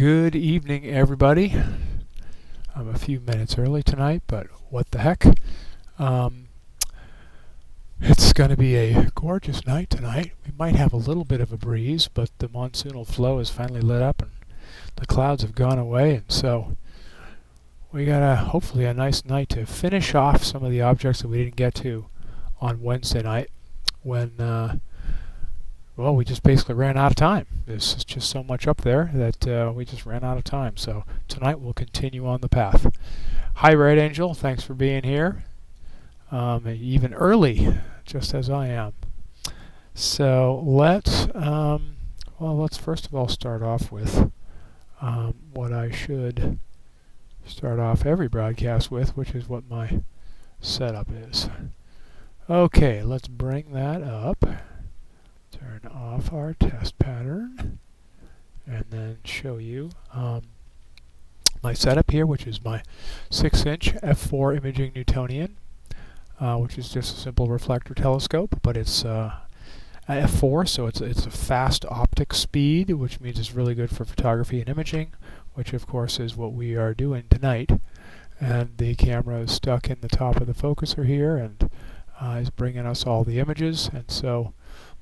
Good evening, everybody. I'm a few minutes early tonight, but what the heck. It's going to be a gorgeous night tonight. We might have a little bit of a breeze, but the monsoonal flow has finally lit up and the clouds have gone away, and so we got hopefully a nice night to finish off some of the objects that we didn't get to on Wednesday night when well, we just basically ran out of time. There's just so much up there that we just ran out of time. So tonight we'll continue on the path. Hi, Red Angel. Thanks for being here. Even early, just as I am. So let's first of all start off with what I should start off every broadcast with, which is what my setup is. Okay, let's bring that up. Turn off our test pattern and then show you my setup here, which is my 6-inch f4 imaging Newtonian, which is just a simple reflector telescope, but it's f4, so it's a fast optic speed, which means it's really good for photography and imaging, which of course is what we are doing tonight. And the camera is stuck in the top of the focuser here and is bringing us all the images, and so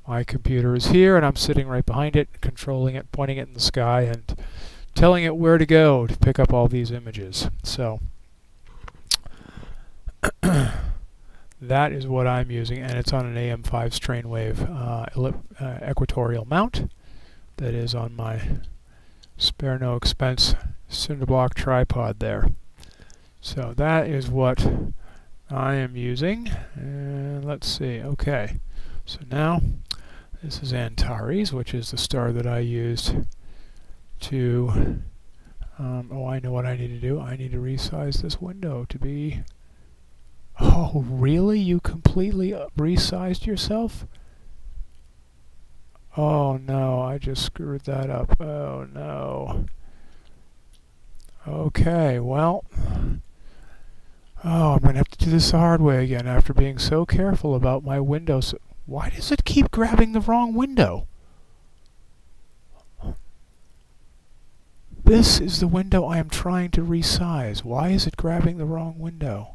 my computer is here and I'm sitting right behind it, controlling it, pointing it in the sky, and telling it where to go to pick up all these images. So that is what I'm using, and it's on an AM5 strain wave equatorial mount that is on my spare no expense cinder block tripod there. So that is what I am using, and let's see. Okay, so now this is Antares, which is the star that I used to oh, I know what I need to do. I need to resize this window to be... Oh, really? You completely resized yourself? Oh no, I just screwed that up. Oh no. Okay, well, oh, I'm going to have to do this the hard way again after being so careful about my windows. Why does it keep grabbing the wrong window? This is the window I am trying to resize. Why is it grabbing the wrong window?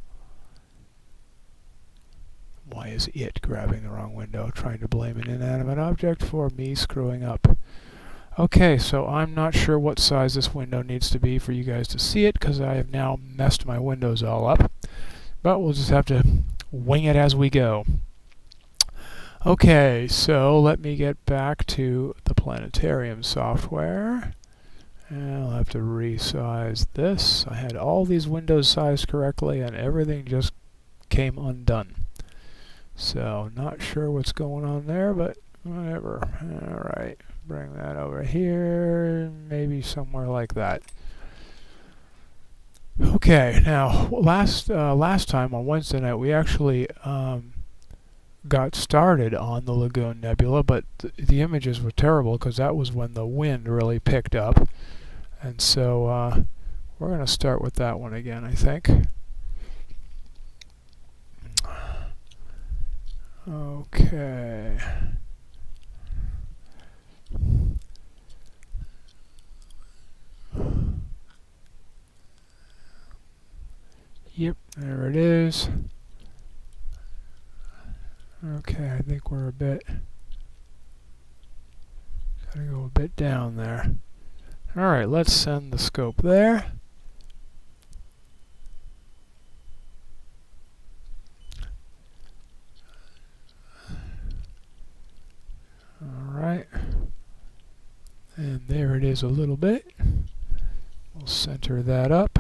Why is it grabbing the wrong window? Trying to blame an inanimate object for me screwing up. Okay, so I'm not sure what size this window needs to be for you guys to see it, because I have now messed my windows all up. But we'll just have to wing it as we go. Okay, so let me get back to the Planetarium software. And I'll have to resize this. I had all these windows sized correctly and everything just came undone. So not sure what's going on there, but whatever. Alright, bring that over here, maybe somewhere like that. Okay, now last time on Wednesday night we actually got started on the Lagoon Nebula, but the images were terrible because that was when the wind really picked up. And so we're going to start with that one again, I think. Okay. Yep, there it is. Okay, I think we're gotta go a bit down there. Alright, let's send the scope there. Alright. And there it is a little bit. We'll center that up.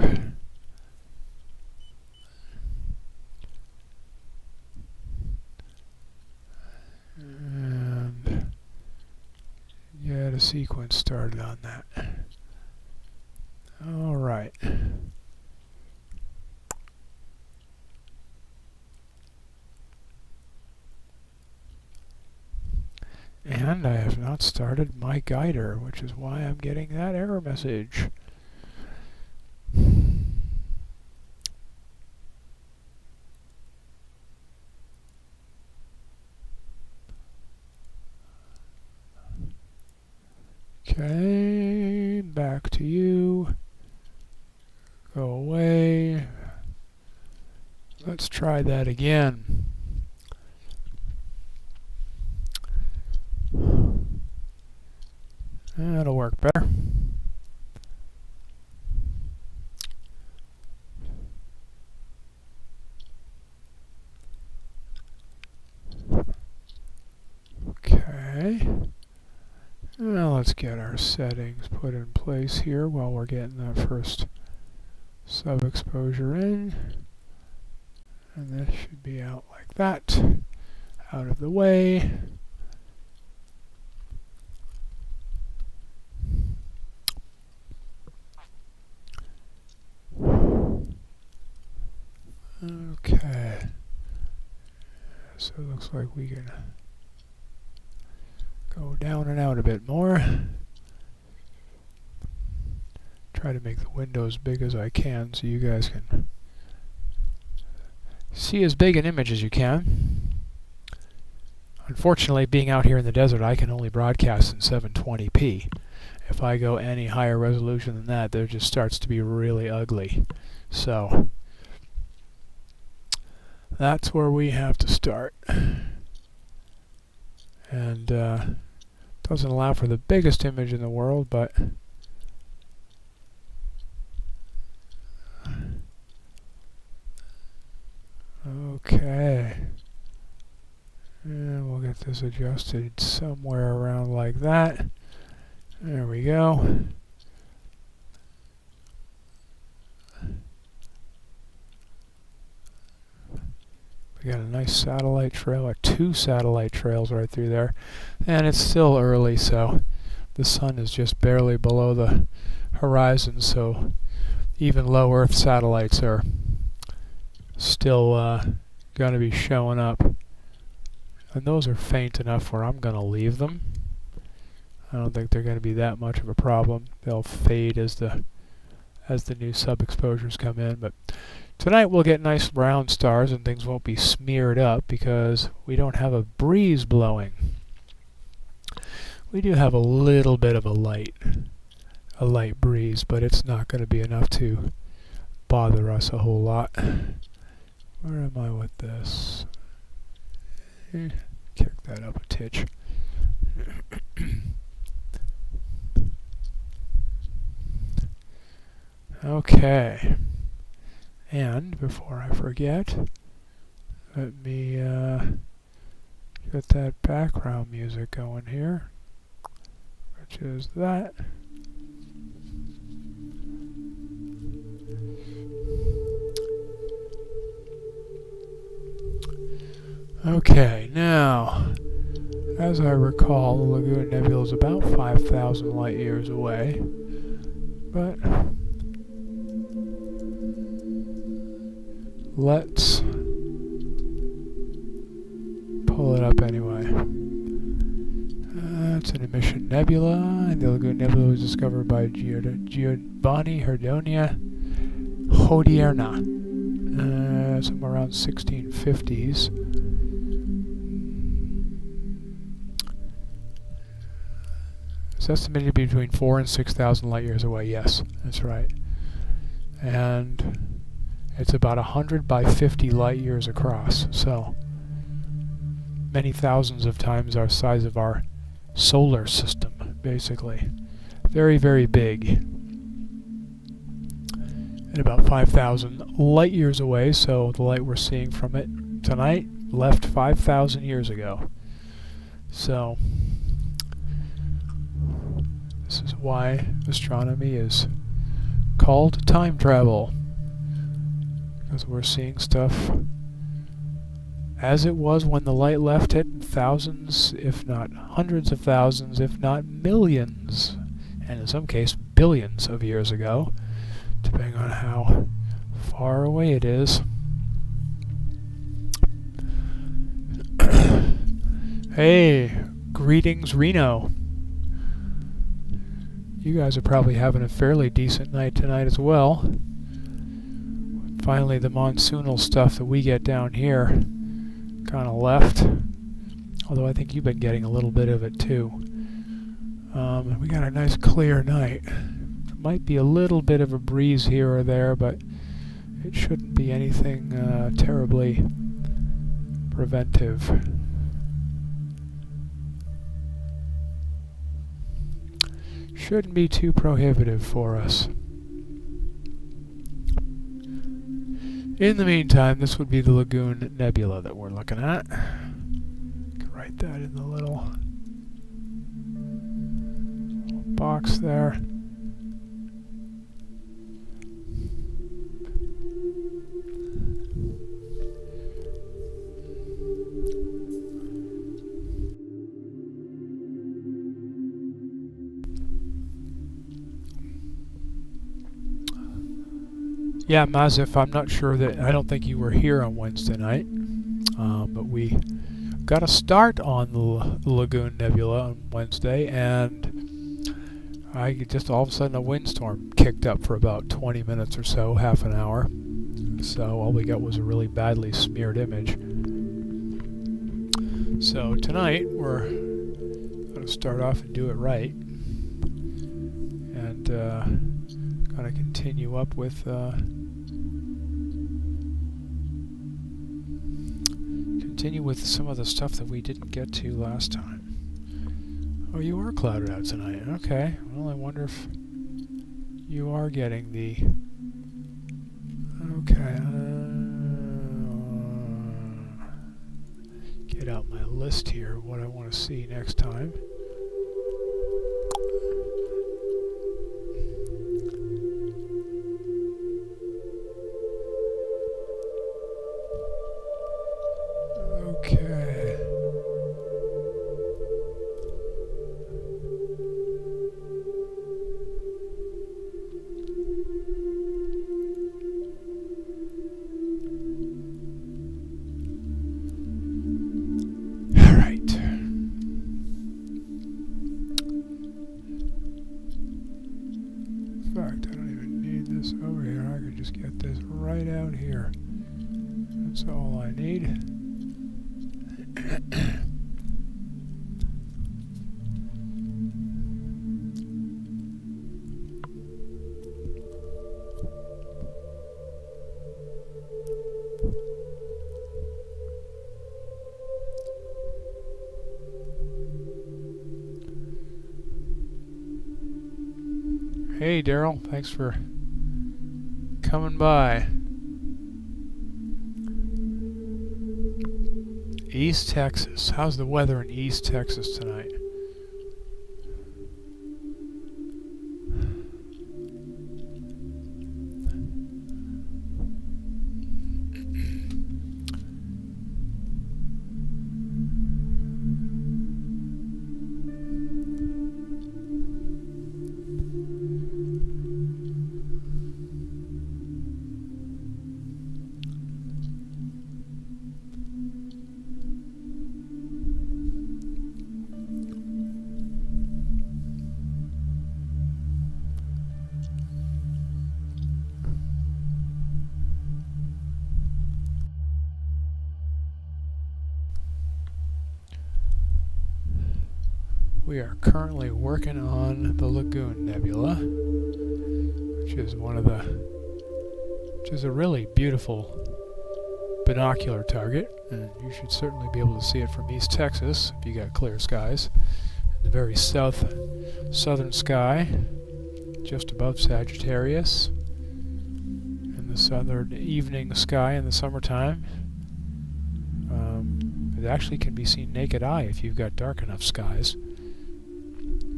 And get a sequence started on that. Alright. And I have not started my guider, which is why I'm getting that error message. Okay, back to you. Go away. Let's try that again. That'll work better. Okay. Now let's get our settings put in place here while we're getting that first sub-exposure in. And this should be out like that. Out of the way. Okay. So it looks like we can go down and out a bit more. Try to make the window as big as I can so you guys can see as big an image as you can. Unfortunately, being out here in the desert, I can only broadcast in 720p. If I go any higher resolution than that, there just starts to be really ugly. So that's where we have to start. And doesn't allow for the biggest image in the world, but okay. And we'll get this adjusted somewhere around like that. There we go. We got a nice satellite trail, or 2 satellite trails right through there. And it's still early, so the sun is just barely below the horizon, so even low Earth satellites are still going to be showing up. And those are faint enough where I'm going to leave them. I don't think they're going to be that much of a problem. They'll fade as the new sub-exposures come in, but tonight we'll get nice round stars and things won't be smeared up because we don't have a breeze blowing. We do have a little bit of a light breeze, but it's not going to be enough to bother us a whole lot. Where am I with this? Kick that up a titch. Okay. And before I forget, let me get that background music going here, which is that. Okay, now, as I recall, the Lagoon Nebula is about 5,000 light years away, but let's pull it up anyway. It's an emission nebula, and the Lagoon Nebula was discovered by Giovanni Hodierna, somewhere around 1650s. It's estimated to be between 4,000 and 6,000 light years away. Yes, that's right. And it's about 100 by 50 light years across, so many thousands of times our size of our solar system, basically. Very, very big. And about 5,000 light years away, so the light we're seeing from it tonight left 5,000 years ago. So this is why astronomy is called time travel. Because we're seeing stuff as it was when the light left it, thousands, if not hundreds of thousands, if not millions, and in some cases billions of years ago, depending on how far away it is. Hey, greetings Reno. You guys are probably having a fairly decent night tonight as well. Finally, the monsoonal stuff that we get down here kind of left. Although I think you've been getting a little bit of it too. We got a nice clear night. might be a little bit of a breeze here or there, but it shouldn't be anything terribly preventive. Shouldn't be too prohibitive for us. In the meantime, this would be the Lagoon Nebula that we're looking at. Can write that in the little box there. Yeah, Mazif, I'm not sure that, I don't think you were here on Wednesday night, but we got a start on the Lagoon Nebula on Wednesday, and I just all of a sudden a windstorm kicked up for about 20 minutes or so, half an hour. So all we got was a really badly smeared image. So tonight we're going to start off and do it right, and going to continue up with some of the stuff that we didn't get to last time. Oh, you are clouded out tonight. Okay. Well, I wonder if you are getting the... Okay. Get out my list here, what I want to see next time. Okay. All right. In fact, I don't even need this over here. I could just get this right out here. That's all I need. Hey Daryl, thanks for coming by. East Texas. How's the weather in East Texas tonight? We are currently working on the Lagoon Nebula, which is a really beautiful binocular target, and you should certainly be able to see it from East Texas if you got clear skies. In the very southern sky, just above Sagittarius, in the southern evening sky in the summertime. It actually can be seen naked eye if you've got dark enough skies,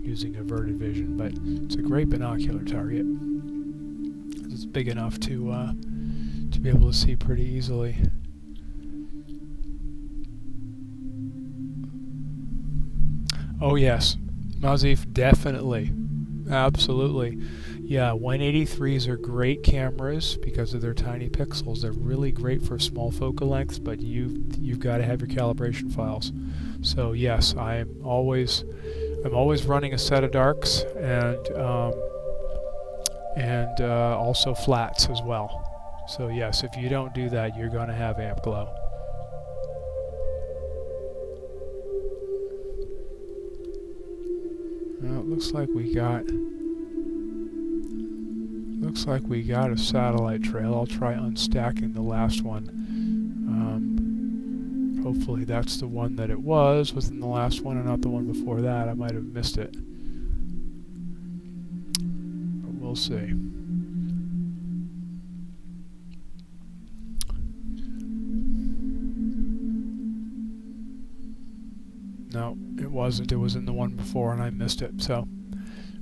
using averted vision, but it's a great binocular target. It's big enough to be able to see pretty easily. Oh yes, Mazif, definitely, absolutely. Yeah, 183s are great cameras because of their tiny pixels. They're really great for small focal lengths, but you've got to have your calibration files. So yes, I'm always running a set of darks and also flats as well. So yes, if you don't do that, you're going to have amp glow. Well, it looks like we got looks like we got a satellite trail. I'll try unstacking the last one. Hopefully that's the one that it was within the last one and not the one before that. I might have missed it. But we'll see. No, it wasn't. It was in the one before and I missed it. So,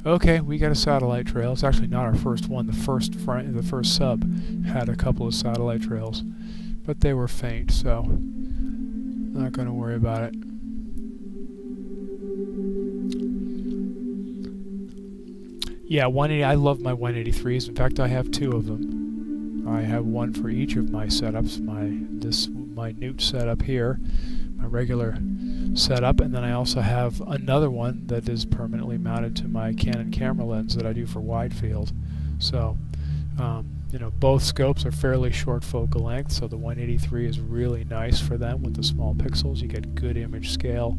okay, we got a satellite trail. It's actually not our first one. The first sub had a couple of satellite trails, but they were faint, so not going to worry about it. Yeah, 180. I love my 183s. In fact, I have two of them. I have one for each of my setups. My Newt setup here, my regular setup, and then I also have another one that is permanently mounted to my Canon camera lens that I do for wide field. So, you know, both scopes are fairly short focal length, so the 183 is really nice for them with the small pixels. You get good image scale,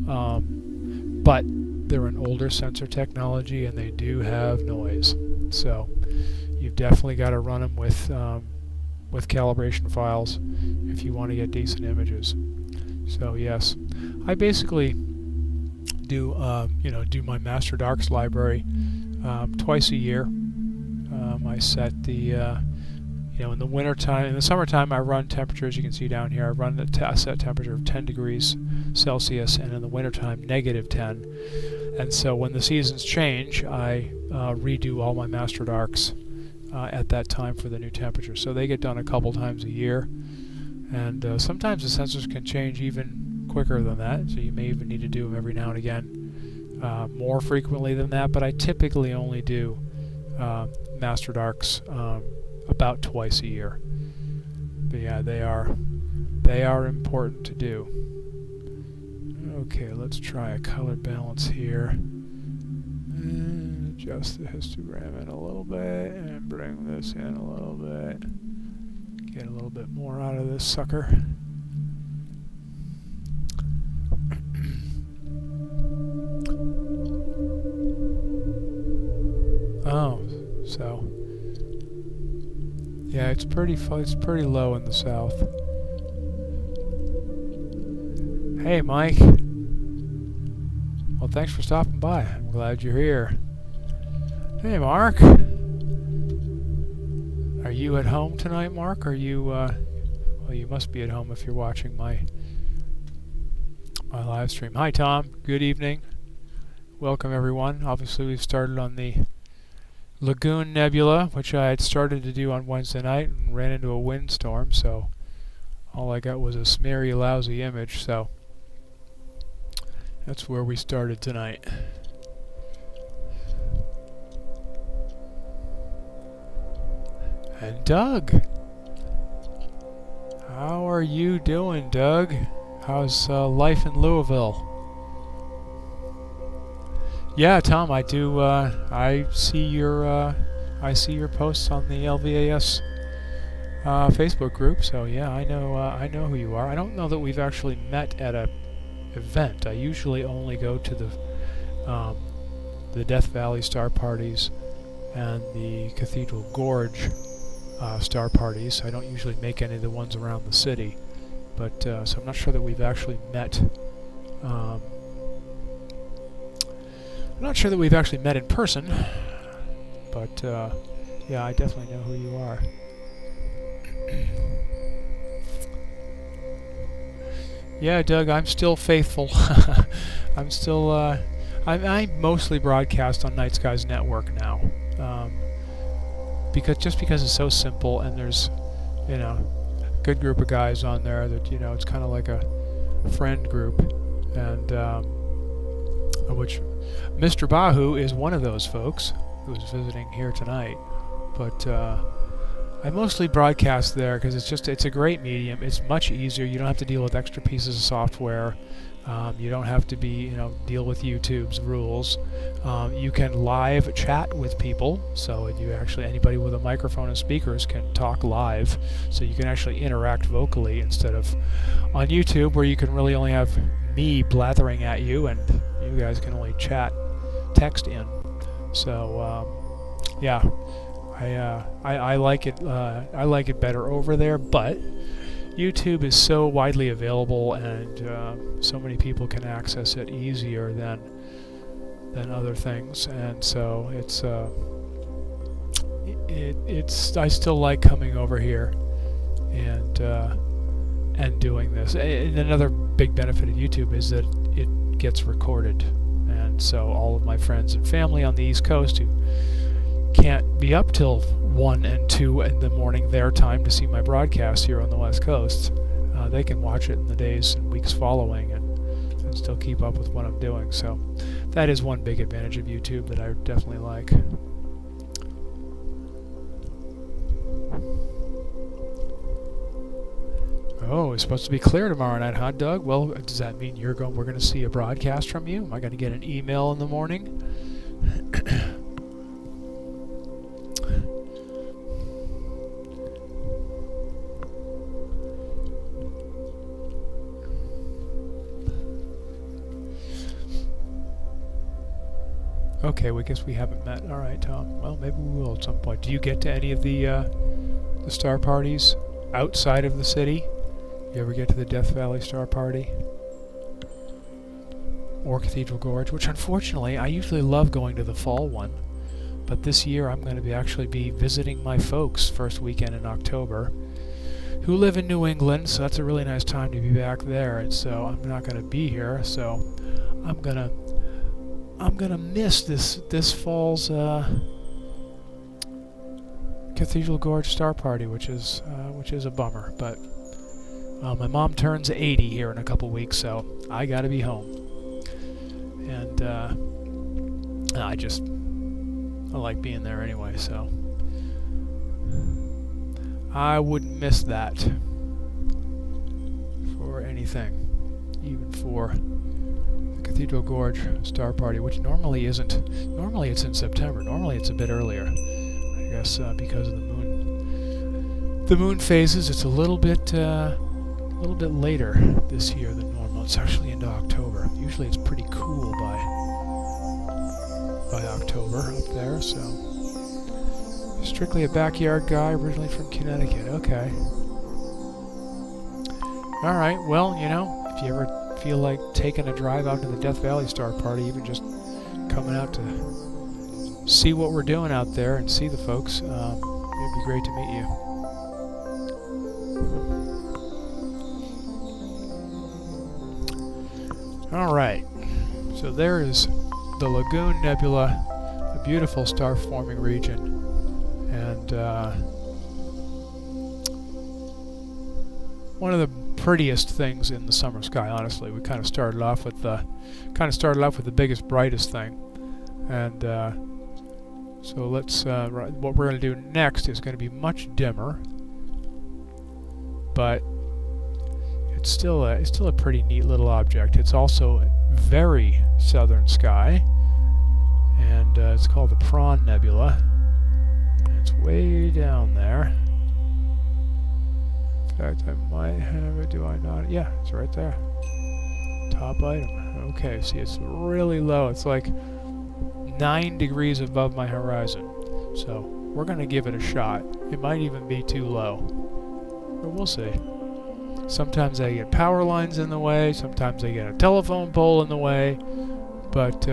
but they're an older sensor technology and they do have noise. So you've definitely got to run them with calibration files if you want to get decent images. So yes, I basically do do my Master Darks library twice a year. I set the in the winter time, in the summertime I run temperatures. You can see down here I run a set temperature of 10 degrees Celsius, and in the wintertime -10. And so when the seasons change, I redo all my Master Darks at that time for the new temperature. So they get done a couple times a year, and sometimes the sensors can change even quicker than that, so you may even need to do them every now and again, more frequently than that, but I typically only do Master Darks about twice a year. But yeah, they are important to do. Okay, let's try a color balance here. And adjust the histogram in a little bit and bring this in a little bit. Get a little bit more out of this sucker. Oh, so yeah, it's pretty low in the south. Hey, Mike. Well, thanks for stopping by. I'm glad you're here. Hey, Mark. Are you at home tonight, Mark? Are you? Well, you must be at home if you're watching my live stream. Hi, Tom. Good evening. Welcome, everyone. Obviously, we've started on the Lagoon Nebula, which I had started to do on Wednesday night and ran into a windstorm, so all I got was a smeary, lousy image, so that's where we started tonight. And Doug! How are you doing, Doug? How's life in Louisville? Yeah, Tom, I do. I see your posts on the LVAS Facebook group. So yeah, I know who you are. I don't know that we've actually met at a event. I usually only go to the Death Valley Star Parties and the Cathedral Gorge Star Parties. I don't usually make any of the ones around the city, but so I'm not sure that we've actually met. I'm not sure that we've actually met in person, but yeah, I definitely know who you are. Yeah, Doug, I'm still faithful. I'm still, I mostly broadcast on Night Skies Network now, because it's so simple, and there's, a good group of guys on there that, it's kind of like a friend group, and which Mr. Bahu is one of those folks who's visiting here tonight. But I mostly broadcast there because it's a great medium. It's much easier. You don't have to deal with extra pieces of software. You don't have to deal with YouTube's rules. You can live chat with people, so anybody with a microphone and speakers can talk live, so you can actually interact vocally instead of on YouTube, where you can really only have me blathering at you and you guys can only text in. So yeah, I like it. I like it better over there, but YouTube is so widely available, and so many people can access it easier than other things, and so it's I still like coming over here and doing this. And another big benefit of YouTube is that it gets recorded, and so all of my friends and family on the East Coast who can't be up till 1 and 2 in the morning their time to see my broadcast here on the West Coast, they can watch it in the days and weeks following and still keep up with what I'm doing. So that is one big advantage of YouTube that I definitely like. Oh, it's supposed to be clear tomorrow night, huh, Doug? Well, does that mean we're going to see a broadcast from you? Am I going to get an email in the morning? Okay, well, I guess we haven't met. All right, Tom. Well, maybe we will at some point. Do you get to any of the star parties outside of the city? You ever get to the Death Valley Star Party? Or Cathedral Gorge, which unfortunately, I usually love going to the fall one. But this year I'm going to actually be visiting my folks first weekend in October, who live in New England, so that's a really nice time to be back there. And so I'm not going to be here, so I'm gonna miss this fall's Cathedral Gorge Star Party, which is a bummer. But my mom turns 80 here in a couple weeks, so I got to be home. And I like being there anyway, so I wouldn't miss that for anything, even for the Cathedral Gorge Star Party, which normally isn't. Normally it's in September. Normally it's a bit earlier. I guess because of the moon phases, it's a little bit later this year than normal. It's actually into October. Usually it's pretty cool by October up there, so strictly a backyard guy, originally from Connecticut. Okay. Alright, well, if you ever feel like taking a drive out to the Death Valley Star Party, even just coming out to see what we're doing out there and see the folks, it'd be great to meet you. Alright, so there is the Lagoon Nebula, a beautiful star-forming region, and one of the prettiest things in the summer sky. Honestly, we kind of started off with the biggest, brightest thing, and so let's. What we're going to do next is going to be much dimmer, but it's still a pretty neat little object. It's also very southern sky, and it's called the Prawn Nebula. And it's way down there. In fact, I might have it. Do I not? Yeah, it's right there. Top item. Okay, see, it's really low. It's like 9 degrees above my horizon. So we're going to give it a shot. It might even be too low, but we'll see. Sometimes I get power lines in the way, sometimes I get a telephone pole in the way, but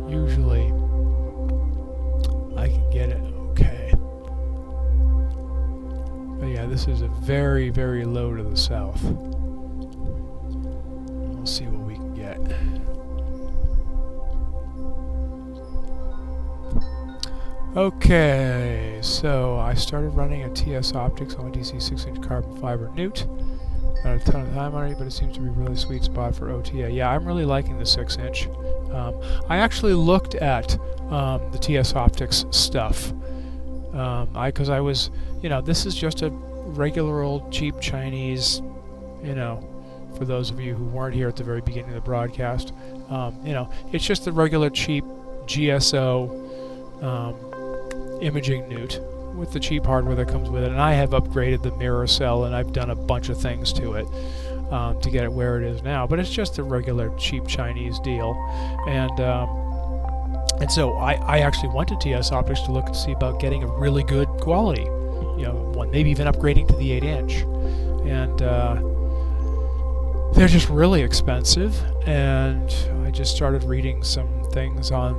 usually I can get it okay. But yeah, this is a very, very low to the south. We'll see what we can get. Okay, so I started running a TS Optics on a DC 6-inch carbon fiber Newt. Not a ton of time on it, but it seems to be a really sweet spot for OTA. Yeah, I'm really liking the 6-inch. I actually looked at the TS Optics stuff. Because I was, this is just a regular old cheap Chinese, for those of you who weren't here at the very beginning of the broadcast, it's just the regular cheap GSO imaging Newt with the cheap hardware that comes with it, and I have upgraded the mirror cell and I've done a bunch of things to it to get it where it is now, but it's just a regular cheap Chinese deal. And And so I actually went to TS Optics to look and see about getting a really good quality, one, maybe even upgrading to the 8-inch. And they're just really expensive, and I just started reading some things on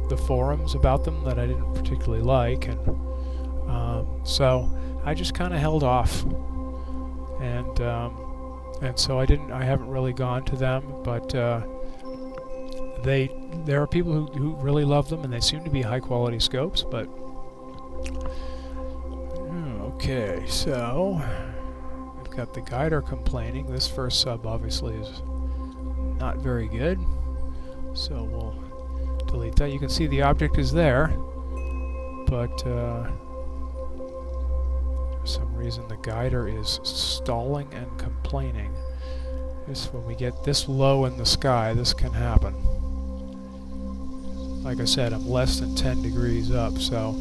the forums about them that I didn't particularly like, and so I just kind of held off, and so I haven't really gone to them, but there are people who really love them, and they seem to be high quality scopes. But okay, so we've got the guider complaining. This first sub obviously is not very good, so we'll delete that. You can see the object is there, but for some reason the guider is stalling and complaining. When we get this low in the sky, this can happen. Like I said, I'm less than 10 degrees up, so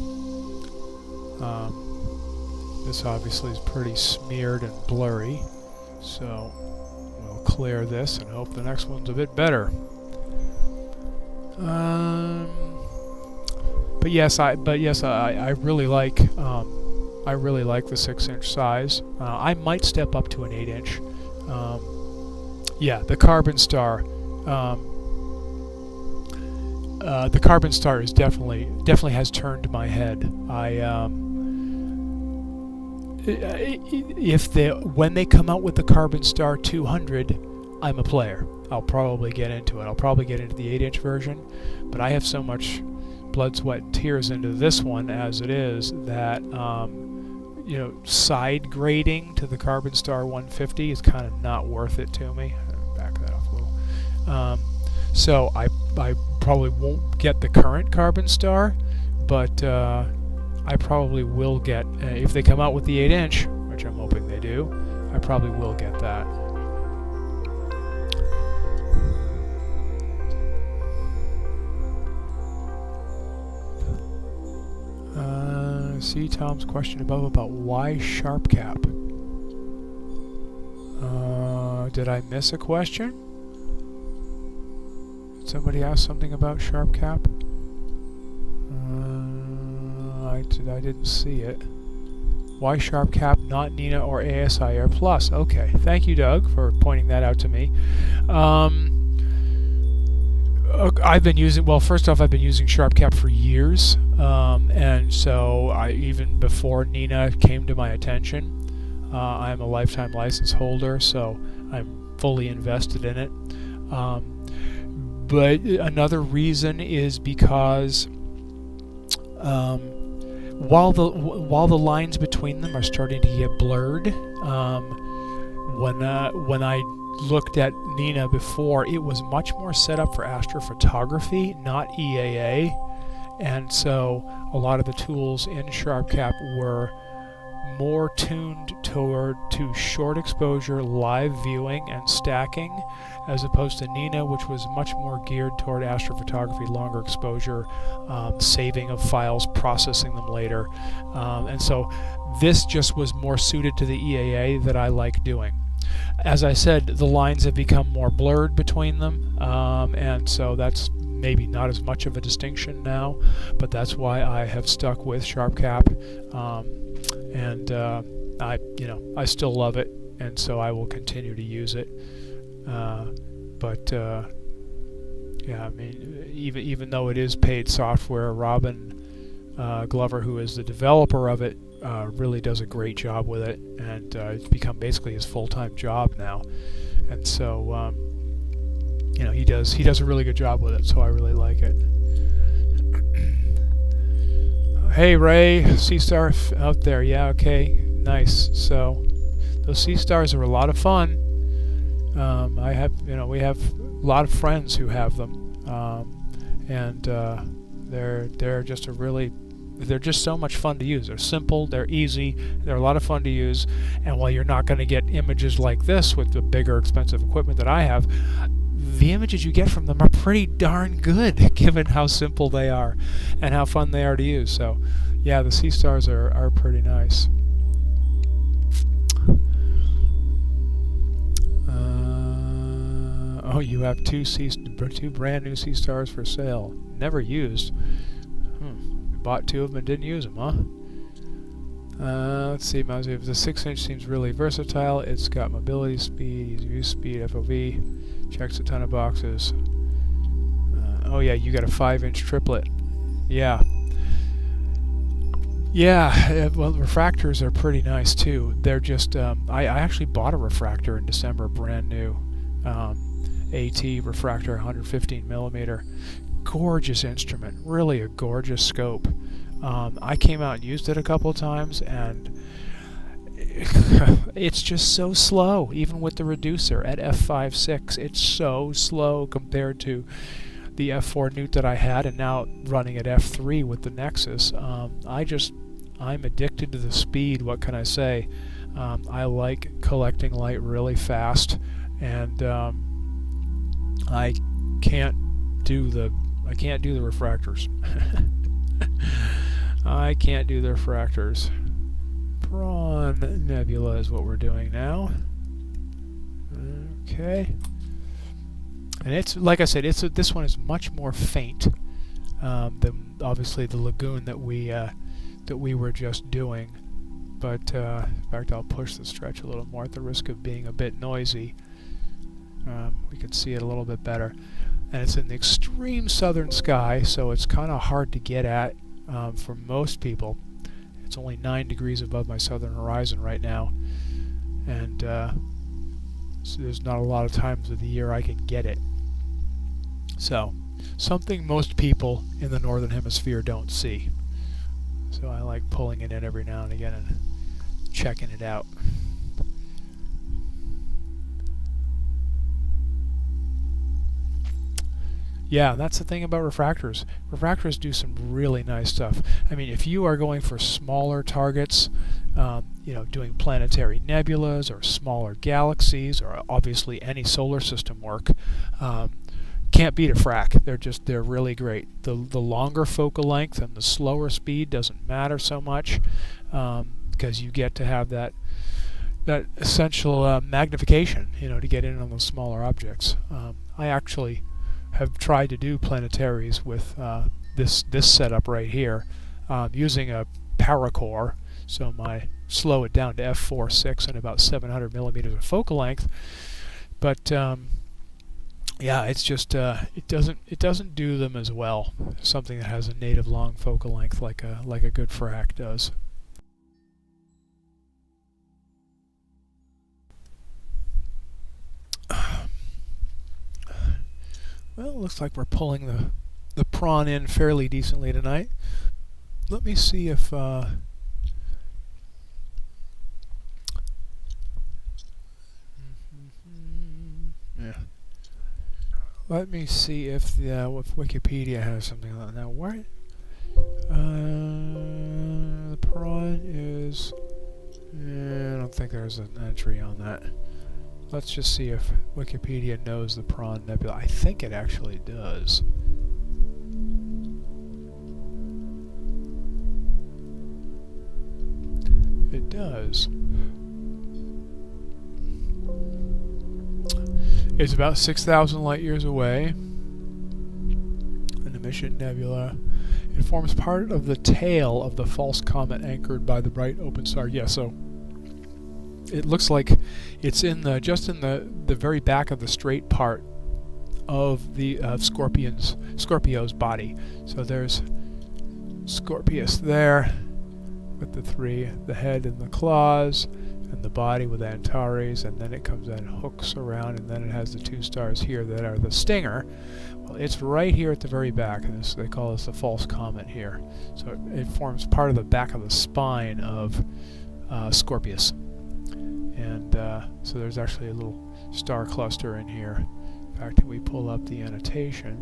this obviously is pretty smeared and blurry. So we'll clear this and hope the next one's a bit better. But yes, I really like the 6-inch size. I might step up to an 8-inch. Yeah, the Carbon Star. The Carbon Star is definitely has turned my head. When they come out with the Carbon Star 200, I'm a player. I'll probably get into it. I'll probably get into the 8-inch version, but I have so much blood, sweat, and tears into this one as it is that side grading to the Carbon Star 150 is kind of not worth it to me. Back that off a little. So I probably won't get the current Carbon Star, but I probably will get, if they come out with the 8-inch, which I'm hoping they do, I probably will get that. See Tom's question above about why SharpCap. Did I miss a question? Did somebody ask something about SharpCap? I didn't see it. Why SharpCap, not Nina or ASI Air Plus? Okay, thank you, Doug, for pointing that out to me. I've been using, first off, I've been using SharpCap for years, and so even before Nina came to my attention, I'm a lifetime license holder, so I'm fully invested in it. But another reason is because while the lines between them are starting to get blurred, when I looked at Nina before, it was much more set up for astrophotography, not EAA, and so a lot of the tools in SharpCap were more tuned to short exposure live viewing and stacking, as opposed to Nina, which was much more geared toward astrophotography, longer exposure, saving of files, processing them later, and so this just was more suited to the EAA that I like doing. As I said, the lines have become more blurred between them, and so that's maybe not as much of a distinction now, but that's why I have stuck with SharpCap, and I still love it, and so I will continue to use it. Yeah, I mean, even though it is paid software, Robin Glover, who is the developer of it, really does a great job with it, and it's become basically his full-time job now, and so he does a really good job with it, so I really like it. Hey Ray, sea star out there, yeah, okay, nice. So those sea stars are a lot of fun. We have a lot of friends who have them, and they're just they're just so much fun to use. They're simple, they're easy, they're a lot of fun to use, and while you're not going to get images like this with the bigger, expensive equipment that I have, the images you get from them are pretty darn good, given how simple they are and how fun they are to use. So, yeah, the sea stars are pretty nice. Oh you have two brand new sea stars for sale. Never used. We bought two of them and didn't use them, huh? Let's see, the 6-inch seems really versatile. It's got mobility speed, easy use speed, FOV, checks a ton of boxes. Oh yeah, you got a 5-inch triplet. Yeah. Yeah, well, refractors are pretty nice too. They're just, I actually bought a refractor in December, brand new. AT refractor, 115 millimeter. Gorgeous instrument, really a gorgeous scope. I came out and used it a couple of times, and it's just so slow, even with the reducer at f5.6. It's so slow compared to the f4 Newt that I had, and now running at f3 with the Nexus. I'm addicted to the speed. What can I say? I like collecting light really fast, and I can't do the refractors. I can't do the refractors. Prawn Nebula is what we're doing now. Okay. And it's, like I said, this one is much more faint than obviously the Lagoon that we were just doing. But in fact, I'll push the stretch a little more at the risk of being a bit noisy. We can see it a little bit better. And it's in the extreme southern sky, so it's kind of hard to get at for most people. It's only 9 degrees above my southern horizon right now, and so there's not a lot of times of the year I can get it. So, something most people in the northern hemisphere don't see. So I like pulling it in every now and again and checking it out. Yeah, that's the thing about refractors. Refractors do some really nice stuff. I mean, if you are going for smaller targets, doing planetary nebulas or smaller galaxies, or obviously any solar system work, can't beat a frac. They're really great. The longer focal length and the slower speed doesn't matter so much, because you get to have that essential magnification, to get in on those smaller objects. I actually have tried to do planetaries with this setup right here, using a paracore. So slow it down to f4.6 and about 700 millimeters of focal length. But yeah, it's just it doesn't do them as well. Something that has a native long focal length like a good frac does. Well, looks like we're pulling the prawn in fairly decently tonight. Let me see if yeah. Let me see if if Wikipedia has something like that. Now, what? The prawn is. I don't think there's an entry on that. Let's just see if Wikipedia knows the Prawn Nebula. I think it actually does. It does. It's about 6,000 light years away. An emission nebula. It forms part of the tail of the false comet anchored by the bright open star. Yeah, so it looks like it's just in the very back of the straight part of the Scorpio's body. So there's Scorpius there with the head and the claws, and the body with Antares, and then it comes and hooks around, and then it has the two stars here that are the stinger. Well, it's right here at the very back, and they call this the false comet here. So it forms part of the back of the spine of Scorpius. And so there's actually a little star cluster in here. In fact, if we pull up the annotation,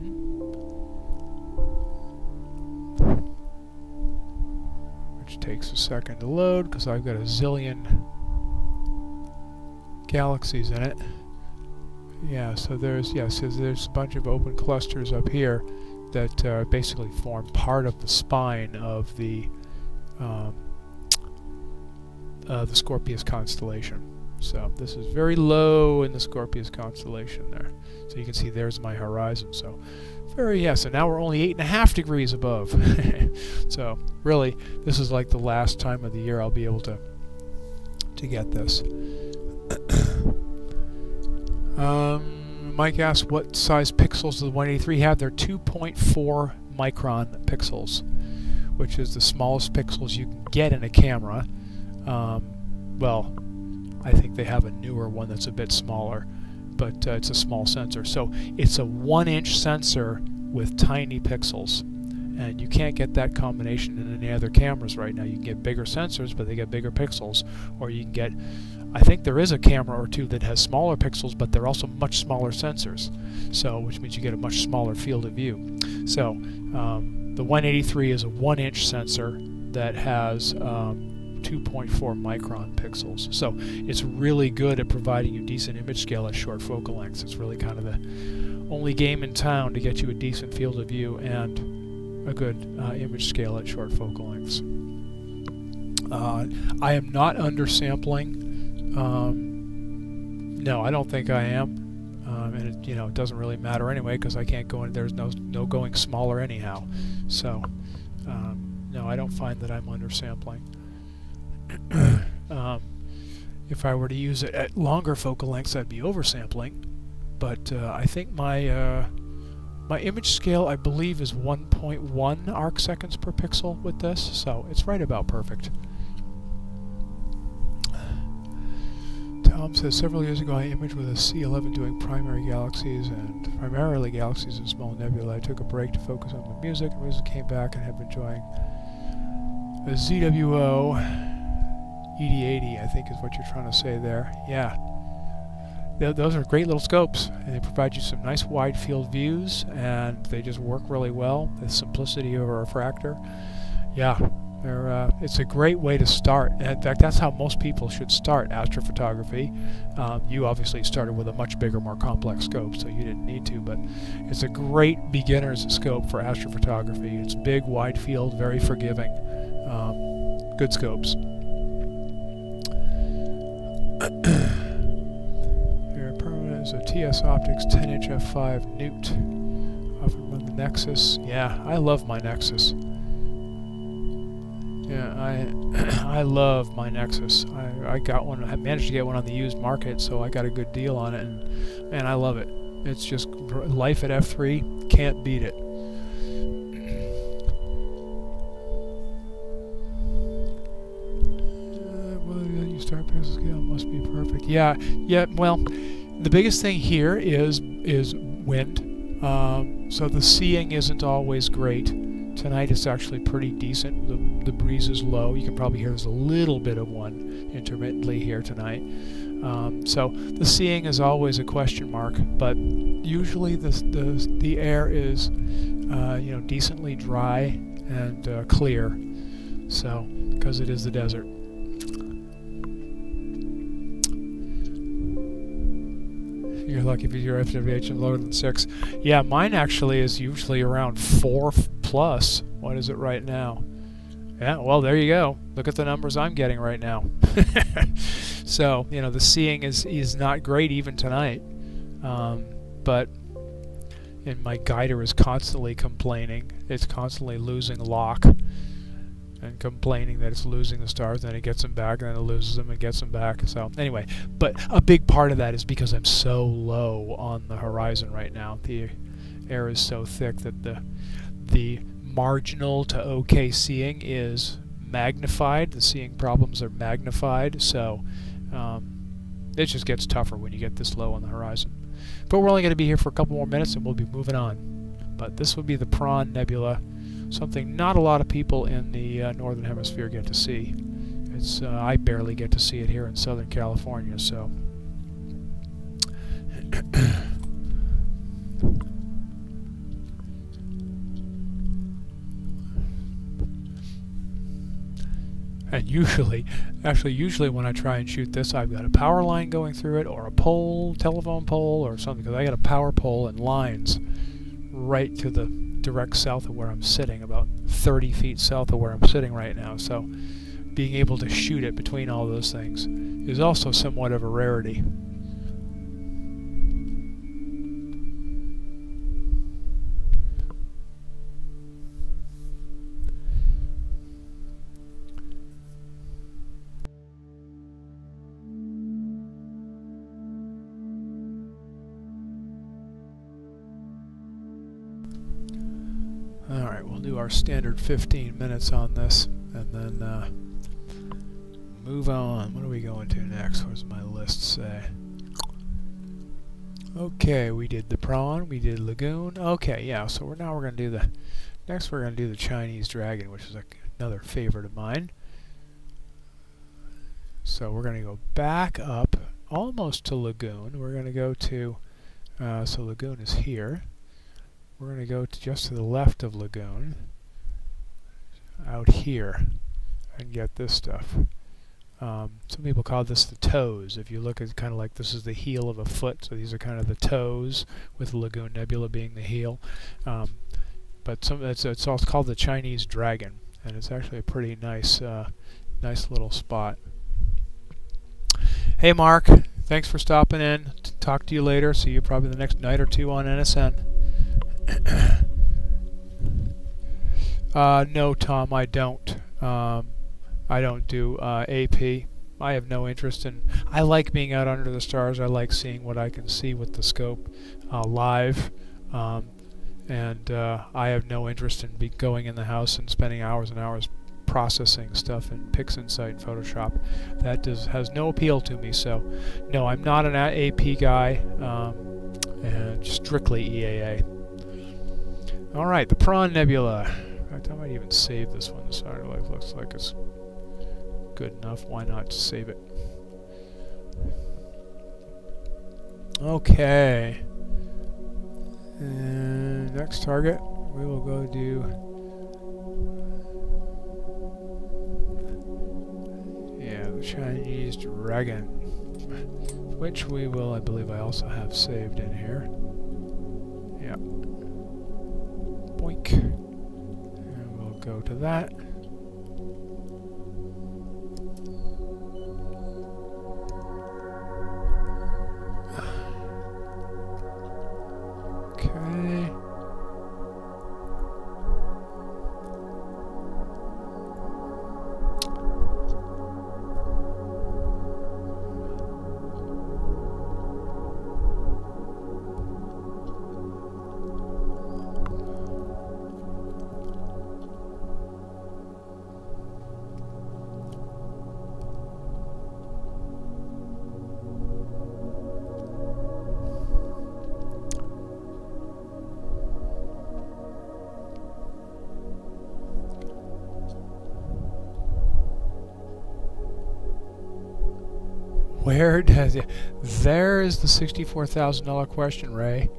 which takes a second to load because I've got a zillion galaxies in it. Yeah, so there's a bunch of open clusters up here that basically form part of the spine of the Scorpius constellation. So this is very low in the Scorpius constellation there. So you can see there's my horizon. So so now we're only 8.5 degrees above. So really, this is like the last time of the year I'll be able to get this. Mike asks, what size pixels does the 183 have? They're 2.4 micron pixels, which is the smallest pixels you can get in a camera. Well, I think they have a newer one that's a bit smaller, but it's a small sensor. So it's a 1-inch sensor with tiny pixels, and you can't get that combination in any other cameras right now. You can get bigger sensors, but they get bigger pixels, or you can get, I think there is a camera or two that has smaller pixels, but they're also much smaller sensors, so which means you get a much smaller field of view. So the 183 is a 1-inch sensor that has 2.4 micron pixels. So it's really good at providing you decent image scale at short focal lengths. It's really kind of the only game in town to get you a decent field of view and a good image scale at short focal lengths. I am not undersampling. No, I don't think I am. And it doesn't really matter anyway, because I can't go in. There's no going smaller anyhow. So no, I don't find that I'm undersampling. If I were to use it at longer focal lengths, I'd be oversampling. But I think my image scale, I believe, is 1.1 arc seconds per pixel with this, so it's right about perfect. Tom says, several years ago I imaged with a C11 doing primarily galaxies and small nebula. I took a break to focus on the music, and recently came back and have been enjoying a ZWO ED80, I think is what you're trying to say there. Yeah. Those are great little scopes, and they provide you some nice wide field views, and they just work really well. The simplicity of a refractor. Yeah. It's a great way to start. In fact, that's how most people should start astrophotography. You obviously started with a much bigger, more complex scope, so you didn't need to, but it's a great beginner's scope for astrophotography. It's big, wide field, very forgiving. Good scopes. Here, permanent is a TS Optics 10-inch f5 Newt. Often run the Nexus. Yeah, I love my Nexus. Yeah, I love my Nexus. I got one. I managed to get one on the used market, so I got a good deal on it, and I love it. It's just life at f3. Can't beat it. Well, you start pixel scale must be perfect. Yeah. Well, the biggest thing here is wind. So the seeing isn't always great. Tonight it's actually pretty decent. The breeze is low. You can probably hear there's a little bit of one intermittently here tonight. So the seeing is always a question mark, but usually the air is decently dry and clear. So because it is the desert. You're lucky if your FWH is lower than 6. Yeah, mine actually is usually around 4 plus. What is it right now? Yeah, well, there you go. Look at the numbers I'm getting right now. So, the seeing is not great even tonight. But my guider is constantly complaining. It's constantly losing lock and complaining that it's losing the stars, then it gets them back, and then it loses them and gets them back. So anyway, but a big part of that is because I'm so low on the horizon right now. The air is so thick that the marginal to okay seeing is magnified. The seeing problems are magnified, so it just gets tougher when you get this low on the horizon. But we're only going to be here for a couple more minutes and we'll be moving on. But this would be the Prawn Nebula, something not a lot of people in the Northern Hemisphere get to see. It's I barely get to see it here in Southern California, so. And usually when I try and shoot this, I've got a power line going through it, or a pole, telephone pole, or something, because I got a power pole and lines right to the direct south of where I'm sitting, about 30 feet south of where I'm sitting right now. So being able to shoot it between all those things is also somewhat of a rarity. Alright, we'll do our standard 15 minutes on this, and then move on. What are we going to next? What does my list say? Okay, we did the Prawn, we did Lagoon. Okay, yeah, so we're going to do the, next we're going to do the Chinese Dragon, which is another favorite of mine. So we're going to go back up, almost to Lagoon. We're going to go to, so Lagoon is here. We're going to go to just to the left of Lagoon, out here, and get this stuff. Some people call this the toes. If you look at kind of like this is the heel of a foot, so these are kind of the toes, with the Lagoon Nebula being the heel. But it's also called the Chinese Dragon, and it's actually a pretty nice, nice little spot. Hey Mark, thanks for stopping in. Talk to you later. See you probably the next night or two on NSN. No, Tom, I don't. I don't do AP. I have no interest in... I like being out under the stars. I like seeing what I can see with the scope live. And I have no interest in going in the house and spending hours and hours processing stuff in PixInsight and Photoshop. That has no appeal to me. So, no, I'm not an AP guy. And strictly EAA. Alright, the Prawn Nebula. In fact, I might even save this one. This looks like it's good enough. Why not save it? Okay. And next target, we will go do... yeah, the Chinese Dragon. Which we will, I believe I also have saved in here. Yeah. Boink. And we'll go to that. Okay. Where does it... There is the $64,000 question, Ray.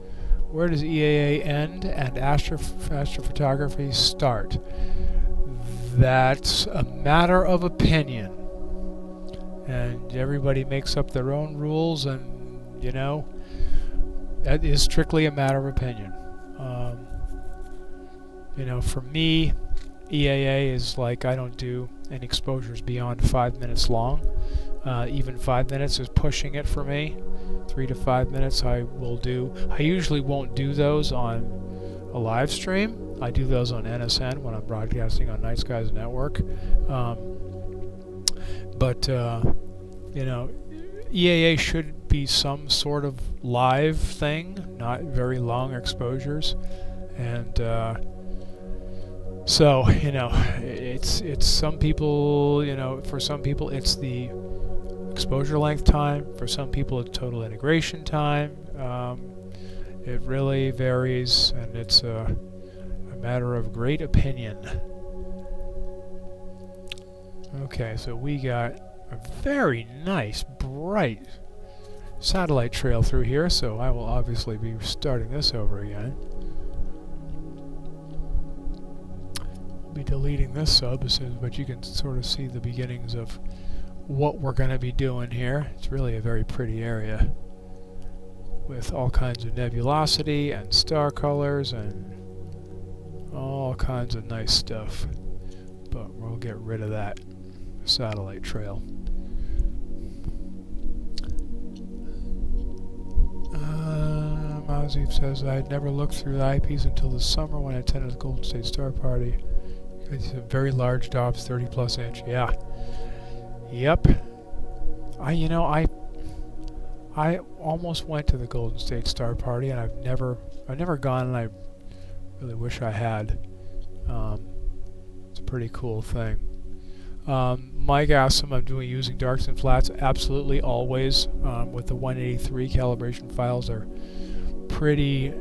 Where does EAA end and astrophotography start? That's a matter of opinion. And everybody makes up their own rules, and, you know, that is strictly a matter of opinion. You know, for me, EAA is like I don't do any exposures beyond 5 minutes long. Even 5 minutes is pushing it for me. 3 to 5 minutes I will do. I usually won't do those on a live stream. I do those on NSN when I'm broadcasting on Night Skies Network. But you know, EAA should be some sort of live thing, not very long exposures. And so, you know, it's some people, you know, for some people it's the exposure length time. For some people it's total integration time. It really varies, and it's a matter of great opinion. Okay, so we got a very nice, bright satellite trail through here, so I will obviously be starting this over again. I'll be deleting this sub as soon as, but you can sort of see the beginnings of what we're going to be doing here. It's really a very pretty area with all kinds of nebulosity and star colors and all kinds of nice stuff. But we'll get rid of that satellite trail. Mazif says, I had never looked through the eyepiece until this summer when I attended the Golden State Star Party. It's a very large Dobbs, 30+ inch. Yeah. Yep. I almost went to the Golden State Star Party, and I've never gone, and I really wish I had. It's a pretty cool thing. Mike asks him, I'm using darks and flats. Absolutely, always. With the 183 calibration files are pretty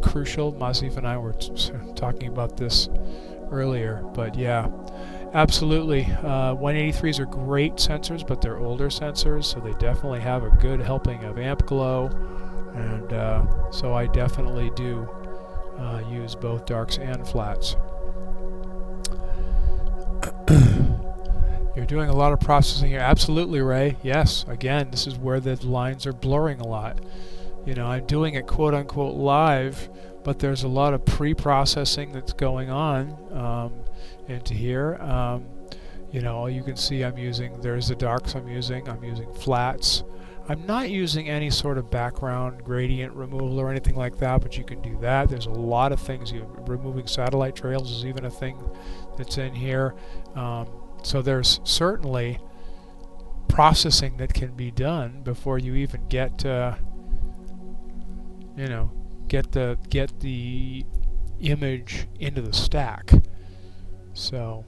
crucial. Masif and I were talking about this earlier, but yeah, absolutely. 183s are great sensors, but they're older sensors, so they definitely have a good helping of amp glow, and so I definitely do use both darks and flats. You're doing a lot of processing here. Absolutely, Ray. Yes. Again, this is where the lines are blurring a lot. You know, I'm doing it quote-unquote live, but there's a lot of pre-processing that's going on into here. You know, you can see there's the darks I'm using flats. I'm not using any sort of background gradient removal or anything like that, but you can do that. There's a lot of things. Removing satellite trails is even a thing that's in here. So there's certainly processing that can be done before you even get get the image into the stack. So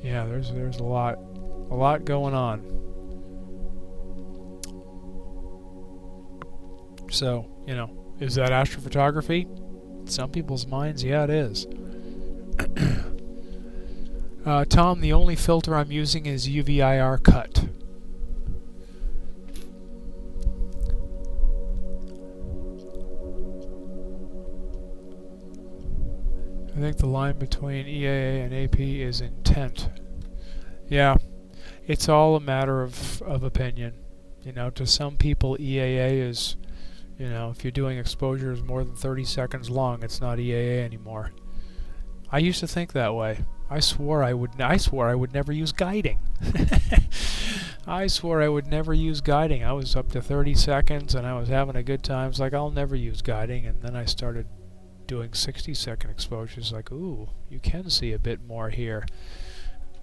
yeah, there's a lot going on. So, you know, is that astrophotography? In some people's minds, yeah, it is. Tom, the only filter I'm using is UV-IR cut. I think the line between EAA and AP is intent. Yeah, it's all a matter of opinion. You know, to some people EAA is, you know, if you're doing exposures more than 30 seconds long, it's not EAA anymore. I used to think that way. I swore I would never use guiding. I swore I would never use guiding. I was up to 30 seconds and I was having a good time. It's like, I'll never use guiding. And then I started doing 60-second exposures. Like, ooh, you can see a bit more here.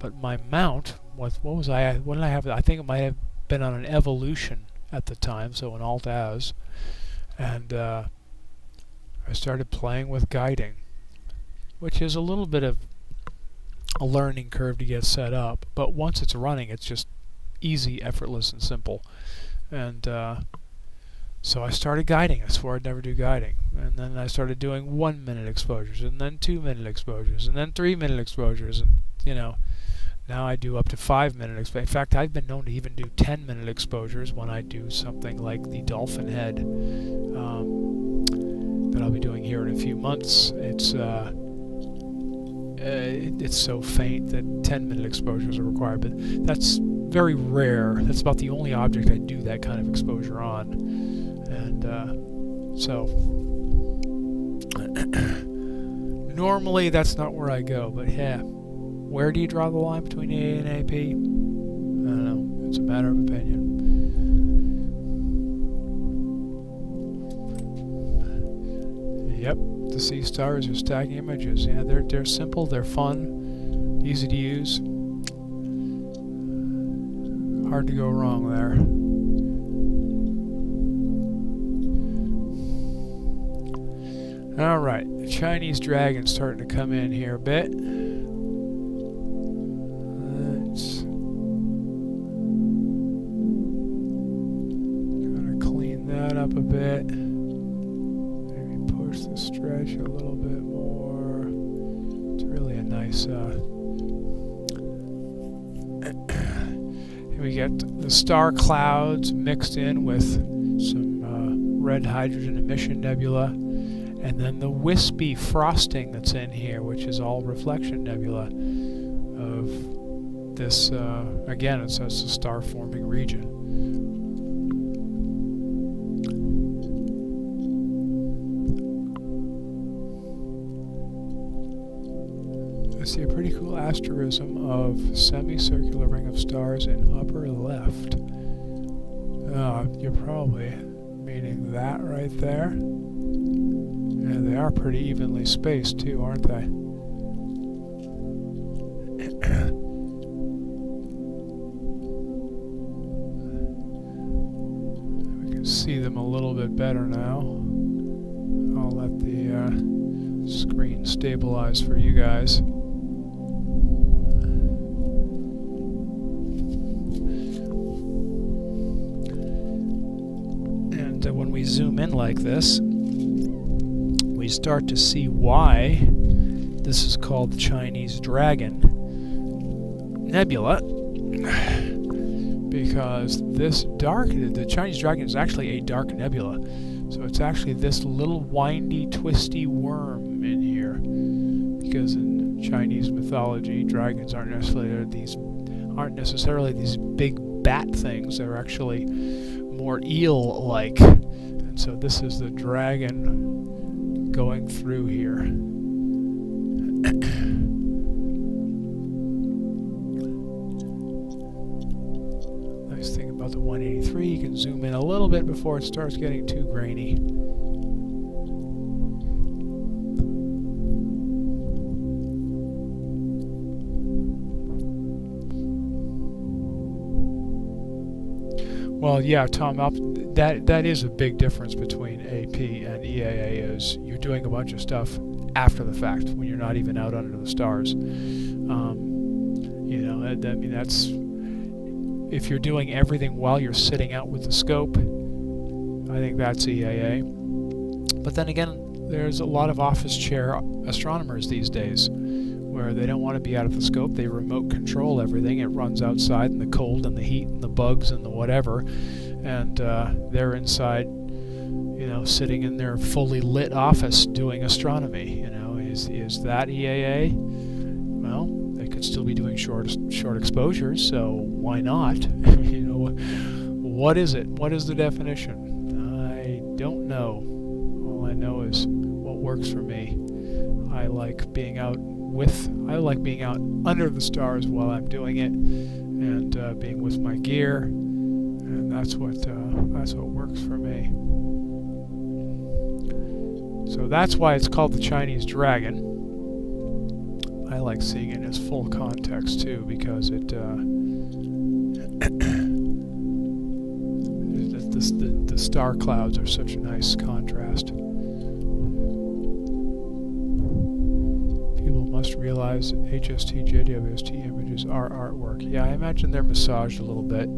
But my mount, what did I have? I think it might have been on an evolution at the time, so an Alt-Az. And I started playing with guiding, which is a little bit of a learning curve to get set up, but once it's running, it's just easy, effortless, and simple. And so I started guiding. I swore I'd never do guiding, and then I started doing 1-minute exposures, and then 2-minute exposures, and then 3-minute exposures, and you know, now I do up to 5-minute exposures. In fact, I've been known to even do 10-minute exposures when I do something like the dolphin head that I'll be doing here in a few months. It's so faint that 10-minute exposures are required, but that's very rare. That's about the only object I do that kind of exposure on. And so normally that's not where I go, but yeah, where do you draw the line between AA and AP? I don't know. It's a matter of opinion. Yep. The sea stars are stacking images. Yeah, they're simple, they're fun, easy to use. Hard to go wrong there. Alright, the Chinese dragon's starting to come in here a bit. Let's kind of clean that up a bit. The stretch a little bit more. It's really a nice here we get the star clouds mixed in with some red hydrogen emission nebula, and then the wispy frosting that's in here, which is all reflection nebula of this again, it's a star forming region. see a pretty cool asterism of semicircular ring of stars in upper left. You're probably meaning that right there. Yeah, they are pretty evenly spaced too, aren't they? We can see them a little bit better now. I'll let the screen stabilize for you guys. And when we zoom in like this, we start to see why this is called the Chinese Dragon Nebula, because the Chinese Dragon is actually a dark nebula. So it's actually this little windy, twisty worm in here, because in Chinese mythology, dragons aren't necessarily these big bat things. They're actually more eel-like, and so this is the dragon going through here. Nice thing about the 183, you can zoom in a little bit before it starts getting too grainy. Well, yeah, Tom, that is a big difference between AP and EAA, is you're doing a bunch of stuff after the fact, when you're not even out under the stars. You know, I mean, that's, if you're doing everything while you're sitting out with the scope, I think that's EAA. But then again, there's a lot of office chair astronomers these days where they don't want to be out of the scope. They remote control everything. It runs outside in the cold and the heat and the bugs and the whatever, and they're inside, you know, sitting in their fully lit office doing astronomy. You know, is that EAA? Well, they could still be doing short exposures, so why not? You know, what is it? What is the definition? I don't know. All I know is what works for me. I like being out under the stars while I'm doing it, and being with my gear, and that's what works for me. So that's why it's called the Chinese Dragon. I like seeing it in its full context too, because it the star clouds are such a nice contrast. Must realize HST, JWST images are artwork. Yeah, I imagine they're massaged a little bit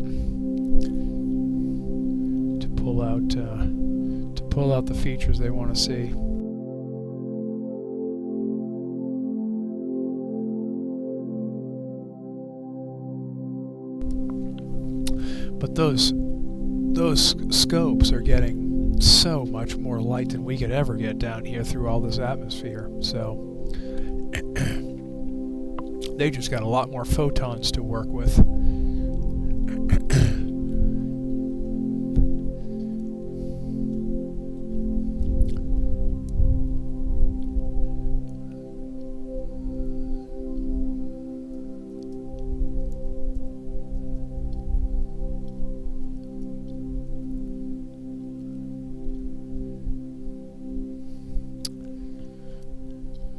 to pull out the features they want to see. But those scopes are getting so much more light than we could ever get down here through all this atmosphere. So they just got a lot more photons to work with.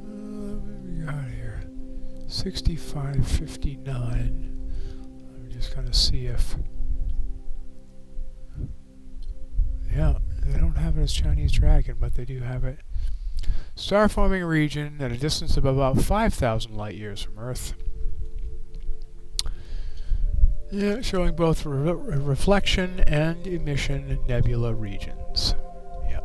What we got here? 6559. I'm just going to see if... Yeah, they don't have it as Chinese Dragon, but they do have it. Star forming region at a distance of about 5,000 light years from Earth. Yeah, showing both reflection and emission nebula regions. Yep.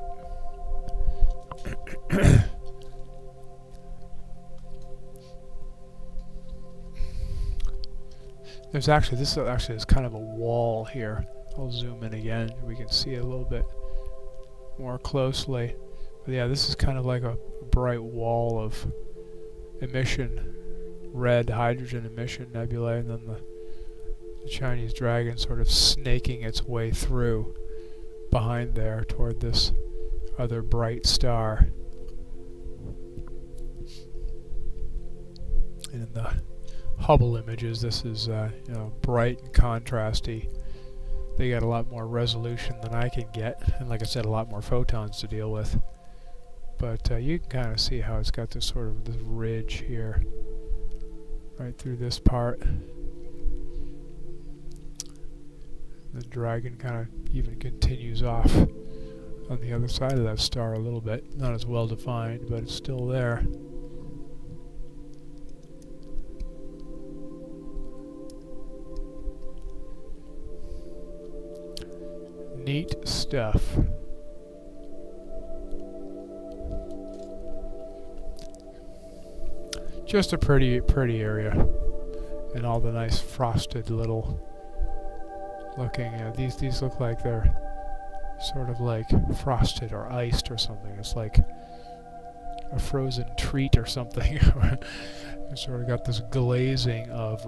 This actually is kind of a wall here. I'll zoom in again. We can see it a little bit more closely. But yeah, this is kind of like a bright wall of emission, red hydrogen emission nebulae, and then the Chinese Dragon sort of snaking its way through behind there toward this other bright star. And in the Hubble images, this is bright and contrasty. They got a lot more resolution than I can get, and like I said, a lot more photons to deal with. But you can kind of see how it's got this sort of this ridge here, right through this part. The dragon kind of even continues off on the other side of that star a little bit. Not as well defined, but it's still there. Neat stuff. Just a pretty area, and all the nice frosted little looking. These look like they're sort of like frosted or iced or something. It's like a frozen treat or something. It's sort of got this glazing of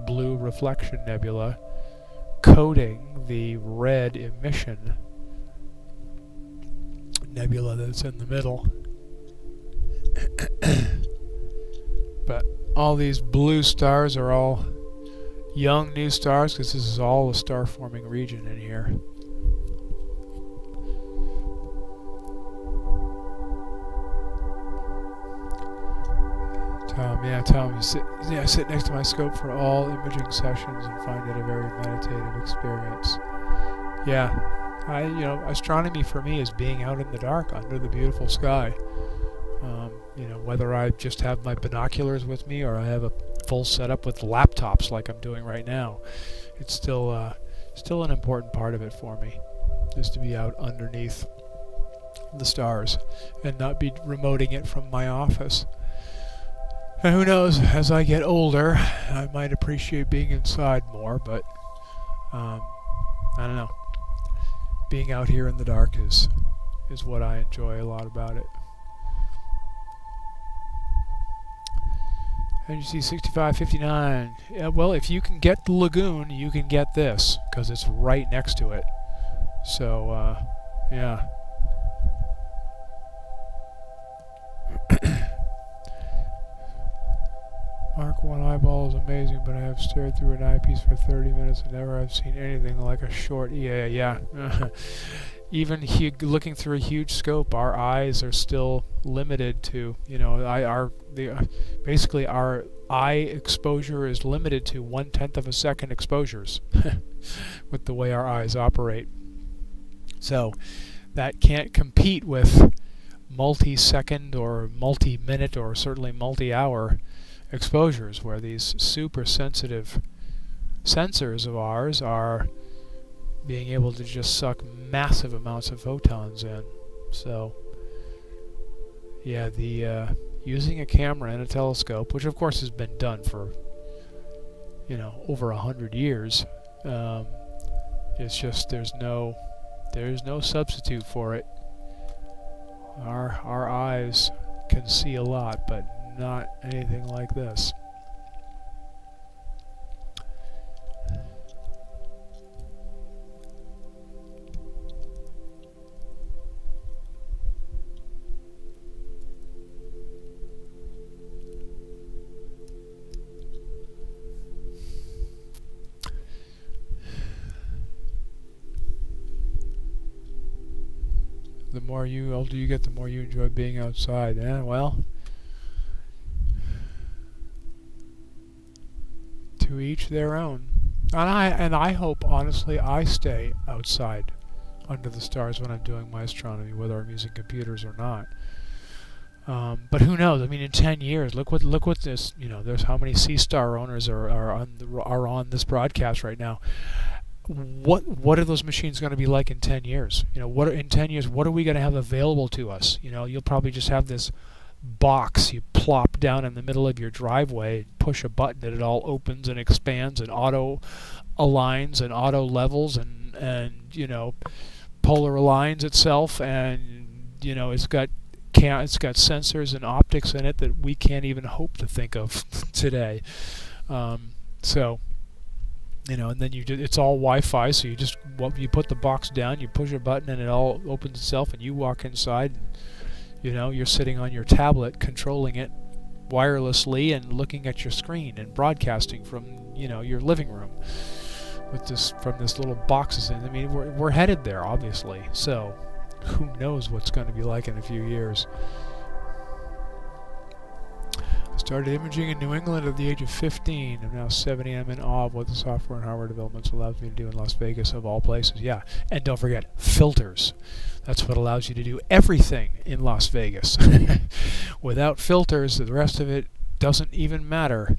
blue reflection nebula coating the red emission nebula that's in the middle. But all these blue stars are all young new stars, because this is all a star forming region in here. Tom, I sit next to my scope for all imaging sessions and find it a very meditative experience. Yeah, astronomy for me is being out in the dark under the beautiful sky. Whether I just have my binoculars with me or I have a full setup with laptops like I'm doing right now, it's still an important part of it for me, is to be out underneath the stars and not be remoting it from my office. And who knows, as I get older, I might appreciate being inside more, but I don't know. Being out here in the dark is what I enjoy a lot about it. And you see 6559. Yeah, well, if you can get the Lagoon, you can get this, because it's right next to it. So, yeah. Mark 1 eyeball is amazing, but I have stared through an eyepiece for 30 minutes and never have seen anything like a short... Yeah. Even looking through a huge scope, our eyes are still limited to, basically our eye exposure is limited to 1/10 of a second exposures with the way our eyes operate. So that can't compete with multi-second or multi-minute or certainly multi-hour exposures, where these super sensitive sensors of ours are being able to just suck massive amounts of photons in. So yeah, the using a camera and a telescope, which of course has been done for over 100 years, it's just there's no substitute for it. Our eyes can see a lot, but not anything like this. The older you get, the more you enjoy being outside. Yeah, well, to each their own. And I hope, honestly, I stay outside under the stars when I'm doing my astronomy, whether I'm using computers or not. But who knows? I mean, in 10 years, look what this. There's how many C-star owners are on this broadcast right now. What are those machines going to be like in 10 years? In 10 years, what are we going to have available to us? You'll probably just have this box you plop down in the middle of your driveway, push a button, and it all opens and expands and auto aligns and auto levels and polar aligns itself, and it's got sensors and optics in it that we can't even hope to think of today. And then it's all Wi-Fi, so you put the box down, you push a button, and it all opens itself, and you walk inside, and you're sitting on your tablet controlling it wirelessly and looking at your screen and broadcasting from, you know, your living room with this from this little boxes in. I mean, we're headed there, obviously. So who knows what's going to be like in a few years. I started imaging in New England at the age of 15. I'm now 70 and I'm in awe of what the software and hardware developments allows me to do in Las Vegas, of all places. Yeah, and don't forget, filters. That's what allows you to do everything in Las Vegas. Without filters, the rest of it doesn't even matter.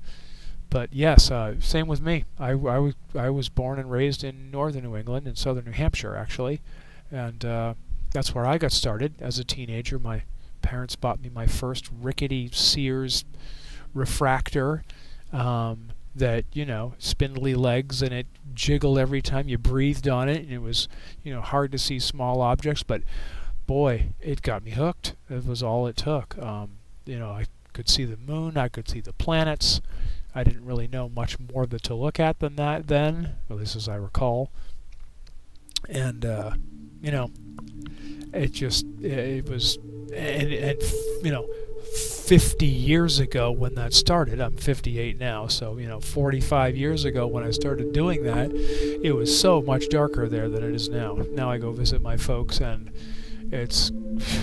But yes, same with me. I was born and raised in northern New England, in southern New Hampshire, actually. And that's where I got started as a teenager. My parents bought me my first rickety Sears refractor that, you know, spindly legs, and it jiggled every time you breathed on it, and it was, you know, hard to see small objects, but boy, it got me hooked. It was all it took. You know, I could see the moon, I could see the planets. I didn't really know much more to look at than that then, at least as I recall. And you know, it was, and you know, 50 years ago when that started, I'm 58 now, so, you know, 45 years ago when I started doing that, it was so much darker there than it is now. Now I go visit my folks, and it's,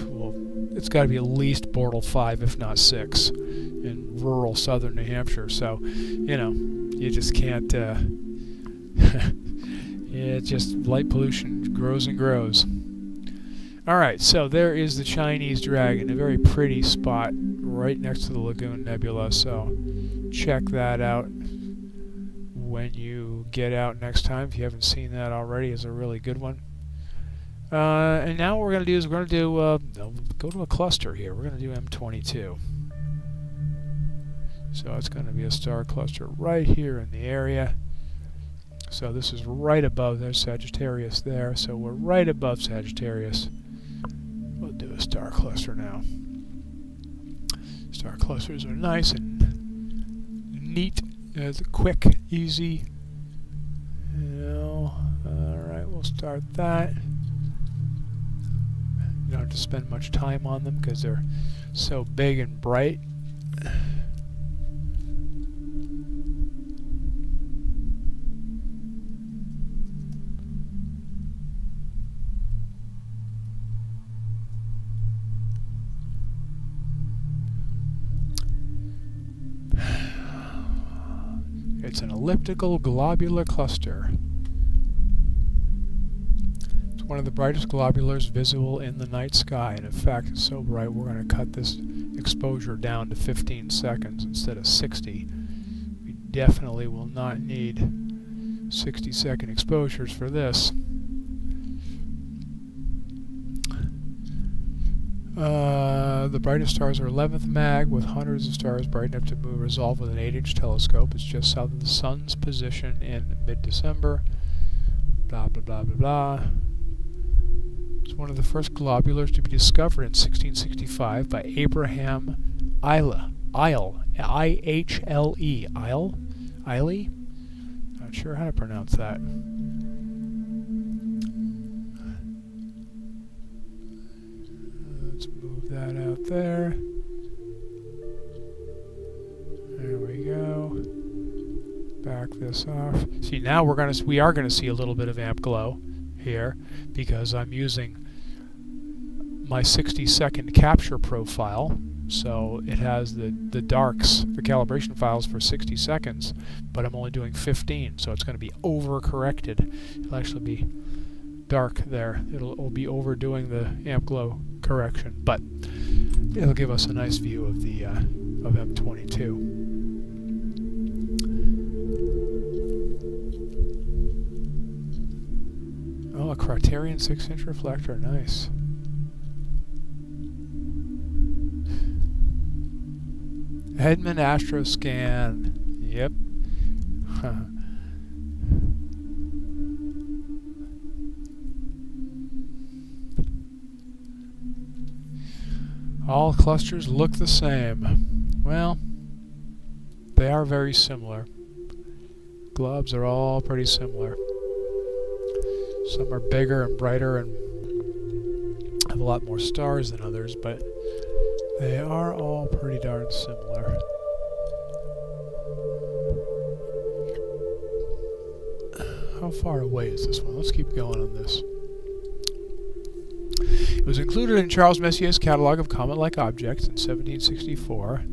well, it's got to be at least Bortle 5, if not 6, in rural southern New Hampshire. So, you know, you just can't, yeah, just light pollution grows and grows. Alright, so there is the Chinese dragon, a very pretty spot right next to the Lagoon Nebula, so check that out when you get out next time. If you haven't seen that already, it's a really good one. And now what we're going to do is we're going to go to a cluster here. We're going to do M22. So it's going to be a star cluster right here in the area. So this is right above, there's Sagittarius there, so we're right above Sagittarius. We'll do a star cluster now. Star clusters are nice and neat. It's quick, easy. You know, alright, we'll start that. You don't have to spend much time on them because they're so big and bright. It's an elliptical globular cluster. It's one of the brightest globulars visible in the night sky, and in fact it's so bright we're going to cut this exposure down to 15 seconds instead of 60. We definitely will not need 60-second exposures for this. The brightest stars are 11th Mag, with hundreds of stars bright enough to move resolved with an 8-inch telescope. It's just south of the Sun's position in mid-December. Blah, blah, blah, blah, blah. It's one of the first globulars to be discovered in 1665 by Abraham Isle. I-H-L-E. Iley? Not sure how to pronounce that. Let's move that out there. There we go. Back this off. See, now we are gonna see a little bit of amp glow here because I'm using my 60-second capture profile. So it has the darks, the calibration files for 60 seconds, but I'm only doing 15, so it's going to be overcorrected. It'll actually be dark there. It'll be overdoing the amp glow correction, but it'll give us a nice view of the of M22. Oh, a Criterion 6-inch reflector, nice. Hedman Astroscan. Yep. All clusters look the same. Well, they are very similar. Globs are all pretty similar. Some are bigger and brighter and have a lot more stars than others, but They are all pretty darn similar. How far away is this one? Let's keep going on this. It was included in Charles Messier's catalog of comet-like objects in 1764.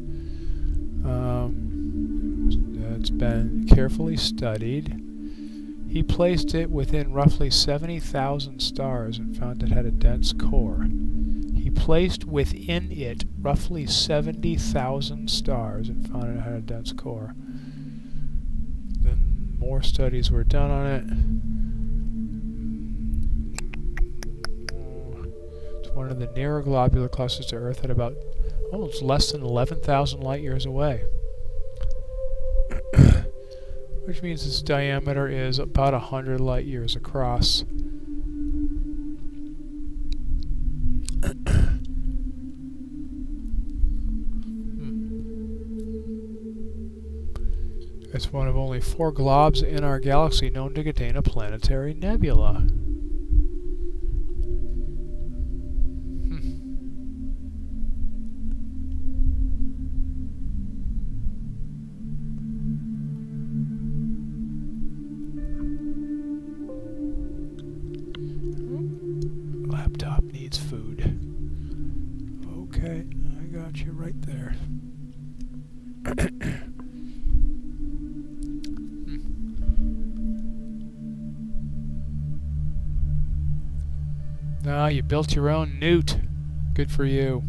It's been carefully studied. He placed it within roughly 70,000 stars and found it had a dense core. He placed within it roughly 70,000 stars and found it had a dense core. Then more studies were done on it. It's one of the nearer globular clusters to Earth at about almost less than 11,000 light years away. Which means its diameter is about 100 light years across. It's one of only 4 globs in our galaxy known to contain a planetary nebula. Laptop needs food. Okay, I got you right there. Ah, you built your own newt. Good for you.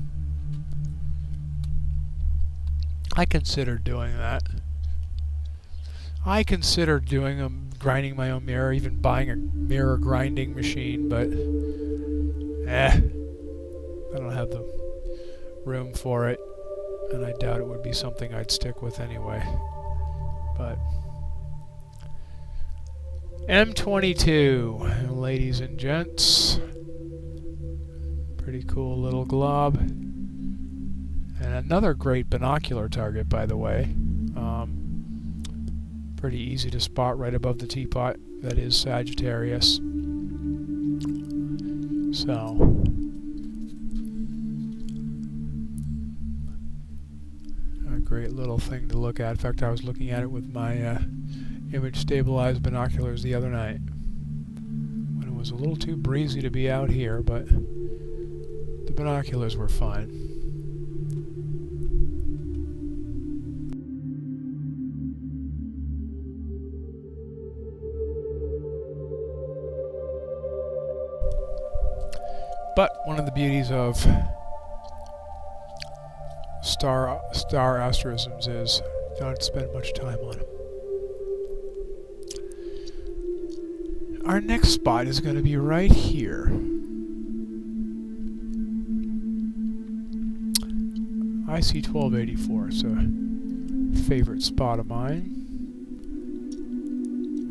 I considered doing that. I considered grinding my own mirror, even buying a mirror grinding machine, but I don't have the room for it, and I doubt it would be something I'd stick with anyway. But M22, ladies and gents. Pretty cool little glob. And another great binocular target, by the way. Pretty easy to spot right above the teapot. That is Sagittarius. So, a great little thing to look at. In fact, I was looking at it with my image stabilized binoculars the other night when it was a little too breezy to be out here, but the binoculars were fine. But one of the beauties of star asterisms is you don't have to spend much time on them. Our next spot is going to be right here. IC 1284, it's a favorite spot of mine.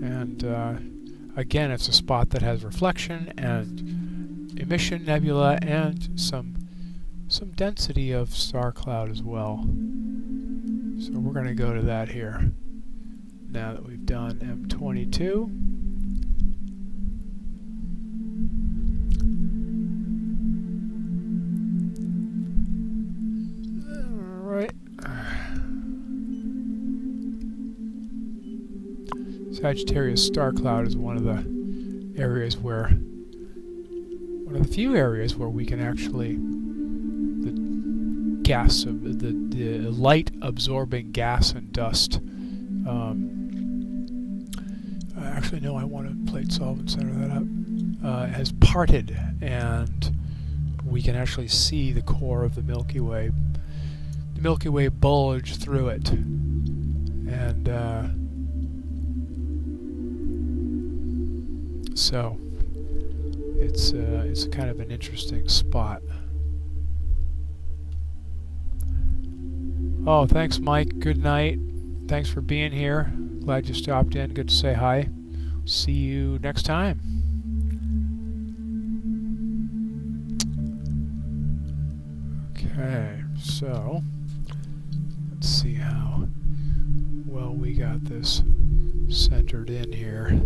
And again, it's a spot that has reflection and emission nebula and some density of star cloud as well. So we're going to go to that here now that we've done M22. Alright. Sagittarius star cloud is one of the areas where one of the few areas where we can actually the light absorbing gas and dust. Actually, no, I want a plate solve and center that up. Has parted, and we can actually see the core of the Milky Way. The Milky Way bulge through it, and so. It's kind of an interesting spot. Oh, thanks, Mike. Good night. Thanks for being here. Glad you stopped in. Good to say hi. See you next time. Okay, so let's see how well we got this centered in here.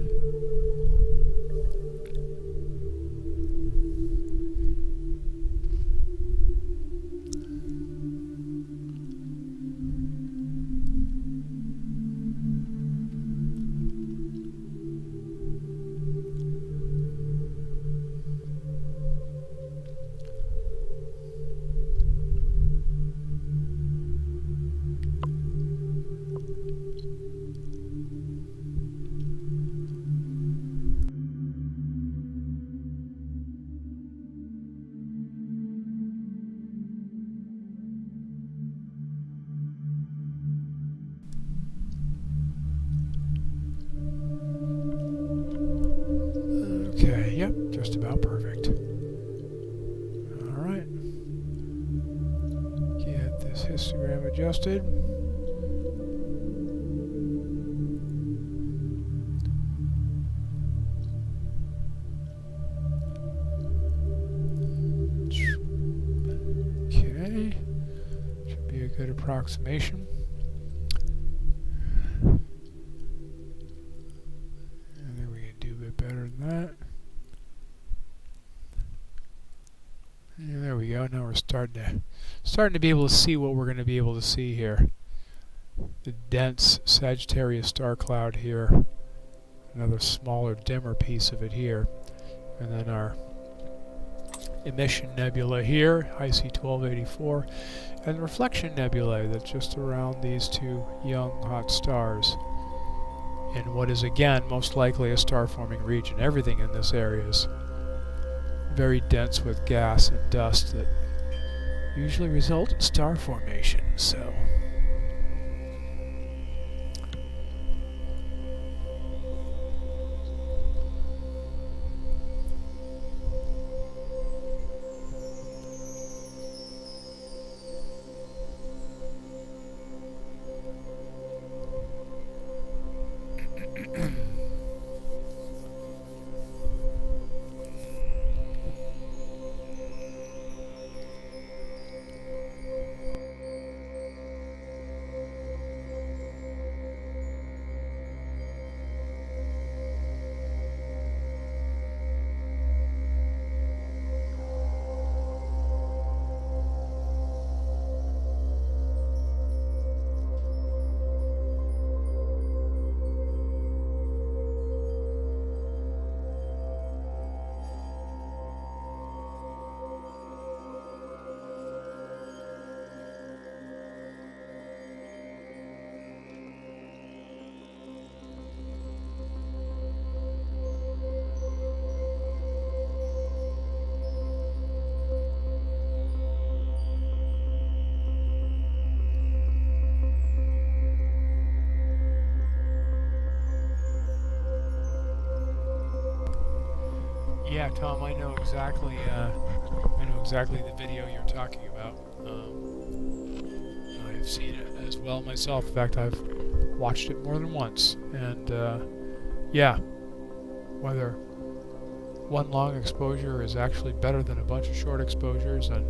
Perfect. Alright. Get this histogram adjusted. Okay. Should be a good approximation. And then we can do a bit better than that. And there we go. Now we're starting to be able to see what we're going to be able to see here. The dense Sagittarius star cloud here. Another smaller, dimmer piece of it here. And then our emission nebula here, IC 1284, and reflection nebulae that's just around these two young hot stars in what is again most likely a star-forming region. Everything in this area is very dense with gas and dust that usually result in star formation. So yeah, Tom, I know exactly the video you're talking about. I've seen it as well myself. In fact, I've watched it more than once. And yeah, whether one long exposure is actually better than a bunch of short exposures, and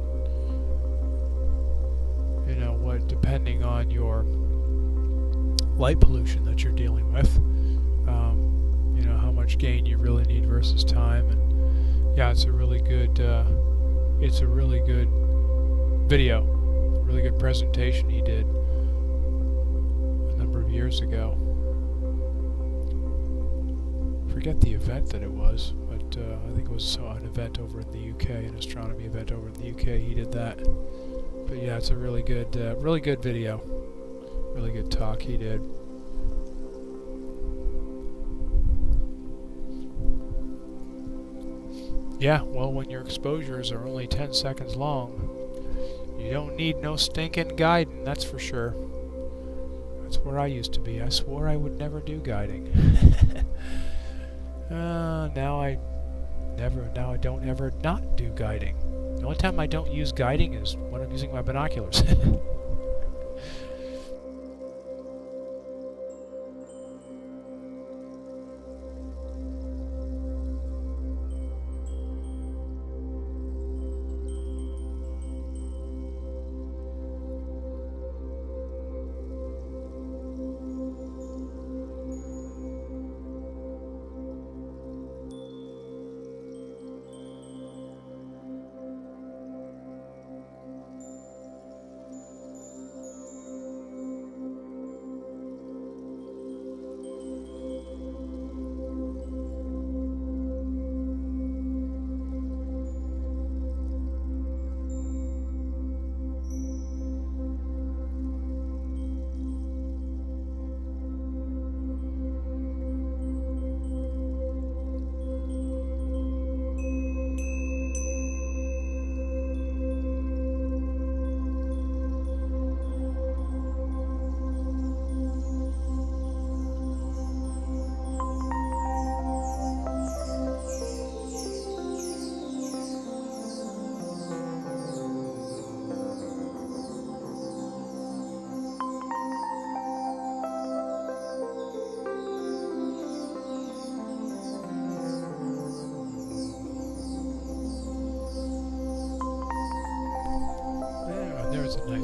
you know what, depending on your light pollution that you're dealing with, you know how much gain you really need versus time. And yeah, it's a really good video, really good presentation he did a number of years ago. Forget the event that it was, but I think it was an event over in the UK, an astronomy event over in the UK. He did that. But yeah, it's a really good video, really good talk he did. Yeah, well, when your exposures are only 10 seconds long, you don't need no stinking guiding, that's for sure. That's where I used to be. I swore I would never do guiding. Now I don't ever not do guiding. The only time I don't use guiding is when I'm using my binoculars.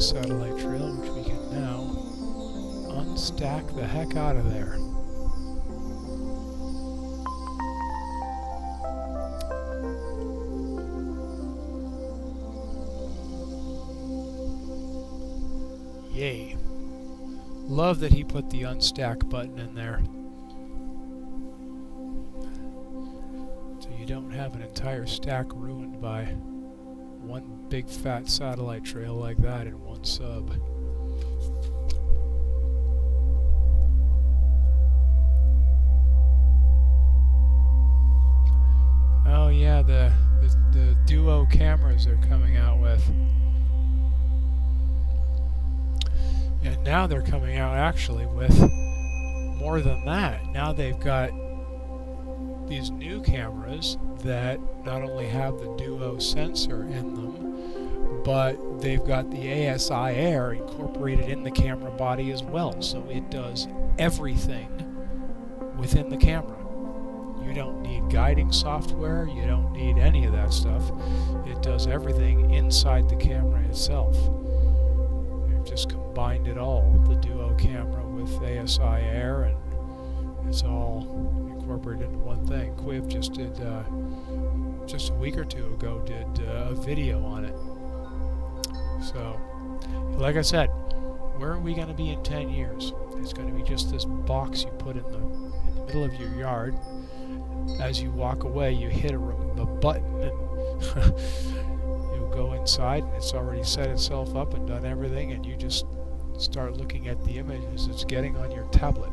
satellite trail, which we can now unstack the heck out of there. Yay. Love that he put the unstack button in there. So you don't have an entire stack ruined by one big fat satellite trail like that in one sub. Oh yeah, the ZWO cameras they're coming out with. And now they're coming out actually with more than that. Now they've got these new cameras that not only have the ZWO sensor in them, but they've got the ASI Air incorporated in the camera body as well. So it does everything within the camera. You don't need guiding software, you don't need any of that stuff. It does everything inside the camera itself. They've just combined it all, the ZWO camera with ASI Air, and it's all incorporated into one thing. Quiv just did, just a week or two ago, did a video on it. So, like I said, where are we going to be in 10 years? It's going to be just this box you put in the middle of your yard. As you walk away, you hit a button and you go inside, and it's already set itself up and done everything, and you just start looking at the images it's getting on your tablet.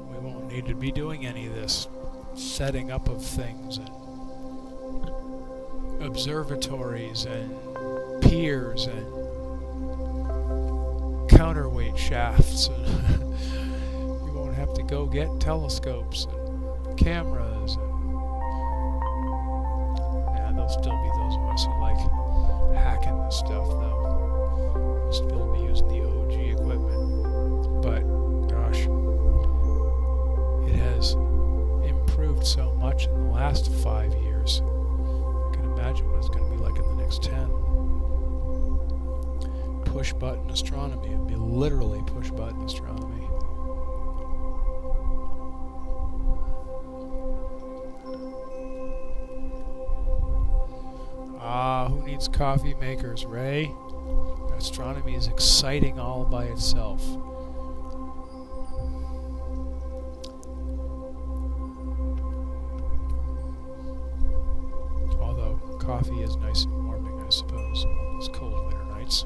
We won't need to be doing any of this setting up of things and observatories and piers and counterweight shafts. You won't have to go get telescopes and cameras. And there'll still be those of us who like hacking the stuff, though. We'll still be using the OG equipment. But, gosh, it has improved so much in the last 5 years. I can imagine what it's going to be like in the next 10. Push button astronomy. It'd be literally push button astronomy. Who needs coffee makers, Ray? Astronomy is exciting all by itself. Although coffee is nice and warming, I suppose, on these cold winter nights.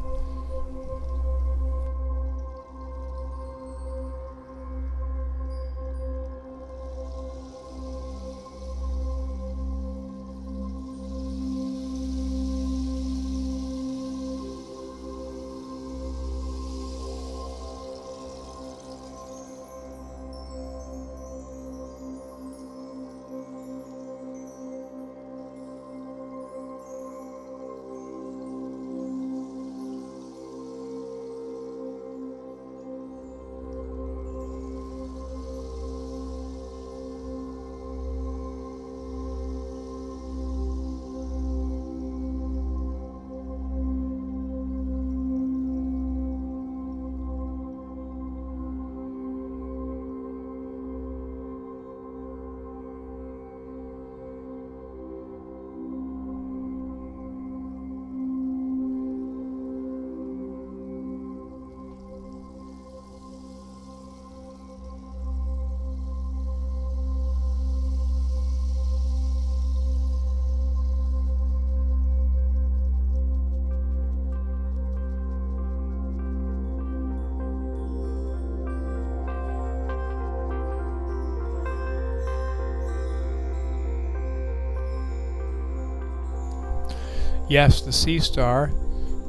Yes, the Sea Star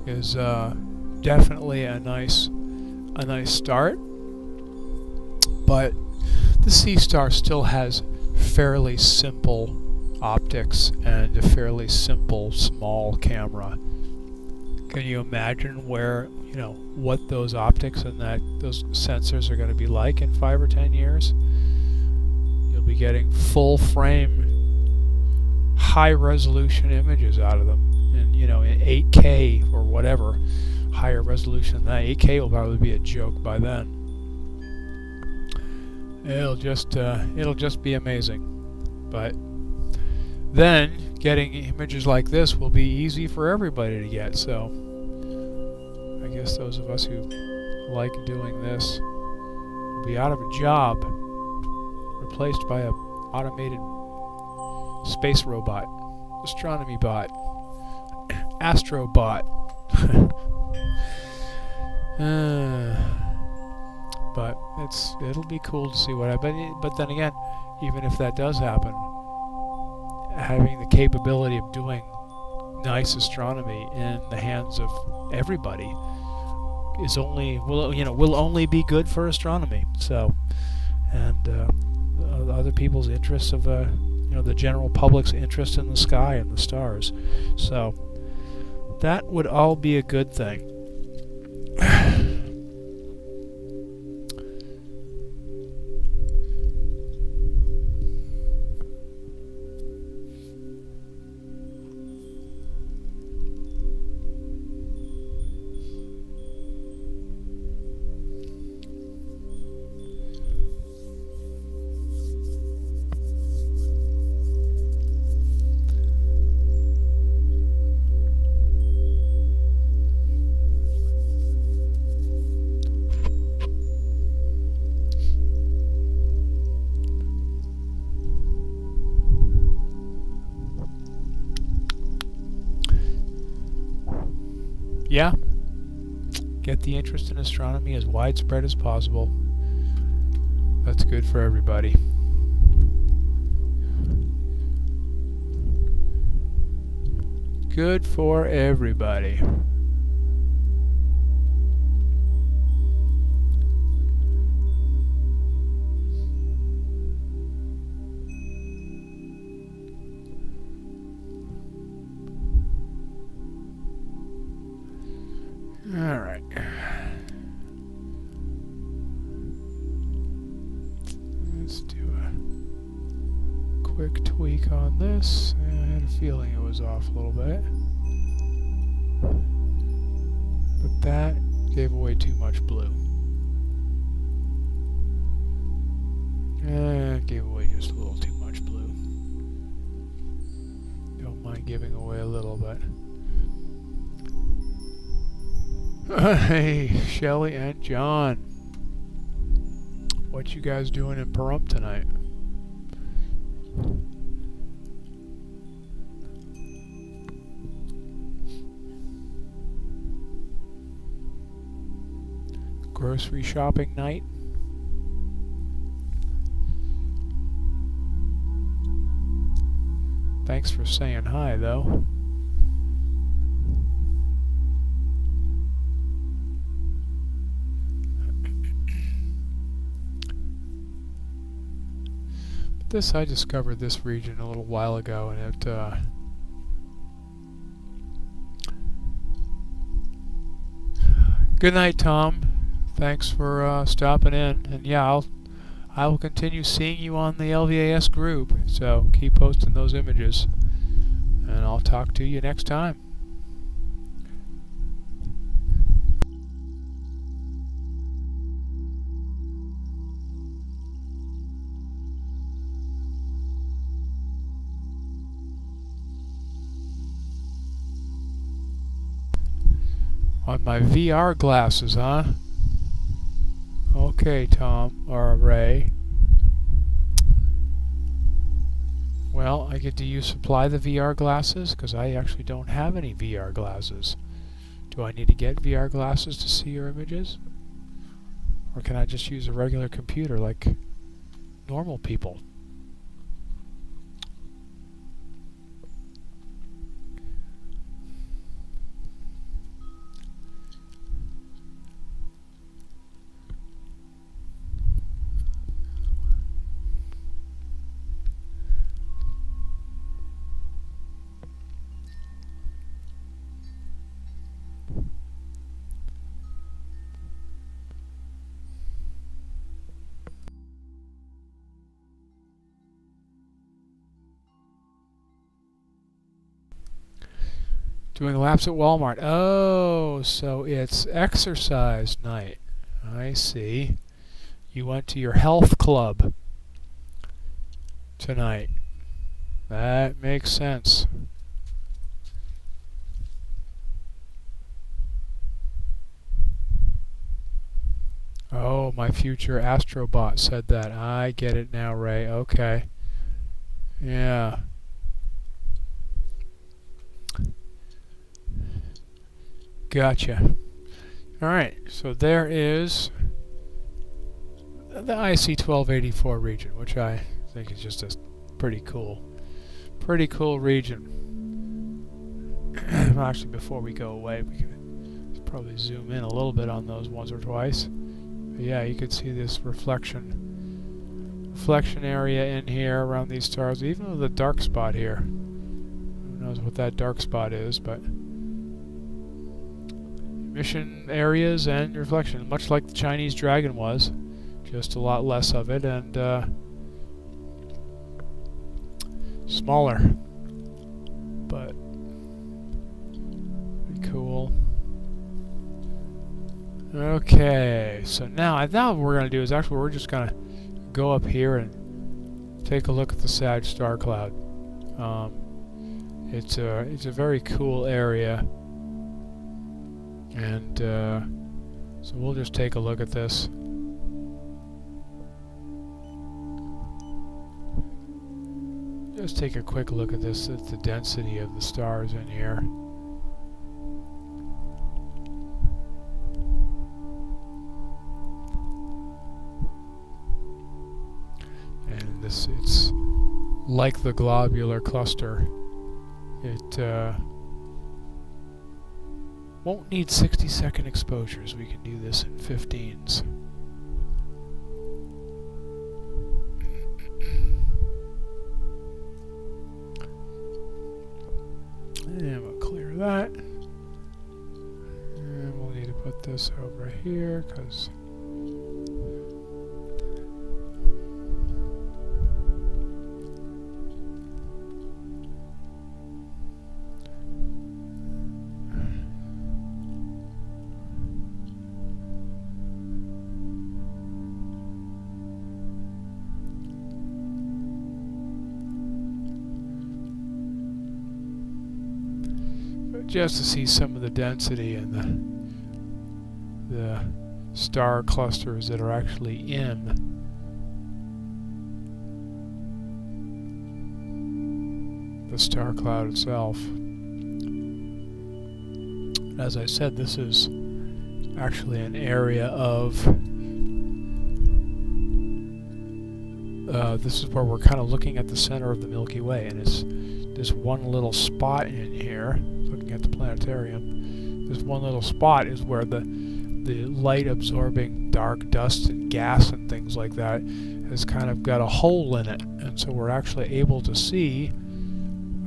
is definitely a nice start, but the Sea Star still has fairly simple optics and a fairly simple small camera. Can you imagine where, what those optics and those sensors are going to be like in 5 or 10 years? You'll be getting full frame, high resolution images out of them in, you know, in 8K or whatever, higher resolution than that. 8K will probably be a joke by then. It'll just be amazing. But then getting images like this will be easy for everybody to get. So I guess those of us who like doing this will be out of a job, replaced by a automated space robot, astronomy bot, astrobot. But it'll be cool to see what happens. But then again, even if that does happen, having the capability of doing nice astronomy in the hands of everybody will only be good for astronomy. So, and other people's interests of the general public's interest in the sky and the stars. So that would all be a good thing. Yeah, get the interest in astronomy as widespread as possible. That's good for everybody. Good for everybody. All right. Let's do a quick tweak on this. I had a feeling it was off a little bit. But that gave away too much blue. Gave away just a little too much blue. Don't mind giving away a little bit. Hey, Shelly and John. What you guys doing in Pahrump tonight? Grocery shopping night? Thanks for saying hi, though. I discovered this region a little while ago, and it good night, Tom. Thanks for stopping in, and yeah, I will continue seeing you on the LVAS group, so keep posting those images, and I'll talk to you next time. On my VR glasses, huh? Okay, Tom, or Ray. Well, do you supply the VR glasses? Because I actually don't have any VR glasses. Do I need to get VR glasses to see your images? Or can I just use a regular computer like normal people? Doing laps at Walmart. Oh, so it's exercise night. I see. You went to your health club tonight. That makes sense. Oh, my future astrobot said that. I get it now, Ray. Okay. Yeah. Gotcha. Alright, so there is the IC1284 region, which I think is just a pretty cool region. Actually, before we go away, we can probably zoom in a little bit on those once or twice. But yeah, you can see this reflection area in here around these stars, even with the dark spot here. Who knows what that dark spot is, but emission areas and reflection, much like the Chinese dragon was, just a lot less of it and smaller, but pretty cool. Okay, so now what we're going to do is actually we're just going to go up here and take a look at the Sag star cloud. It's a very cool area, and so we'll just take a look at this. Just take a quick look at this. It's the density of the stars in here. And it's like the globular cluster. It won't need 60-second exposures. We can do this in 15s. And we'll clear that. And we'll need to put this over here because just to see some of the density and the star clusters that are actually in the star cloud itself. As I said, this is actually an area of this is where we're kind of looking at the center of the Milky Way, and it's this one little spot in here. Looking at the planetarium, this one little spot is where the light absorbing dark dust and gas and things like that has kind of got a hole in it, and so we're actually able to see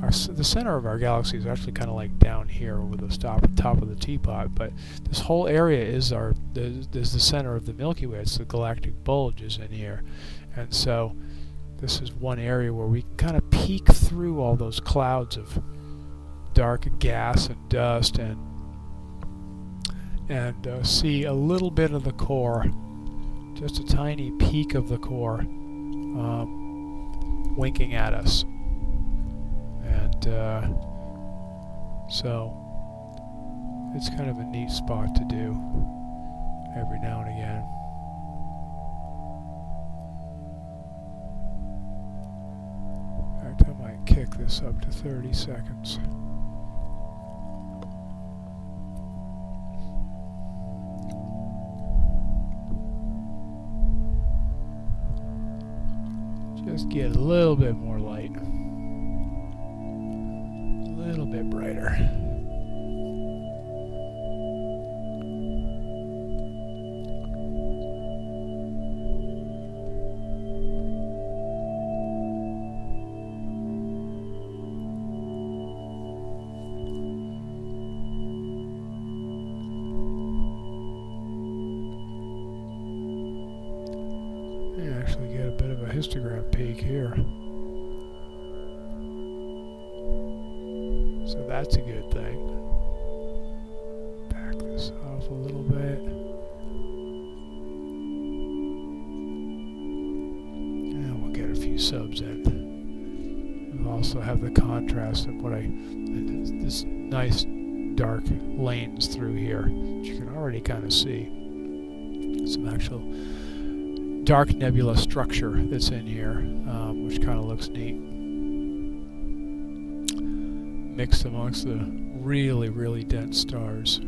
the center of our galaxy is actually kind of like down here over the top of the teapot, but this whole area is the center of the Milky Way. It's the galactic bulge is in here, and so this is one area where we can kind of peek through all those clouds of dark gas and dust and see a little bit of the core, just a tiny peek of the core winking at us. And so it's kind of a neat spot to do every now and again. In fact, I might kick this up to 30 seconds. Just get a little bit more light. A little bit brighter. Actually get a bit of a histogram peak here. So that's a good thing. a little bit. And we'll get a few subs in. We'll also have the contrast of this nice dark lanes through here, which you can already kind of see. Some actual dark nebula structure that's in here, which kind of looks neat. Mixed amongst the really, really dense stars.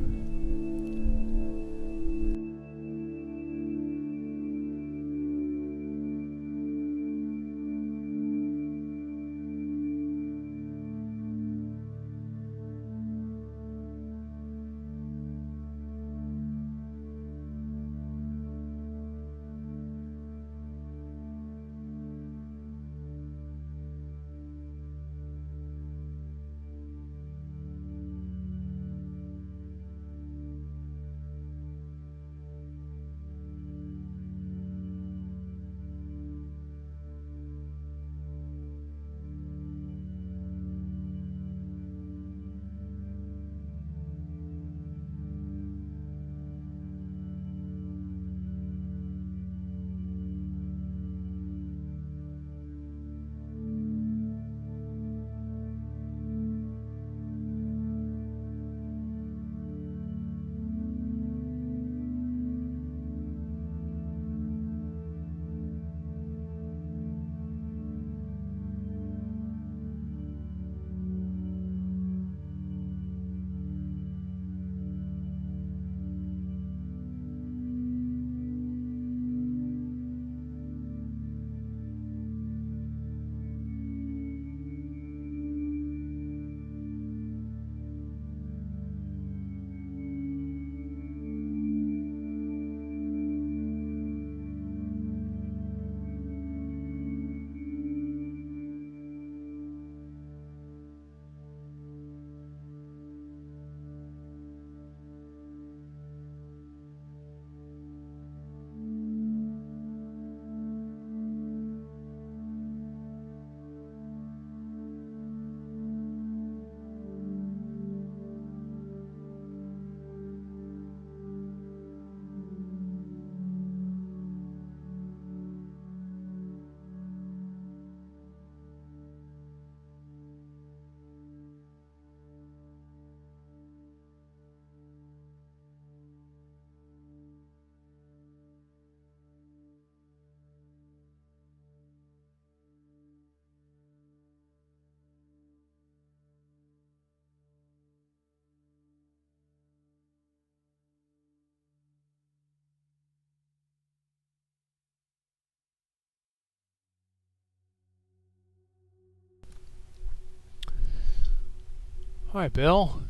Hi, Bill.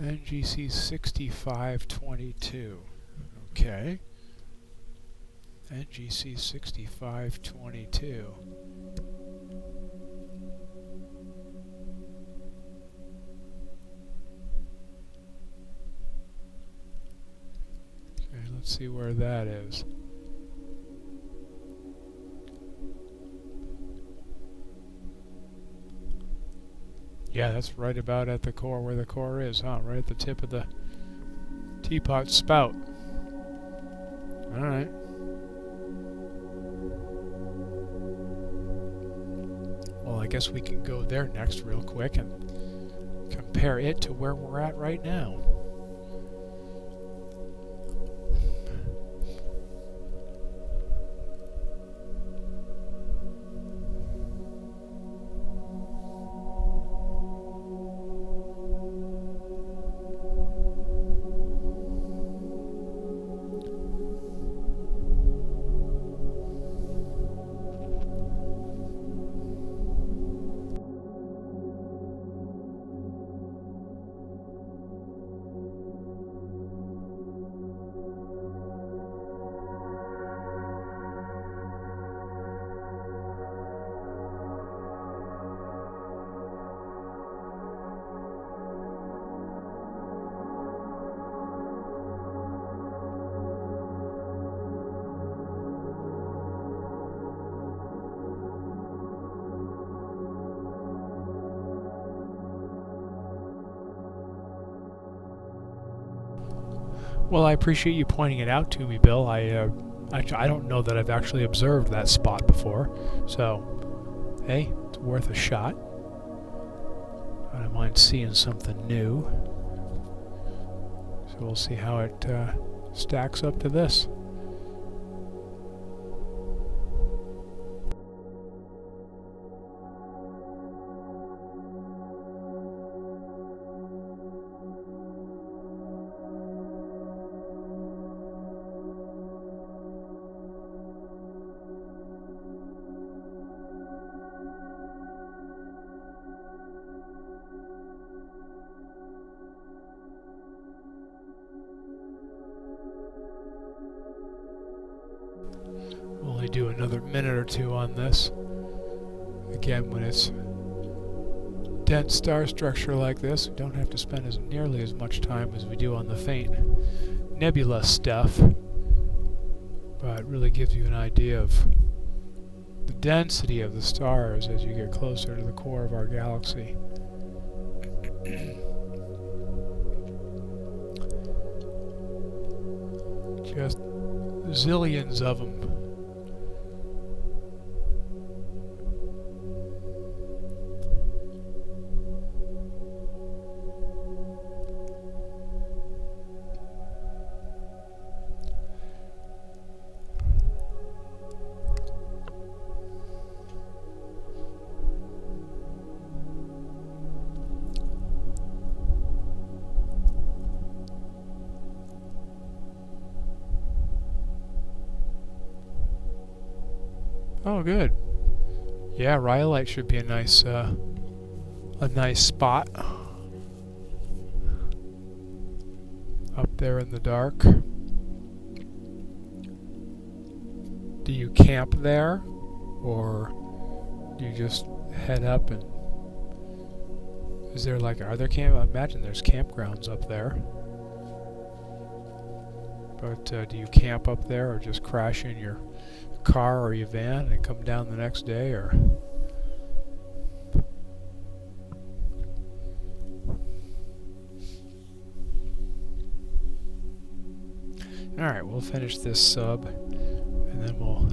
NGC 6522. Okay. NGC 6522. Okay, let's see where that is. Yeah, that's right about at the core, where the core is, huh? Right at the tip of the teapot spout. Alright. Well, I guess we can go there next real quick and compare it to where we're at right now. Well, I appreciate you pointing it out to me, Bill. I don't know that I've actually observed that spot before, so hey, it's worth a shot. I don't mind seeing something new. So we'll see how it stacks up to this. Only do another minute or two on this. Again, when it's dense star structure like this, we don't have to spend nearly as much time as we do on the faint nebula stuff, but it really gives you an idea of the density of the stars as you get closer to the core of our galaxy. Just zillions of them. Oh, good. Yeah, rhyolite should be a nice spot up there in the dark. Do you camp there, or do you just head up and? Is there are there camp? I imagine there's campgrounds up there. But do you camp up there, or just crash in your car or your van and come down the next day, or? Alright, we'll finish this sub and then we'll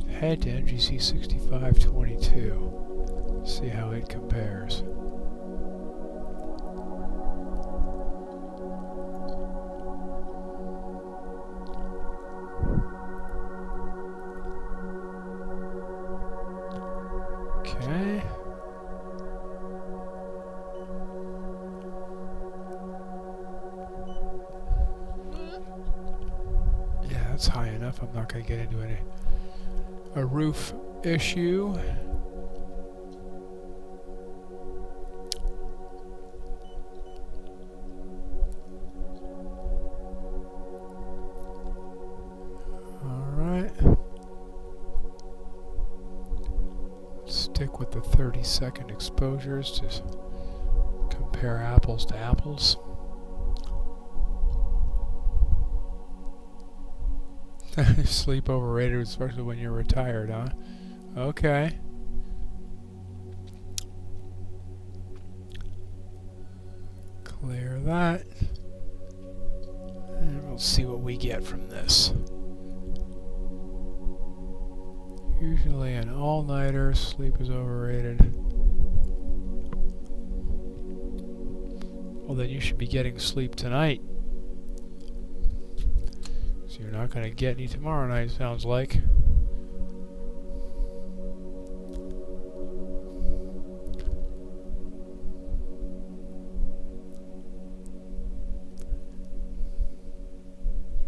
head to NGC 6522, see how it compares. Okay. Yeah, that's high enough. I'm not going to get into a roof issue. Stick with the 30-second exposures to compare apples to apples. Sleep overrated, especially when you're retired, huh? Okay. Clear that. And we'll see what we get from this. Usually an all-nighter, sleep is overrated. Well, then you should be getting sleep tonight. So you're not going to get any tomorrow night, sounds like.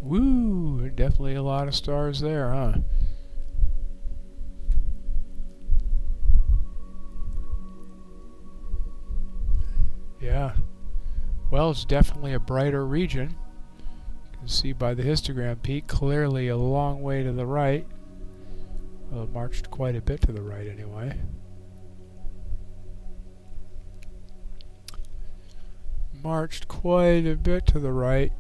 Woo! Definitely a lot of stars there, huh? Yeah, well, it's definitely a brighter region. You can see by the histogram peak clearly a long way to the right. Well, it marched quite a bit to the right anyway. Marched quite a bit to the right.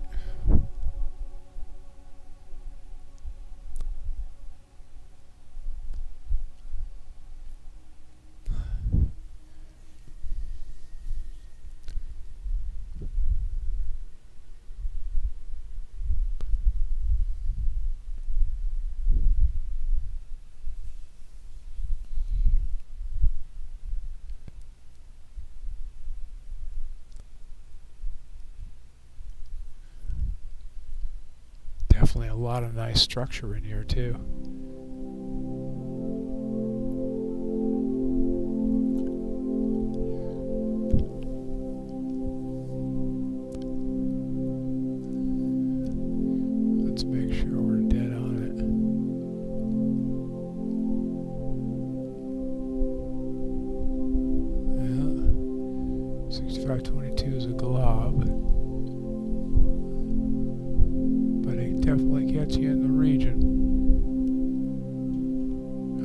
definitely a lot of nice structure in here too. Let's make sure we're dead on it. Yeah. 6522 is a glob. But it definitely gets you in the region.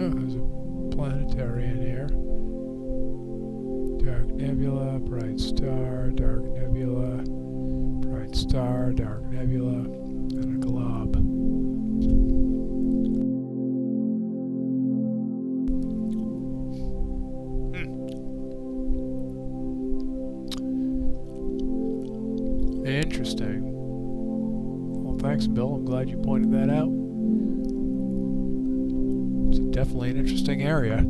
Oh, there's a planetarium here. Dark nebula, bright star, dark nebula, bright star, dark nebula, and a glob. Interesting. Well, thanks, Bill. I'm glad you pointed that out. It's definitely an interesting area.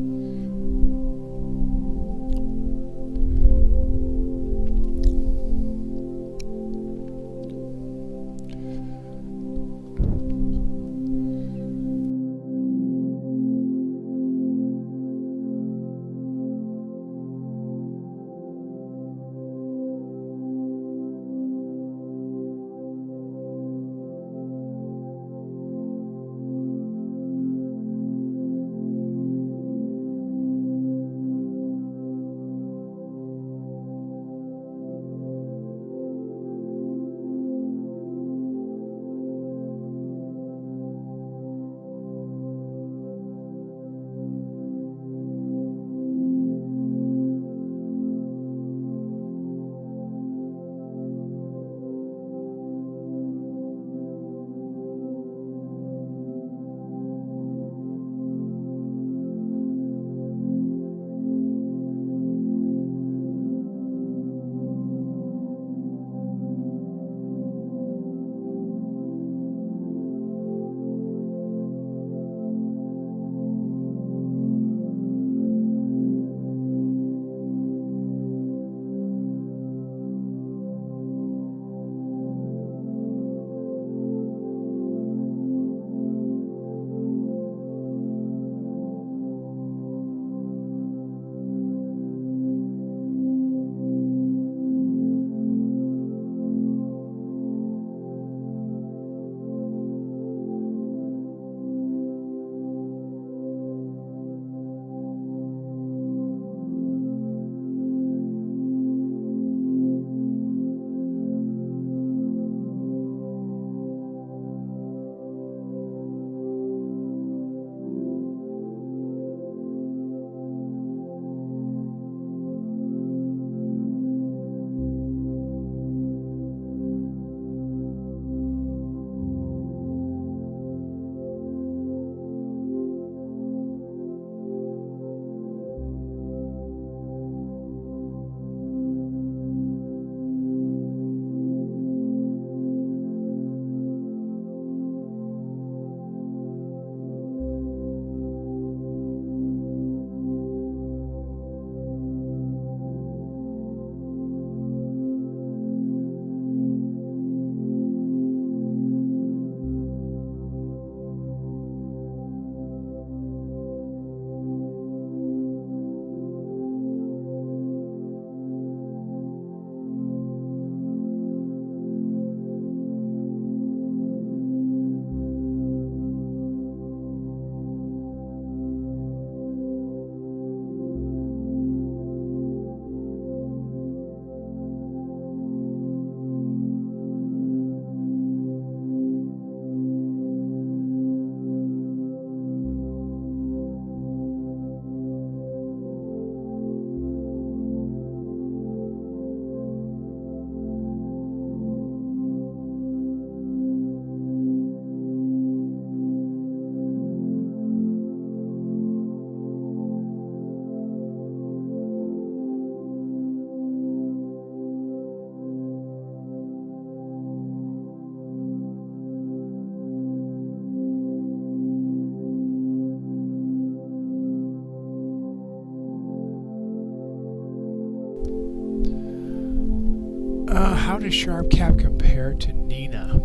How does SharpCap compare to Nina?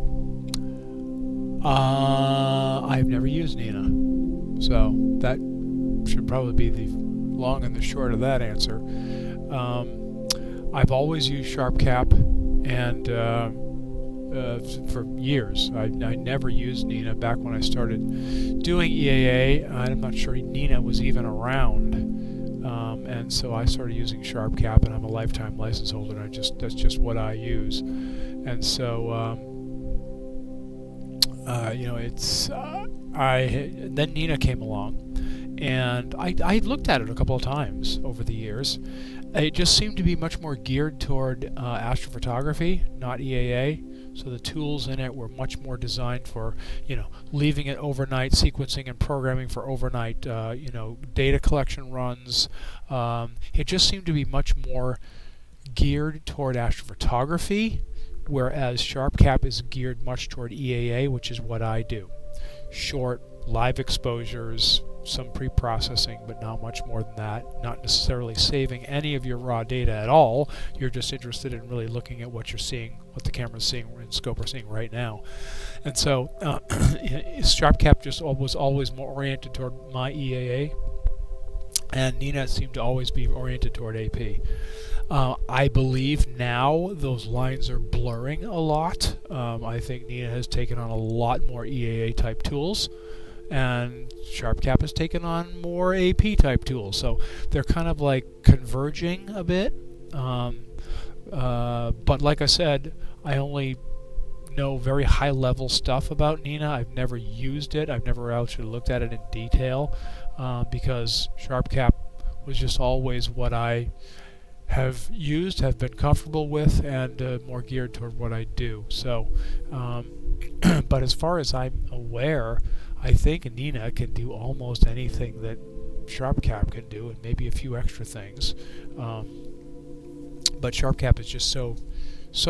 I've never used Nina, so that should probably be the long and the short of that answer. I've always used SharpCap, and for years. I never used Nina back when I started doing EAA. I'm not sure Nina was even around, and so I started using SharpCap, and I'm a lifetime license holder, and that's just what I use. And so then Nina came along, and I looked at it a couple of times over the years. It just seemed to be much more geared toward astrophotography, not EAA. So the tools in it were much more designed for, leaving it overnight, sequencing and programming for overnight, data collection runs. It just seemed to be much more geared toward astrophotography, whereas SharpCap is geared much toward EAA, which is what I do. Short, live exposures, some pre-processing, but not much more than that. Not necessarily saving any of your raw data at all. You're just interested in really looking at what you're seeing, what the camera's seeing and scope are seeing right now. And so SharpCap just was always more oriented toward my EAA, and Nina seemed to always be oriented toward AP. I believe now those lines are blurring a lot. I think Nina has taken on a lot more EAA type tools, and SharpCap has taken on more AP type tools. So they're kind of like converging a bit. But like I said, I only know very high level stuff about Nina. I've never used it. I've never actually looked at it in detail, because SharpCap was just always what I have used, have been comfortable with, and more geared toward what I do. So, but as far as I'm aware, I think Nina can do almost anything that SharpCap can do, and maybe a few extra things. But SharpCap is just so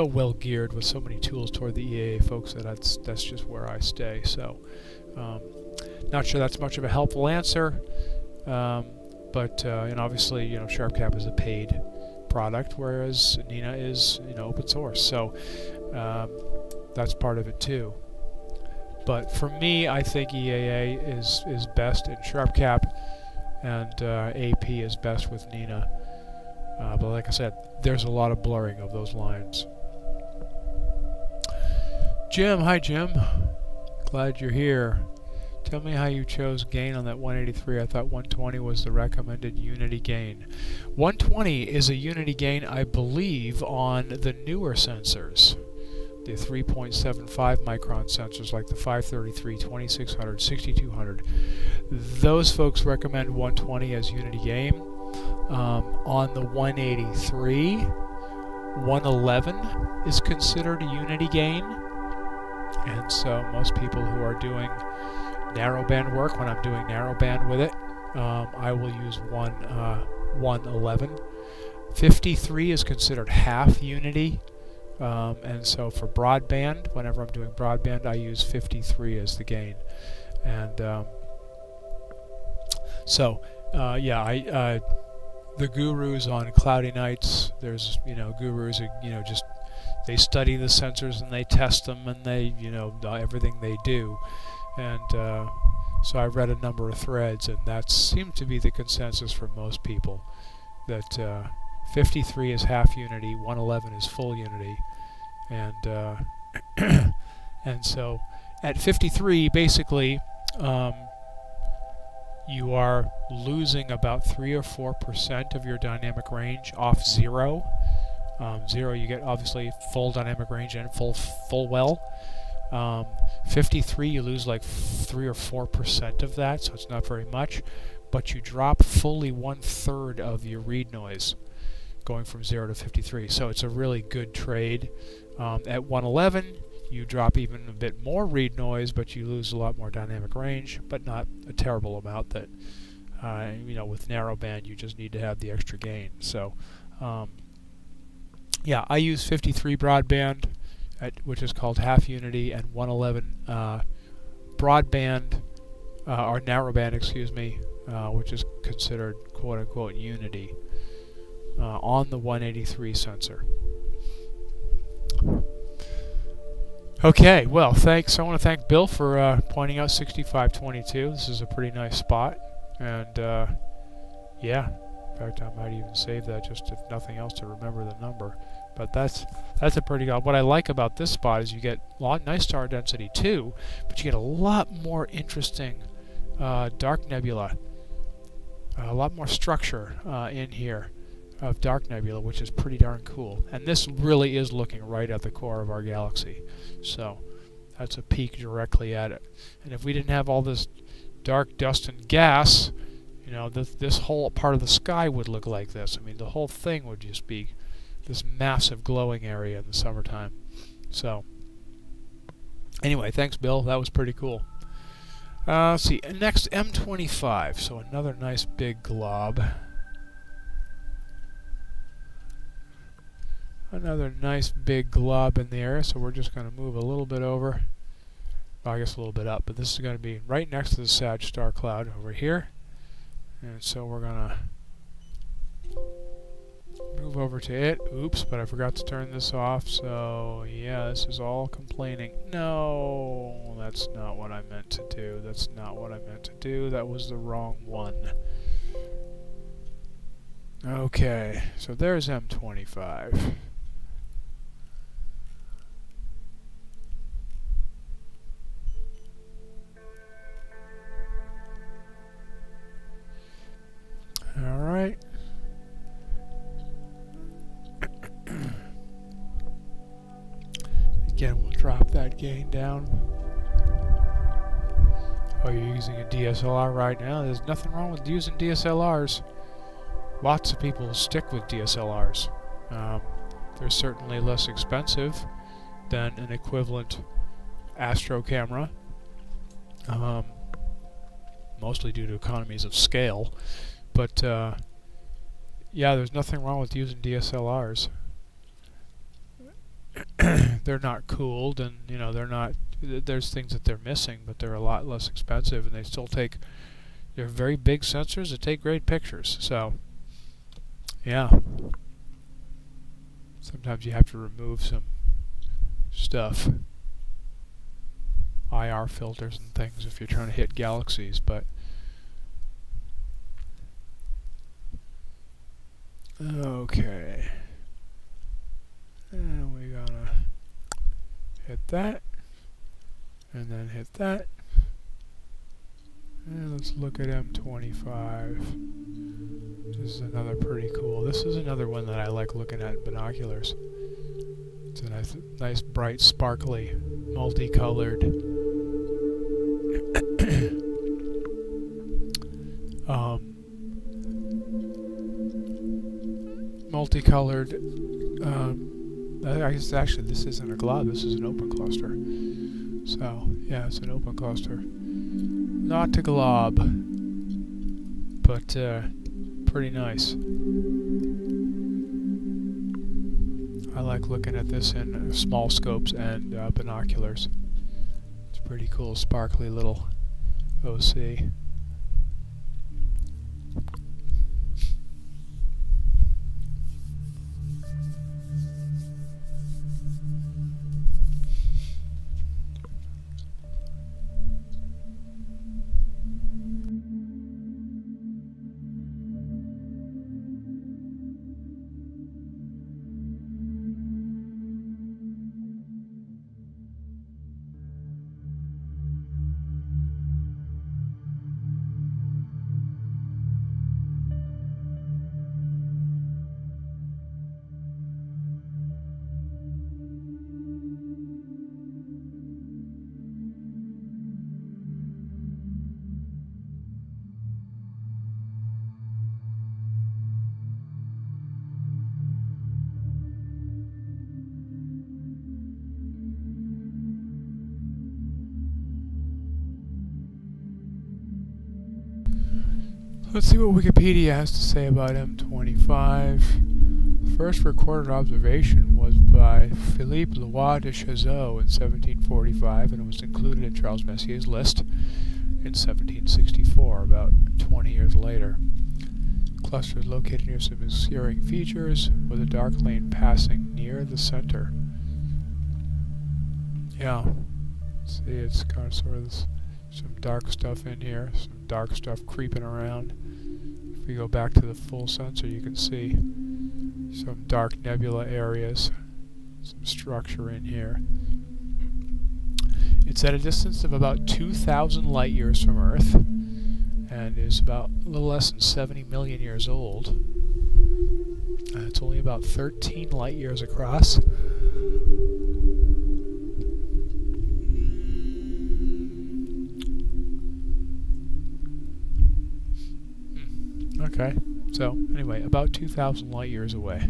well geared with so many tools toward the EAA folks that that's just where I stay. So, not sure that's much of a helpful answer, but and obviously, SharpCap is a paid product, whereas Nina is open source. So that's part of it too. But for me, I think EAA is best in SharpCap, and AP is best with Nina. But like I said, there's a lot of blurring of those lines. Jim, hi Jim. Glad you're here. Tell me how you chose gain on that 183. I thought 120 was the recommended unity gain. 120 is a unity gain, I believe, on the newer sensors. The 3.75 micron sensors like the 533, 2600, 6200. Those folks recommend 120 as unity gain. On the 183, 111 is considered a unity gain. And so most people who are doing narrowband work, when I'm doing narrowband with it, I will use 111. 53 is considered half unity. And so for broadband, whenever I'm doing broadband, I use 53 as the gain. And the gurus on cloudy nights, there's gurus who just they study the sensors and they test them, and they everything they do. And so I read a number of threads, and that seemed to be the consensus for most people, that 53 is half unity, 111 is full unity. And and so at 53, basically, you are losing about 3 or 4% of your dynamic range off 0. 0, you get obviously full dynamic range and full well. 53, you lose like 3 or 4% of that, so it's not very much, but you drop fully 1/3 of your read noise, going from 0 to 53. So it's a really good trade. At 111, you drop even a bit more read noise, but you lose a lot more dynamic range, but not a terrible amount that, with narrowband, you just need to have the extra gain. So, I use 53 broadband, which is called half unity, and 111 broadband, or narrowband, which is considered quote-unquote unity, on the 183 sensor. Okay, well, thanks. I want to thank Bill for pointing out 6522. This is a pretty nice spot, and yeah, in fact, I might even save that just if nothing else to remember the number. But that's a pretty good. What I like about this spot is you get nice star density too, but you get a lot more interesting dark nebula, a lot more structure in here of dark nebula, which is pretty darn cool. And this really is looking right at the core of our galaxy, so that's a peek directly at it. And if we didn't have all this dark dust and gas, you know, this whole part of the sky would look like this. I mean, the whole thing would just be this massive glowing area in the summertime. So anyway, thanks Bill, that was pretty cool. Let's see, next M25, so another nice big glob. Another nice big glob in the area, so we're just going to move a little bit over. Well, I guess a little bit up, but this is going to be right next to the Sag star cloud over here. And so we're going to move over to it. Oops, but I forgot to turn this off, so yeah, this is all complaining. No, that's not what I meant to do. That's not what I meant to do. That was the wrong one. Okay, so there's M25. Alright. Again, we'll drop that gain down. Oh, you're using a DSLR right now? There's nothing wrong with using DSLRs. Lots of people stick with DSLRs. They're certainly less expensive than an equivalent astro camera. Mostly due to economies of scale. But yeah, there's nothing wrong with using DSLRs. They're not cooled, and you know they're not. There's things that they're missing, but they're a lot less expensive, and they still take. They're very big sensors that take great pictures. So yeah, sometimes you have to remove some stuff, IR filters and things, if you're trying to hit galaxies, but. Okay, and we're gonna hit that, and then hit that, and let's look at M25. This is another pretty cool. This is another one that I like looking at in binoculars. It's a nice bright, sparkly, multicolored multicolored. I guess actually this isn't a glob. This is an open cluster. So yeah, it's an open cluster. Not a glob, but pretty nice. I like looking at this in small scopes and binoculars. It's pretty cool, sparkly little OC. Let's see what Wikipedia has to say about M25. The first recorded observation was by Philippe Leroy de Chazot in 1745, and it was included in Charles Messier's list in 1764, about 20 years later. The cluster is located near some obscuring features, with a dark lane passing near the center. Yeah. See, it's kind of sort of this, some dark stuff in here, some dark stuff creeping around. If we go back to the full sensor, you can see some dark nebula areas, some structure in here. It's at a distance of about 2,000 light years from Earth, and is about a little less than 70 million years old. It's only about 13 light years across. Okay, so anyway, about 2,000 light years away.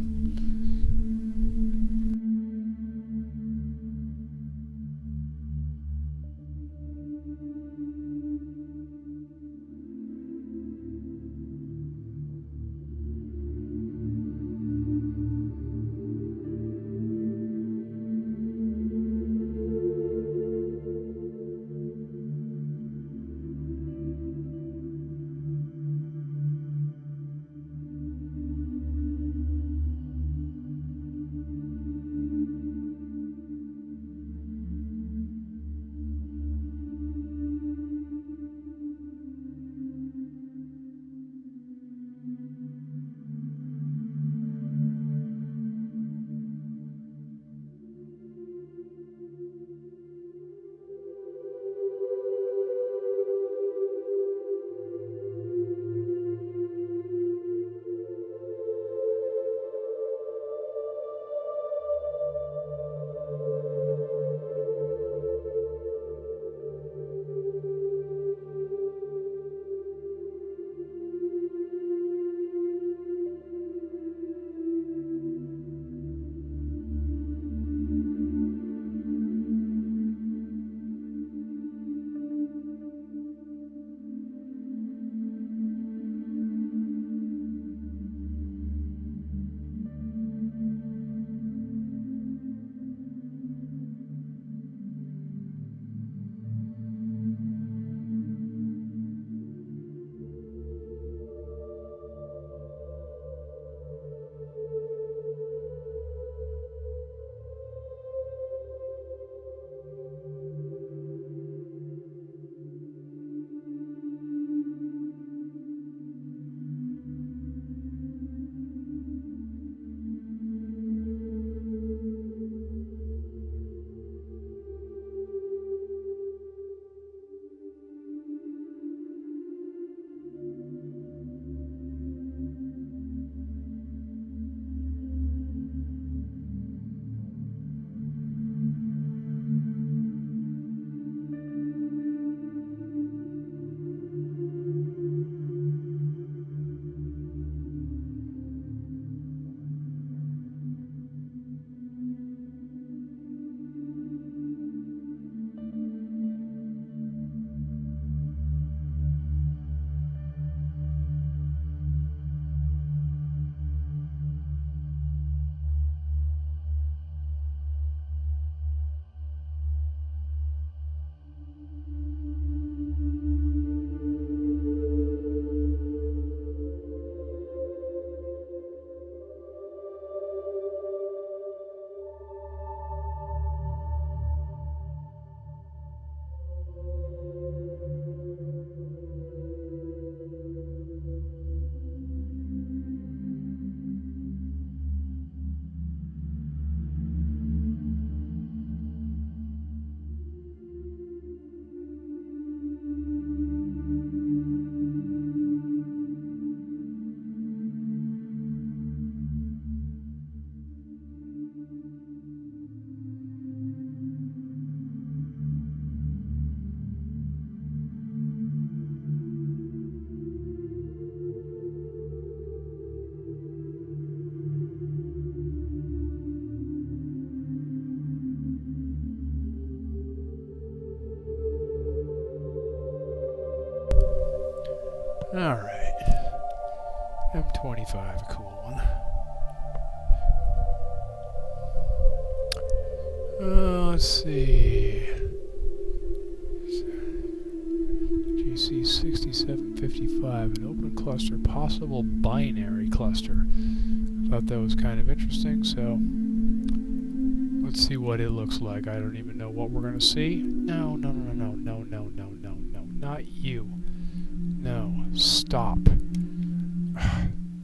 Alright. M25, a cool one. Let's see. GC 6755, an open cluster, possible binary cluster. Thought that was kind of interesting, so Let's see what it looks like. I don't even know what we're going to see. No, no, no, no, no, no, no, no, no, not you. No, stop.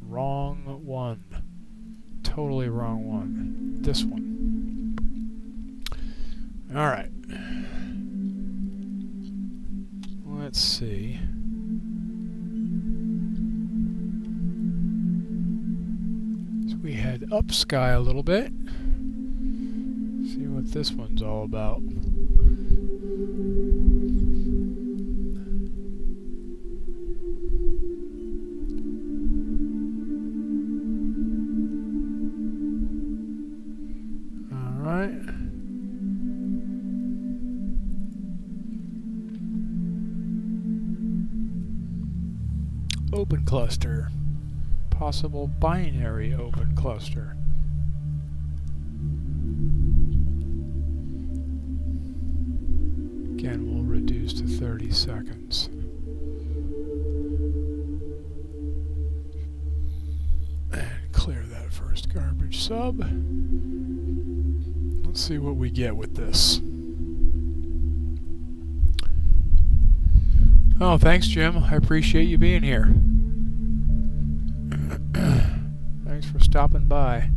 Wrong one. Totally wrong one. This one. Alright. Let's see. So we head up sky a little bit. See what this one's all about. Open cluster. Possible binary open cluster. Again, we'll reduce to 30 seconds. And clear that first garbage sub. Let's see what we get with this. Oh, thanks, Jim. I appreciate you being here. Thanks for stopping by.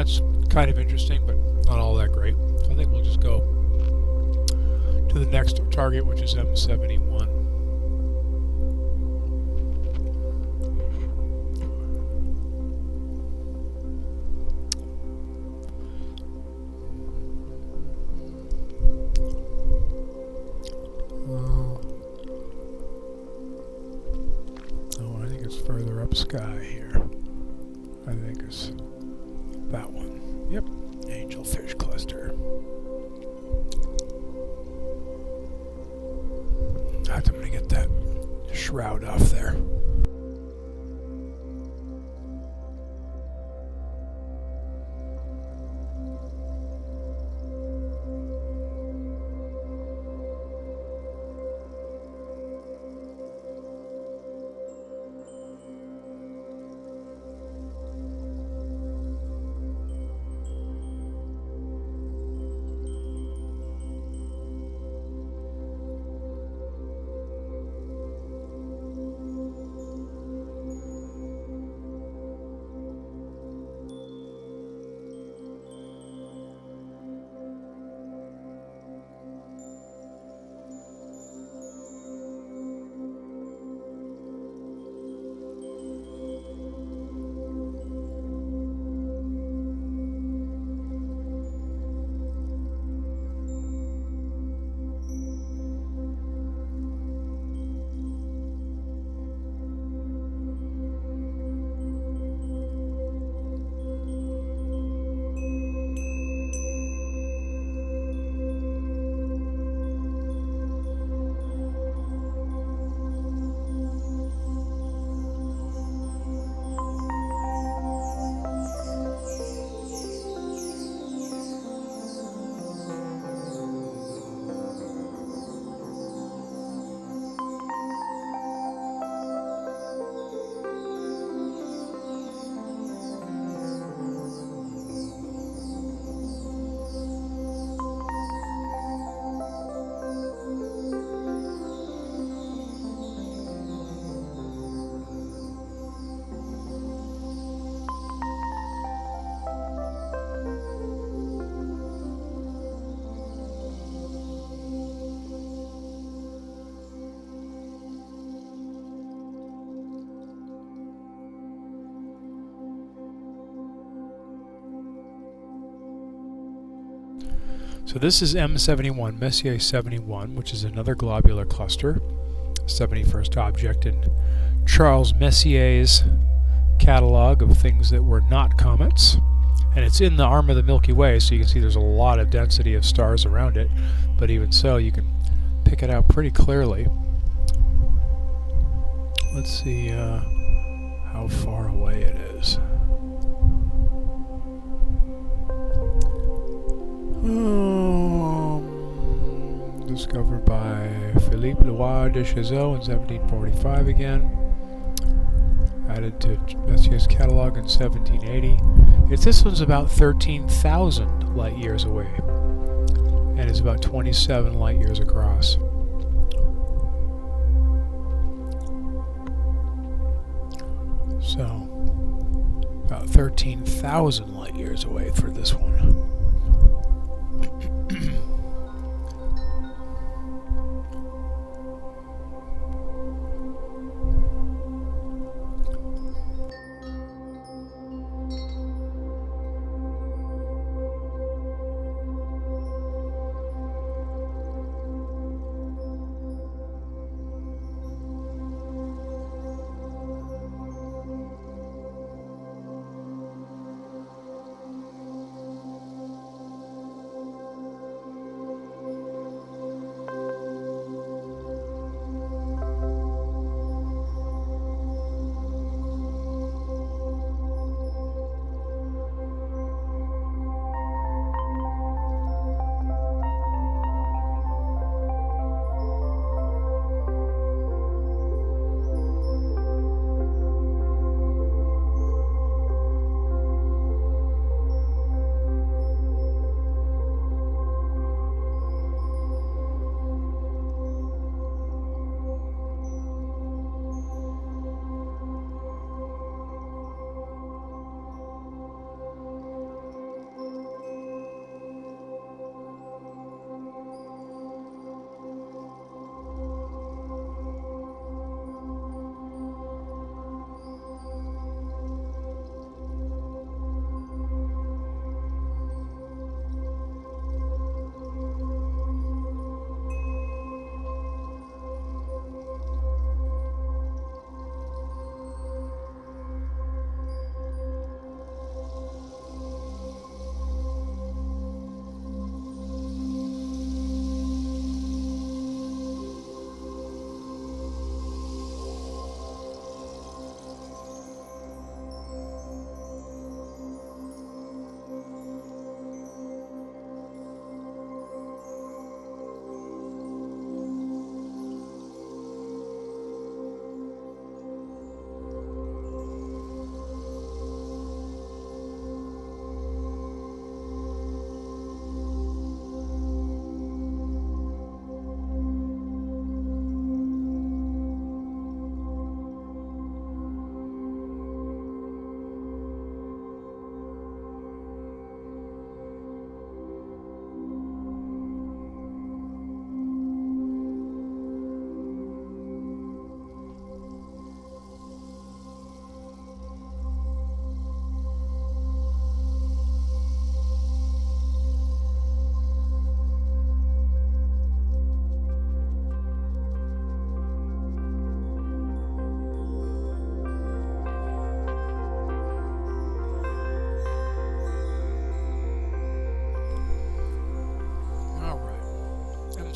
That's kind of interesting, but not all that great. So I think we'll just go to the next target, which is M71. Further up sky here. I think it's that one. Yep, angelfish cluster. I'm going to get that shroud off there. So this is M71, Messier 71, which is another globular cluster, 71st object in Charles Messier's catalog of things that were not comets. And it's in the arm of the Milky Way, so you can see there's a lot of density of stars around it, but even so, you can pick it out pretty clearly. Let's see how far away it is. Discovered by Philippe Loire de Chazeau in 1745 again. Added to Messier's catalog in 1780. This one's about 13,000 light years away, and it's about 27 light years across. So, about 13,000 light years away for this one.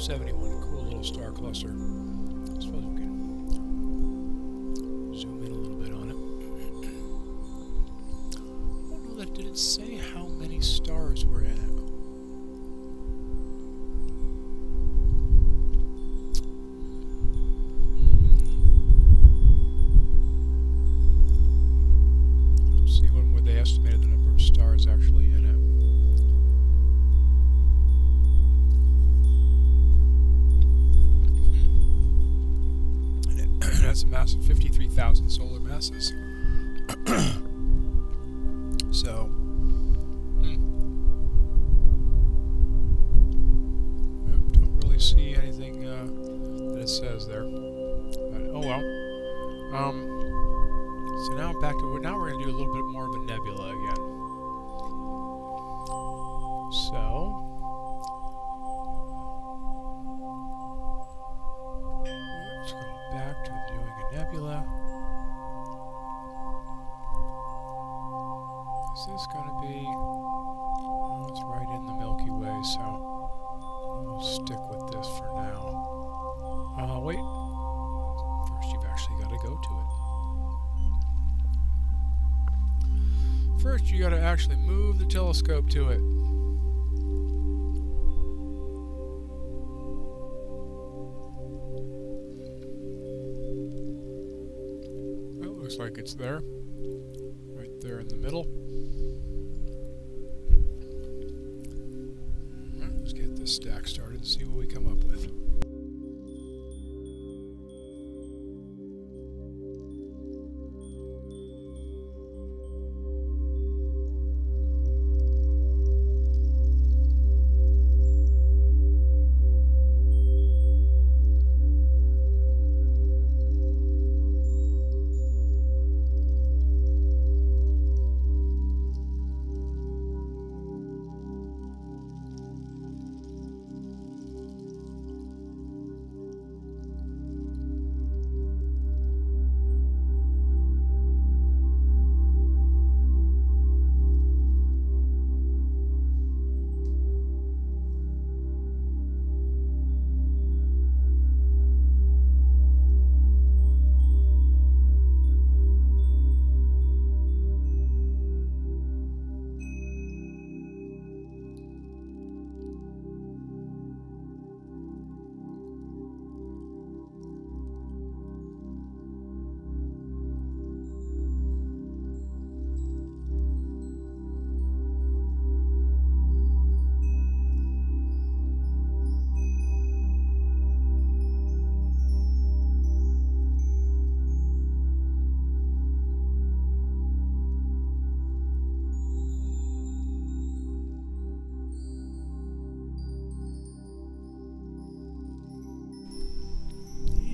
71, cool little star cluster. I suppose we can zoom in a little bit on it. I don't know that did it say how many stars were in it. Let's see when they estimated the number of stars actually in it. That's a mass of 53,000 solar masses. So, don't really see anything that it says there. But, oh well. So now back to now we're going to do a little bit more of a nebula again. So. Let's go back to doing a nebula. Is this going to be... Oh, it's right in the Milky Way, so we'll stick with this for now. Wait. First you've actually got to go to it. First you got to actually move the telescope to it. Looks like it's there, right there in the middle. Let's get this stack started and see what we come up with.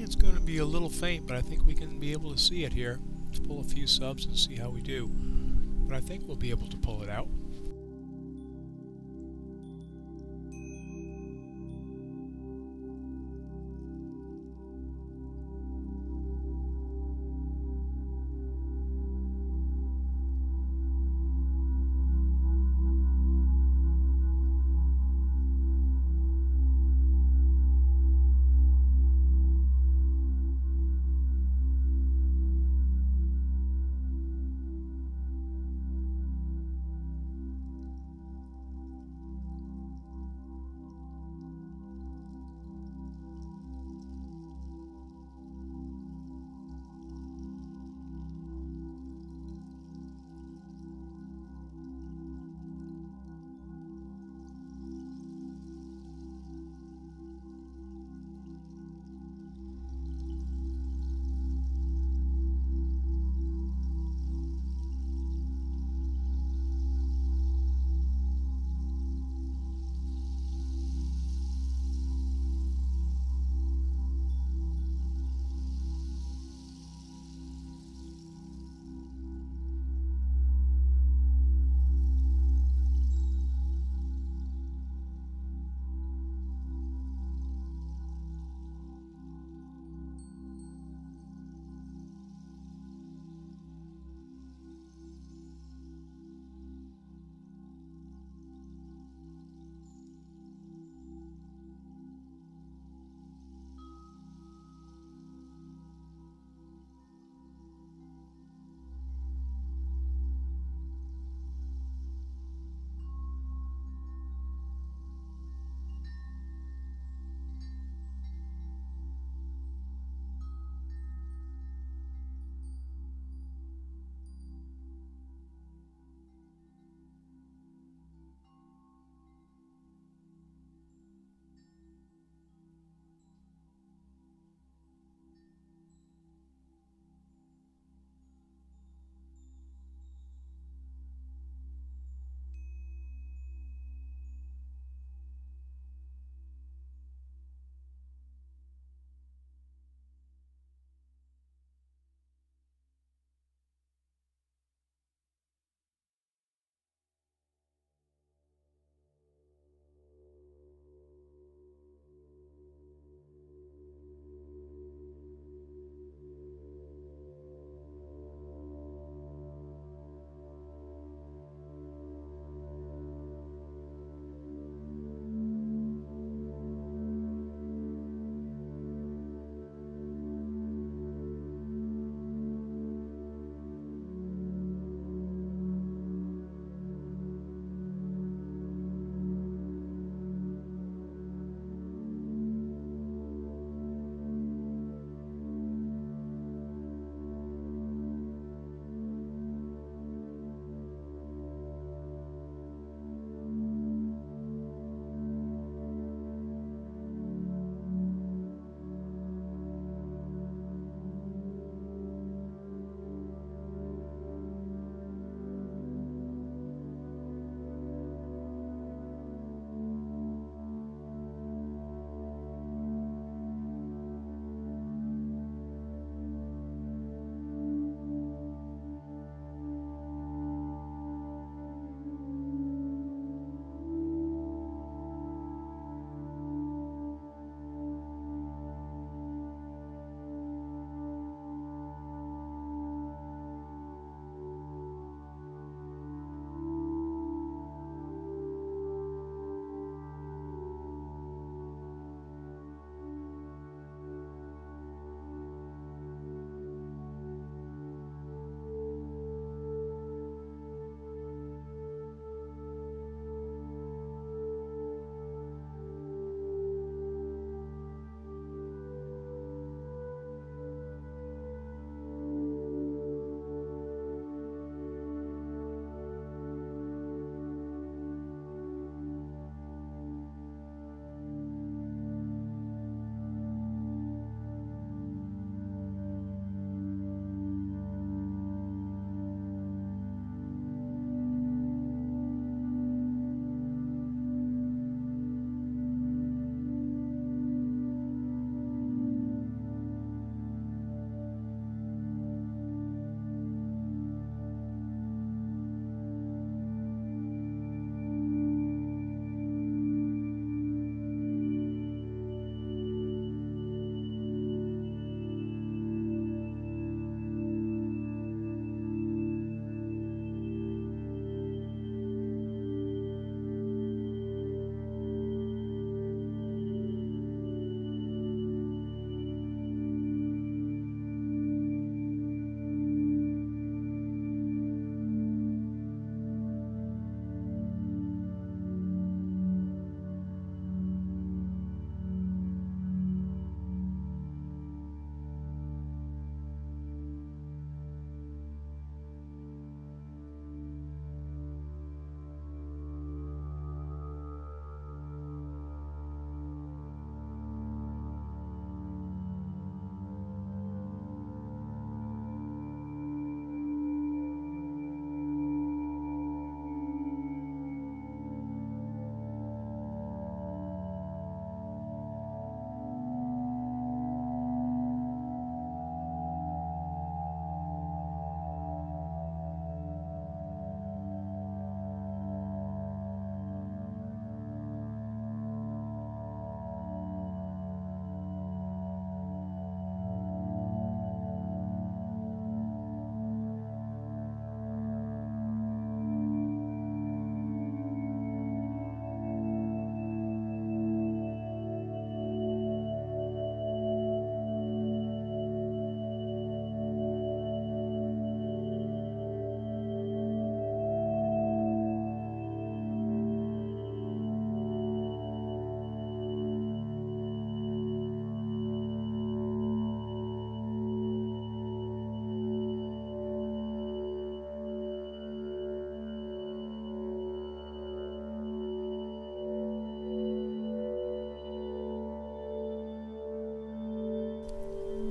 It's going to be a little faint, but I think we can be able to see it here. Let's pull a few subs and see how we do. But I think we'll be able to pull it out.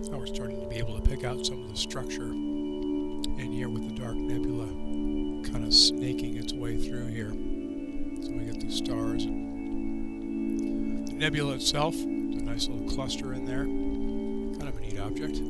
Now we're starting to be able to pick out some of the structure in here with the dark nebula kind of snaking its way through here. So we get the stars. The nebula itself, there's a nice little cluster in there. Kind of a neat object.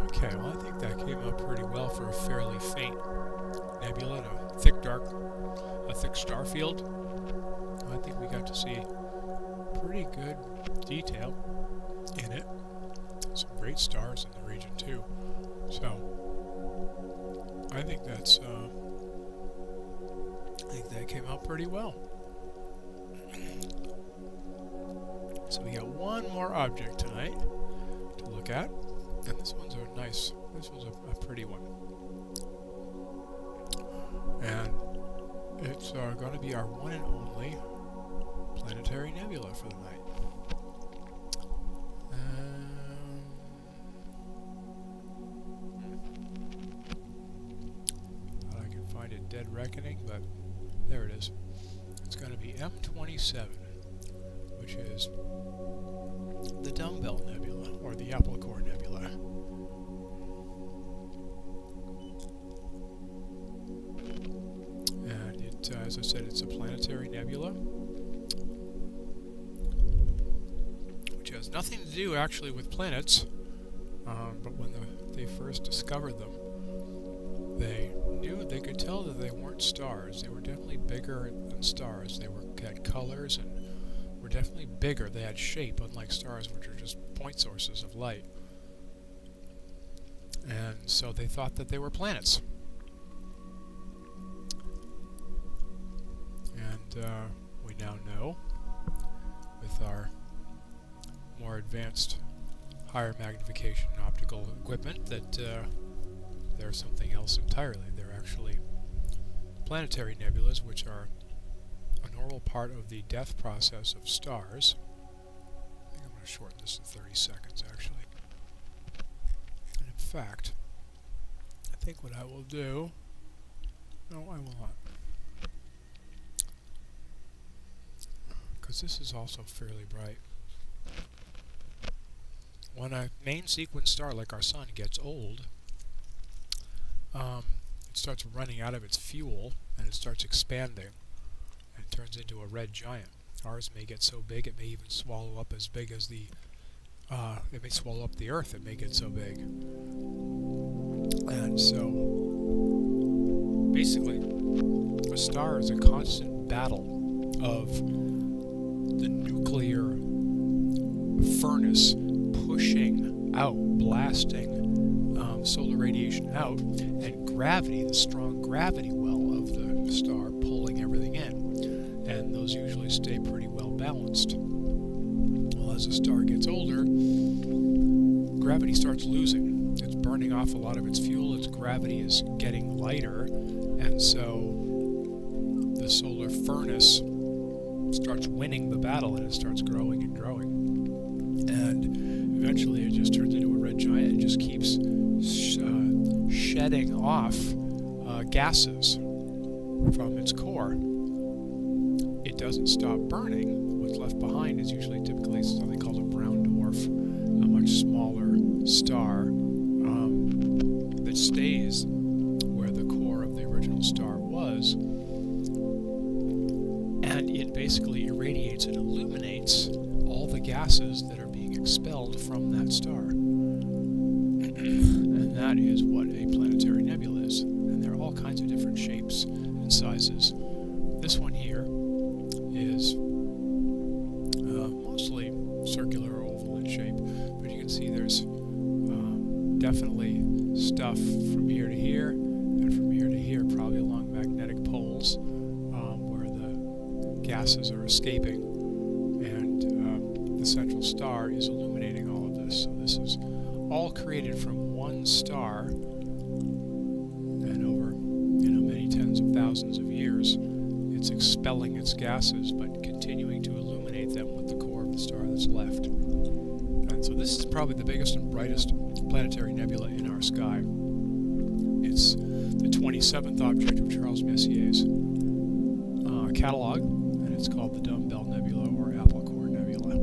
Okay, well I think that came out pretty well for a fairly faint nebula, a thick star field. I think we got to see pretty good detail in it. Some great stars in the region too. So I think that came out pretty well. So we got one more object tonight to look at, and this one's a pretty one. And it's going to be our one and only planetary nebula for the night. Thought I could find it dead reckoning, but there it is. It's going to be M27, which is the Dumbbell Nebula, or the Apple Core Nebula. And it, as I said, it's a planetary nebula, which has nothing to do actually with planets, but when they first discovered them, they could tell that they weren't stars. They were definitely bigger than stars. They had colors and were definitely bigger. They had shape, unlike stars, which are just point sources of light. And so they thought that they were planets. And we now know, with our more advanced, higher magnification optical equipment, that they're something else entirely. They're actually planetary nebulas, which are a normal part of the death process of stars. I think I'm going to shorten this to 30 seconds, actually. And in fact, I think what I will do... No, I will not. Because this is also fairly bright. When a main sequence star like our Sun gets old, it starts running out of its fuel, and it starts expanding, and it turns into a red giant. Ours may get so big it may even swallow up as big as it may swallow up the Earth. It may get so big. And so, basically, a star is a constant battle of the nuclear furnace pushing out, blasting solar radiation out, and gravity, the strong gravity well of the star, pulling everything in. And those usually stay pretty well balanced. Well, as a star gets older, gravity starts losing. It's burning off a lot of its fuel, its gravity is getting lighter, and so the solar furnace starts winning the battle, and it starts growing and growing. And eventually it just turns into a red giant and just keeps shedding off gases from its core. It doesn't stop burning. What's left behind is usually typically something called a brown dwarf, a much smaller star that stays where the core of the original star was, and it basically irradiates and illuminates all the gases that are being expelled from that star. And that is what a planetary nebula is. And there are all kinds of different shapes and sizes. This one here is mostly circular or oval in shape, but you can see there's definitely stuff from here to here and from here to here, probably along magnetic poles where the gases are escaping, and the central star is illuminating all of this. So this is all created from one star, and over many tens of thousands of years it's expelling its gases but continuing to illuminate them with the core of the star that's left. And so this is probably the biggest and brightest planetary nebula in our sky. It's the 27th object of Charles Messier's catalog, and it's called the Dumbbell Nebula, or Apple Core Nebula.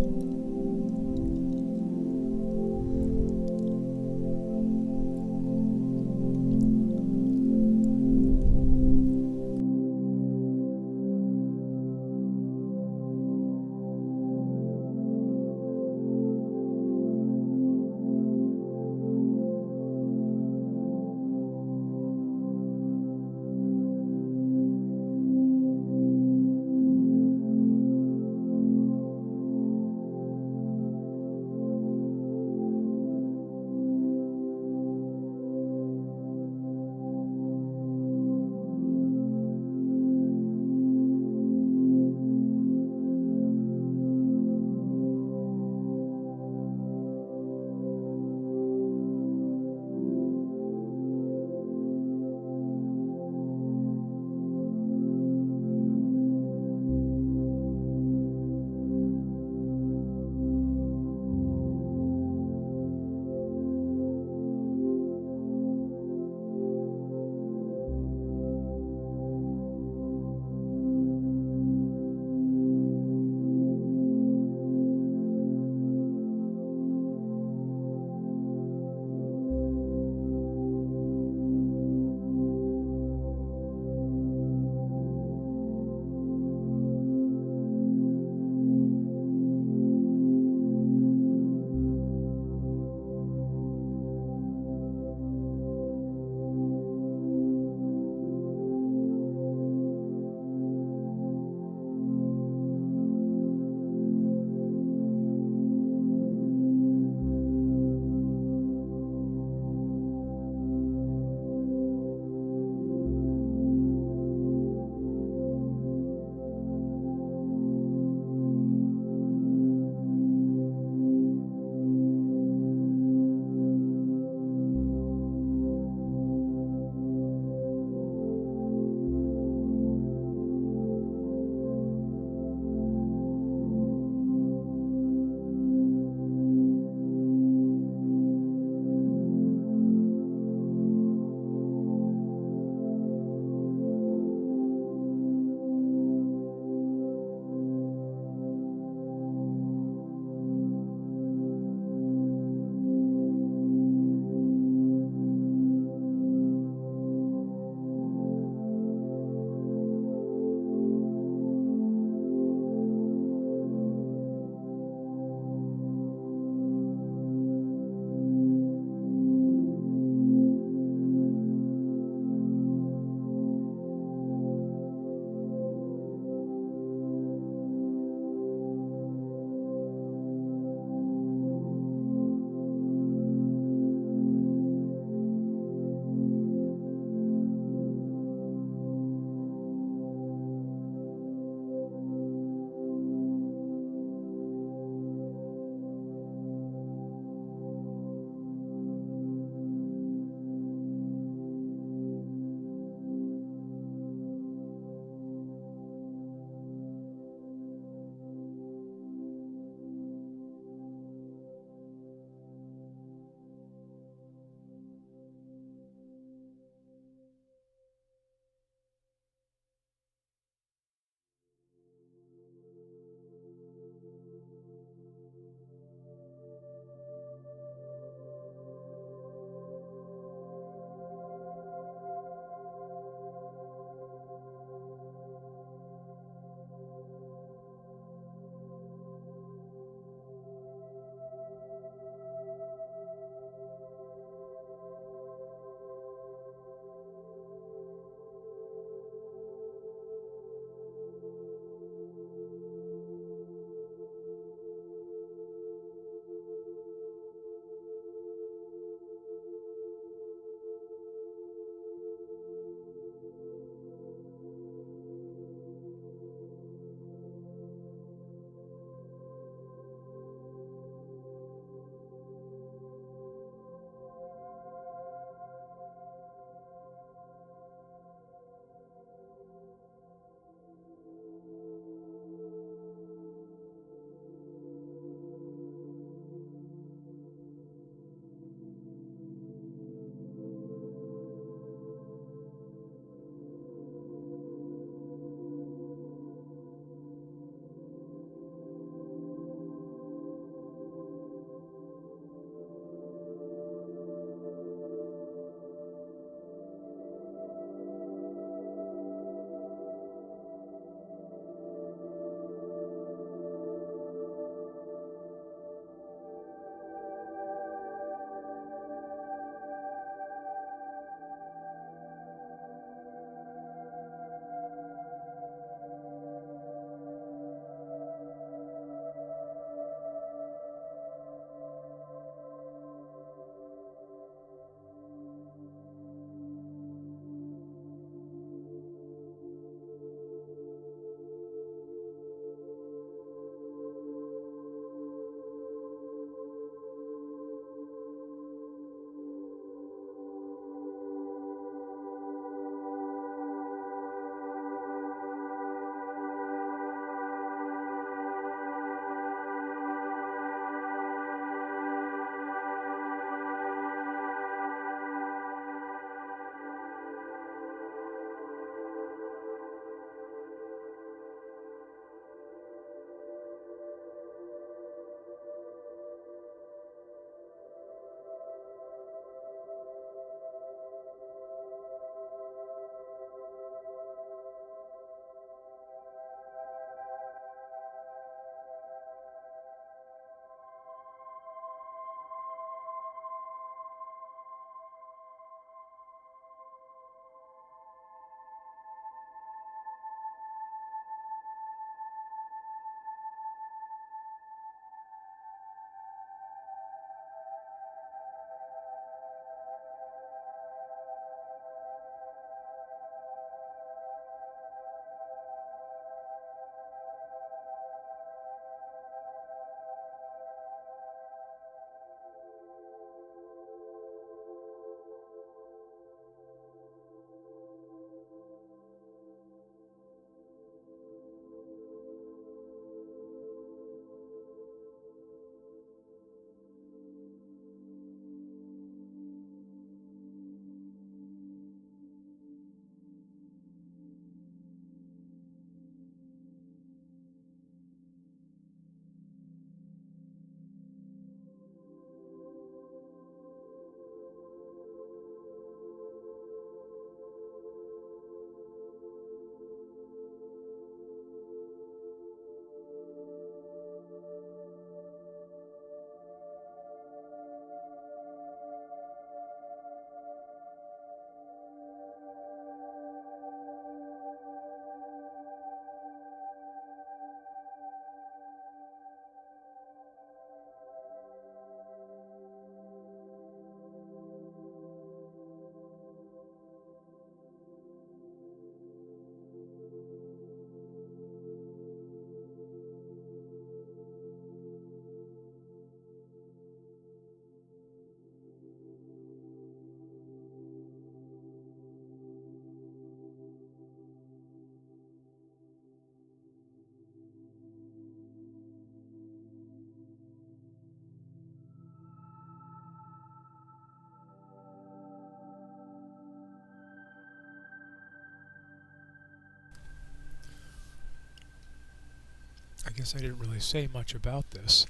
guess I didn't really say much about this.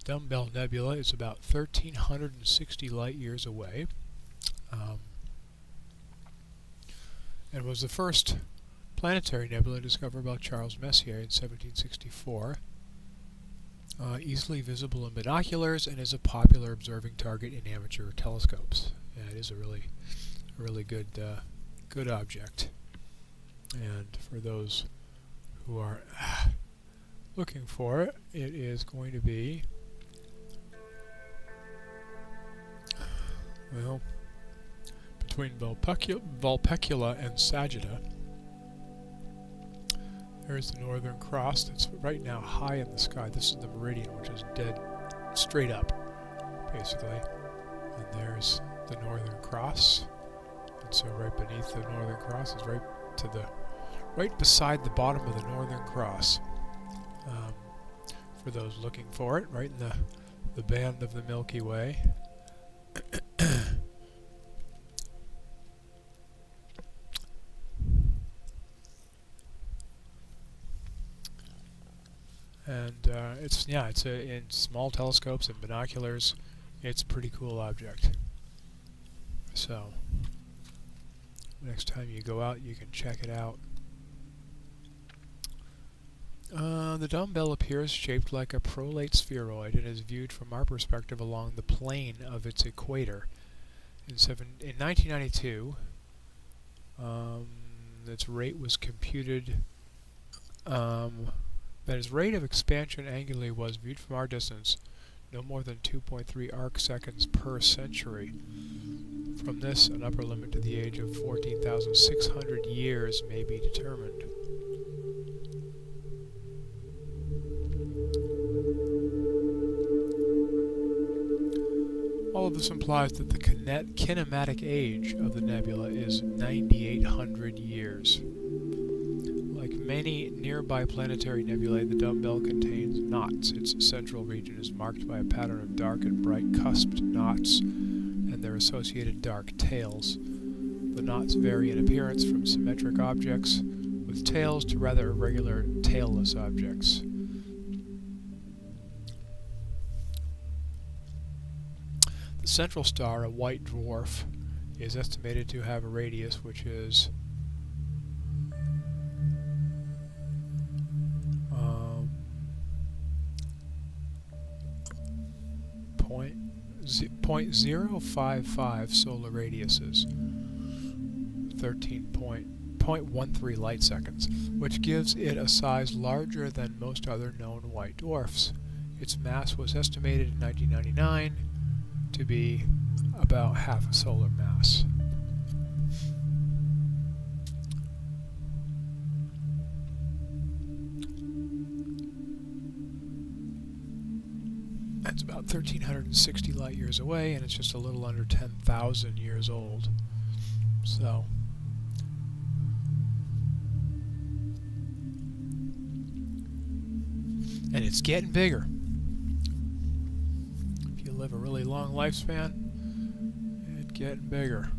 Dumbbell Nebula is about 1,360 light years away, and was the first planetary nebula discovered by Charles Messier in 1764. Easily visible in binoculars, and is a popular observing target in amateur telescopes. Yeah, it is a really good good object. And for those who are looking for it, it is going to be, well, between Vulpecula and Sagitta. There's the Northern Cross that's right now high in the sky. This is the meridian, which is dead straight up, basically. And there's the Northern Cross. And so right beneath the Northern Cross is right beside the bottom of the Northern Cross. For those looking for it, right in the band of the Milky Way. And it's in small telescopes and binoculars, it's a pretty cool object. So next time you go out, you can check it out. The dumbbell appears shaped like a prolate spheroid and is viewed from our perspective along the plane of its equator. In 1992, its rate was computed. That its rate of expansion angularly was, viewed from our distance, no more than 2.3 arc seconds per century. From this, an upper limit to the age of 14,600 years may be determined. All of this implies that the kinematic age of the nebula is 9,800 years. Like many nearby planetary nebulae, the dumbbell contains knots. Its central region is marked by a pattern of dark and bright cusped knots and their associated dark tails. The knots vary in appearance from symmetric objects with tails to rather irregular tailless objects. The central star, a white dwarf, is estimated to have a radius which is 0.055 solar radiuses, 13.13 light seconds, which gives it a size larger than most other known white dwarfs. Its mass was estimated in 1999 to be about half a solar mass. That's about 1,360 light years away, and it's just a little under 10,000 years old. So, and it's getting bigger. If you live a really long lifespan, it's getting bigger.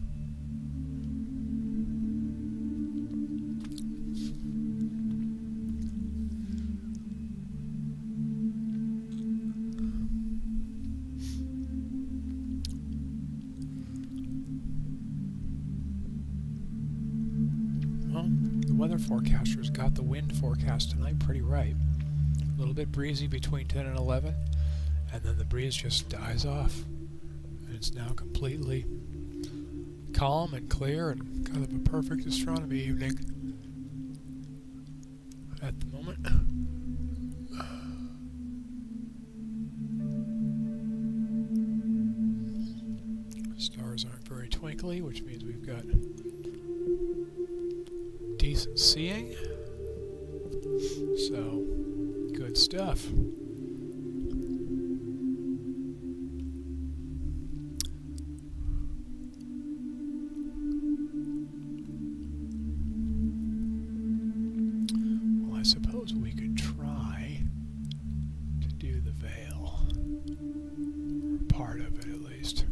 Weather forecasters got the wind forecast tonight pretty right. A little bit breezy between 10 and 11, and then the breeze just dies off. And it's now completely calm and clear and kind of a perfect astronomy evening at the moment. Stars aren't very twinkly, which means we've got decent seeing, so good stuff. Well, I suppose we could try to do the veil, or part of it at least.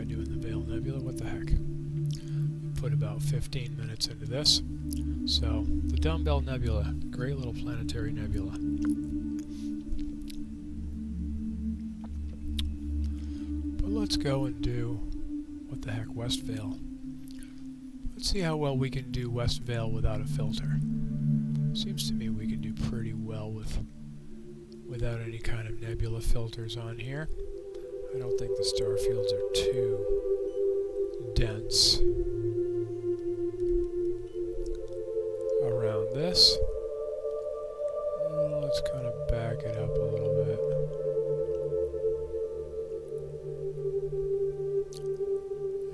doing the Veil Nebula. What the heck? Put about 15 minutes into this. So, the Dumbbell Nebula, great little planetary nebula. But let's go and do, what the heck, West Veil. Let's see how well we can do West Veil without a filter. Seems to me we can do pretty well without any kind of nebula filters on here. I don't think the star fields are too dense around this. Let's kind of back it up a little bit.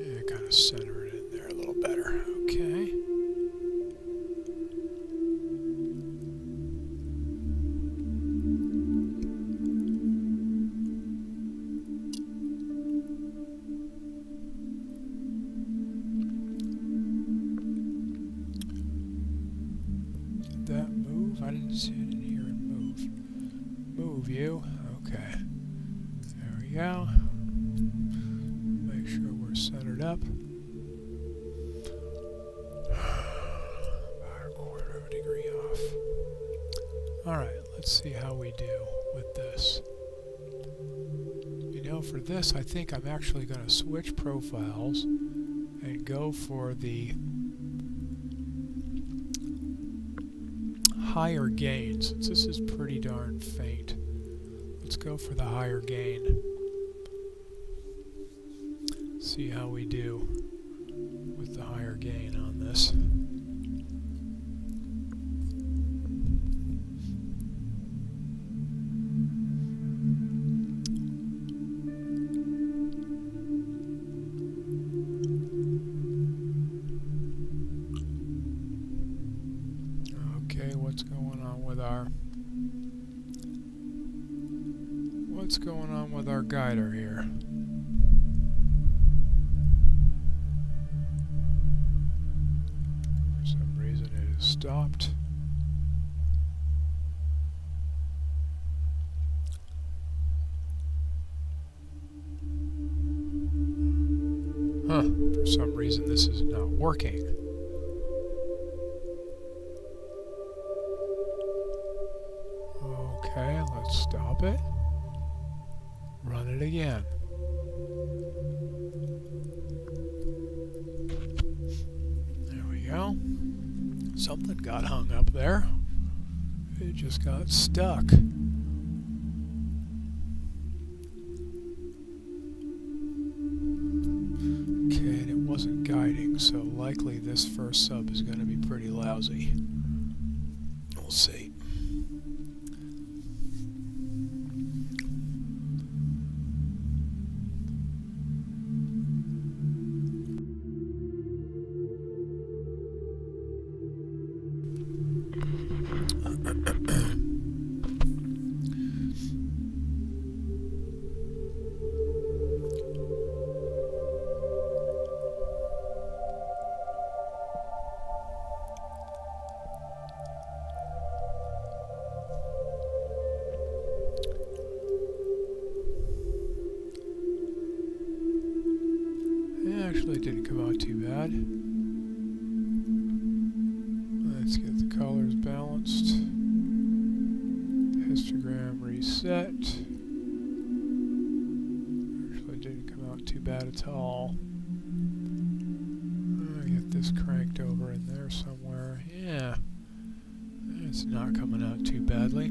Yeah, kind of center it in there a little better. Okay. I didn't see it in here and move. Move you. Okay. There we go. Make sure we're centered up. About a quarter of a degree off. Alright, let's see how we do with this. You know, for this, I think I'm actually going to switch profiles and go for the higher gain, since this is pretty darn faint. Let's go for the higher gain. See how we do with the higher gain on this. What's going on with our guider here? For some reason it has stopped. For some reason this is not working. Okay, let's stop it. Run it again. There we go. Something got hung up there. It just got stuck. Okay, and it wasn't guiding, so likely this first sub is going to be pretty lousy. We'll see. Actually, it didn't come out too bad. Let's get the colors balanced. Histogram reset. Actually, it didn't come out too bad at all. Get this cranked over in there somewhere. Yeah, it's not coming out too badly.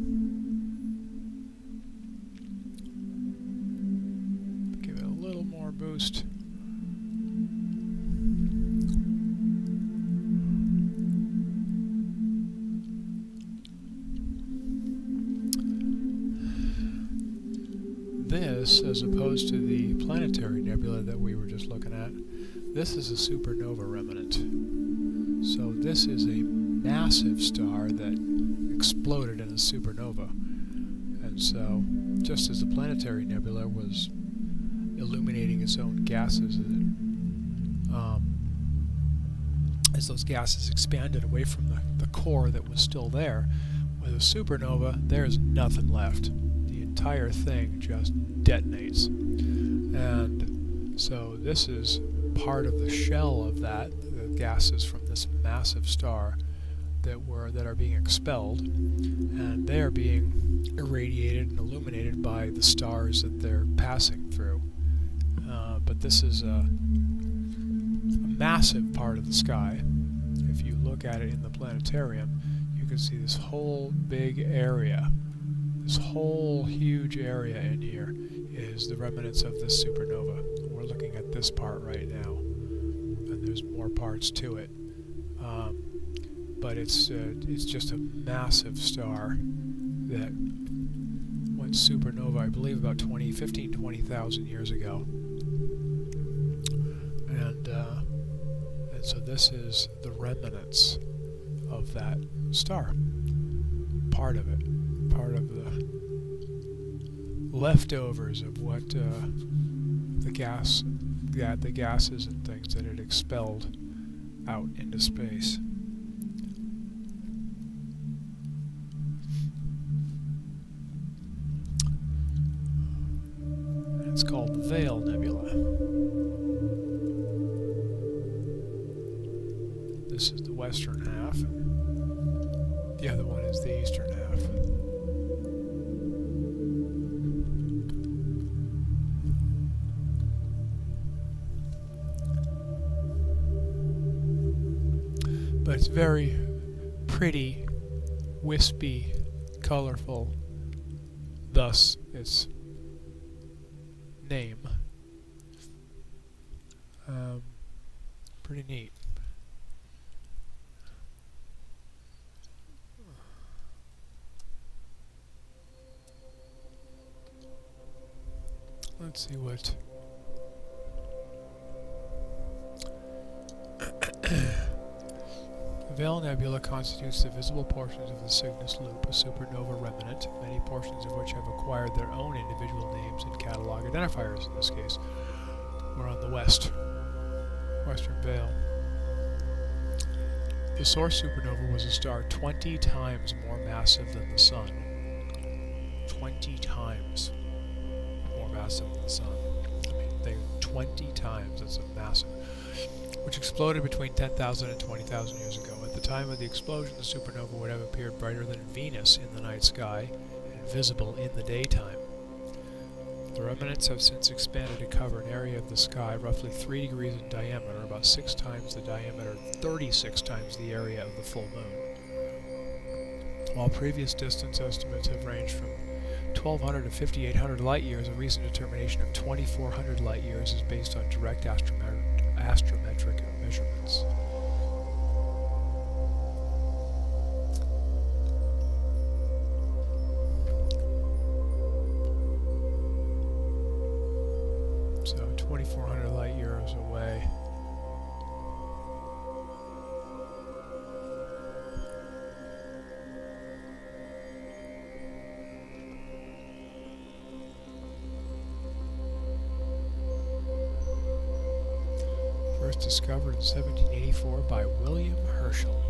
Give it a little more boost. This, as opposed to the planetary nebula that we were just looking at, this is a supernova remnant. So this is a massive star that exploded in a supernova. And so, just as the planetary nebula was illuminating its own gases as those gases expanded away from the core that was still there, with a supernova, there's nothing left. The entire thing just detonates. And So this is part of the shell of that, the gases from this massive star that are being expelled, and they are being irradiated and illuminated by the stars that they're passing through. But this is a massive part of the sky. If you look at it in the planetarium, you can see this whole big area. This whole huge area in here is the remnants of this supernova. We're looking at this part right now, and there's more parts to it. But it's just a massive star that went supernova, I believe, about 20,000 years ago. And so this is the remnants of that star. Part of it. Part of the leftovers of what the gases and things that it expelled out into space. It's called the Veil Nebula. This is the western half. The other one is the eastern half. But it's very pretty, wispy, colorful, thus its name. Pretty neat. Let's see what the Veil Nebula constitutes the visible portions of the Cygnus Loop, a supernova remnant, many portions of which have acquired their own individual names and catalog identifiers in this case. We're on the western veil. The source supernova was a star 20 times more massive than the Sun. 20 times more massive than the Sun. I mean, 20 times, that's a massive. Which exploded between 10,000 and 20,000 years ago. At the time of the explosion, the supernova would have appeared brighter than Venus in the night sky and visible in the daytime. The remnants have since expanded to cover an area of the sky roughly 3 degrees in diameter, about 6 times the diameter, 36 times the area of the full moon. While previous distance estimates have ranged from 1,200 to 5,800 light years, a recent determination of 2,400 light years is based on direct astrometric measurements. So 2,400 light years away. First discovered in 1784 by William Herschel.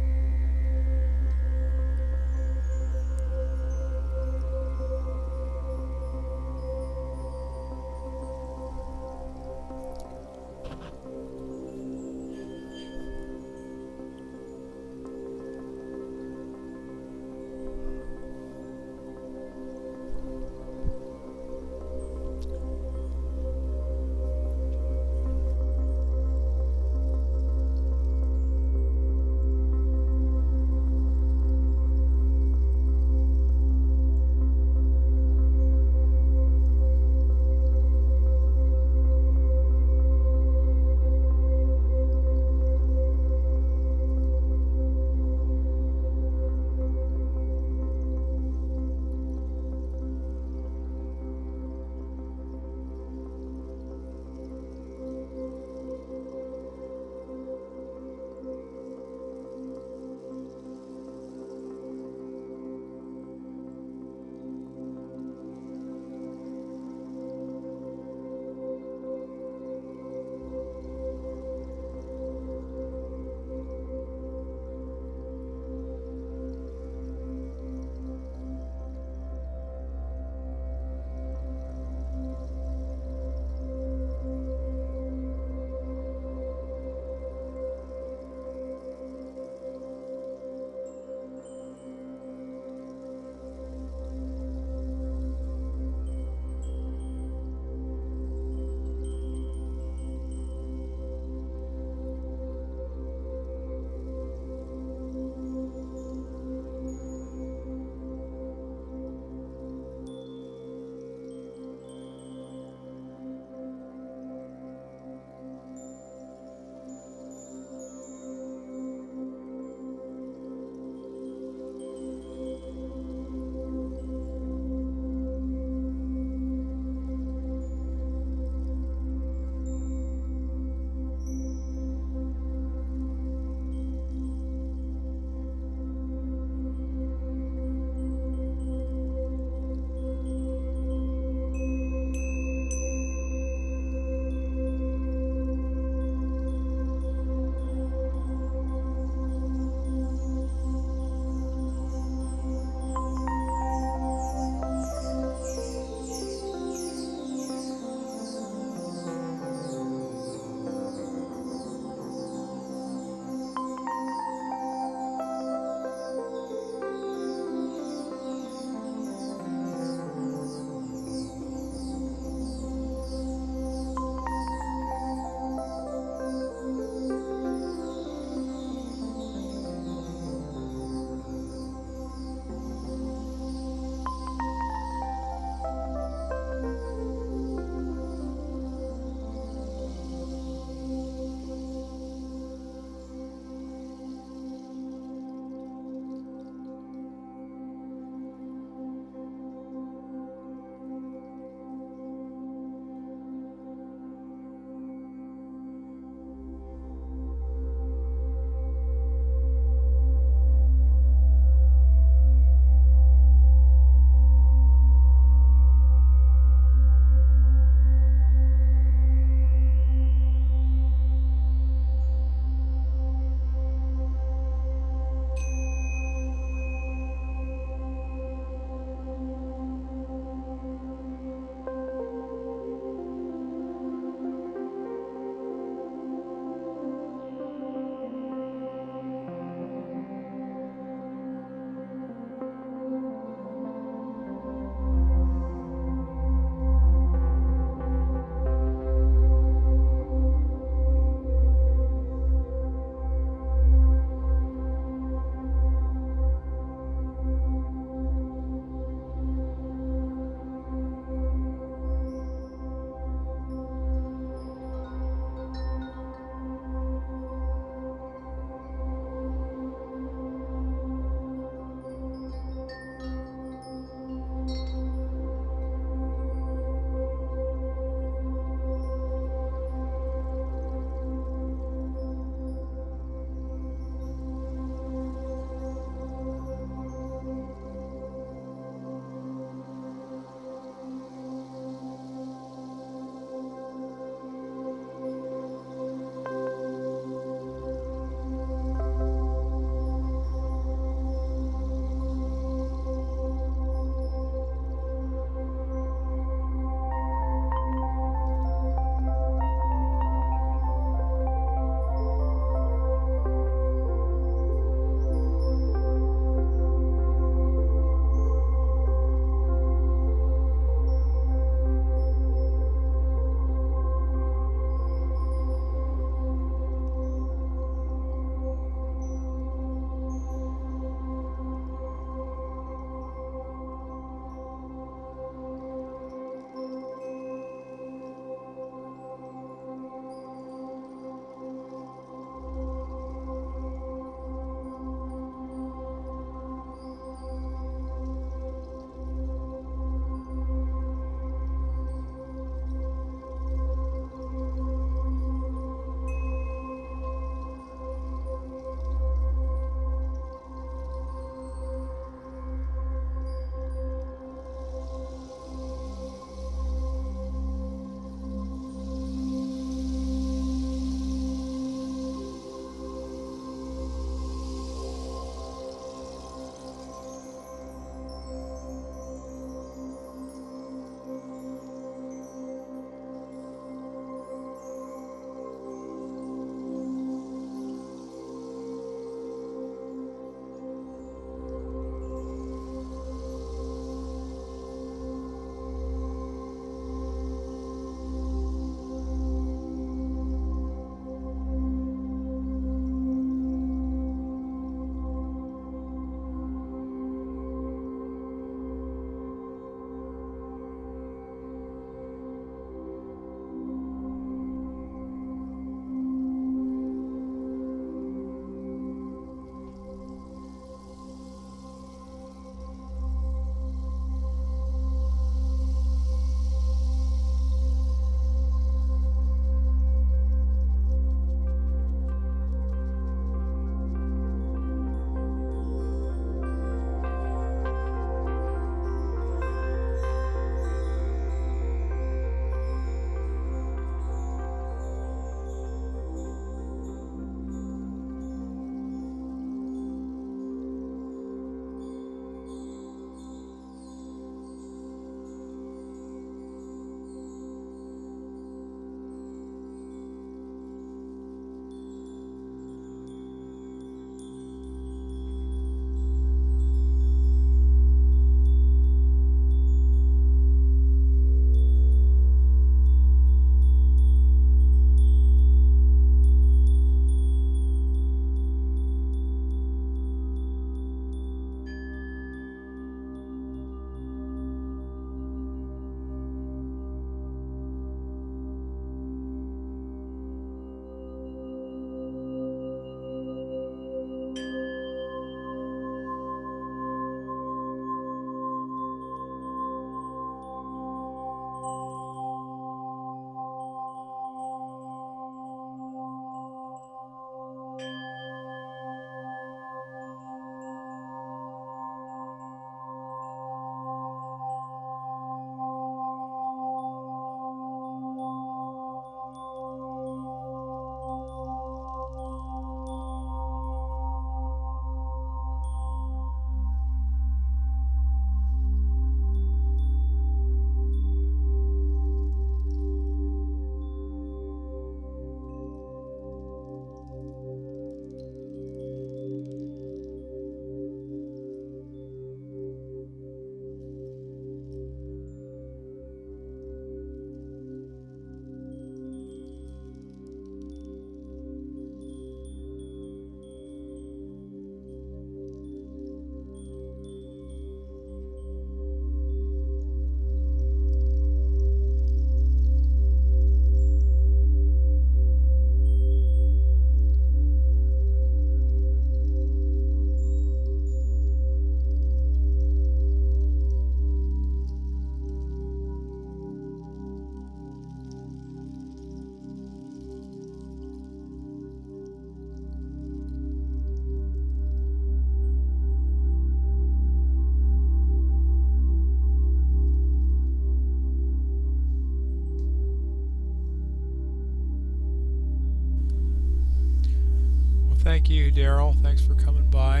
Thank you, Daryl. Thanks for coming by.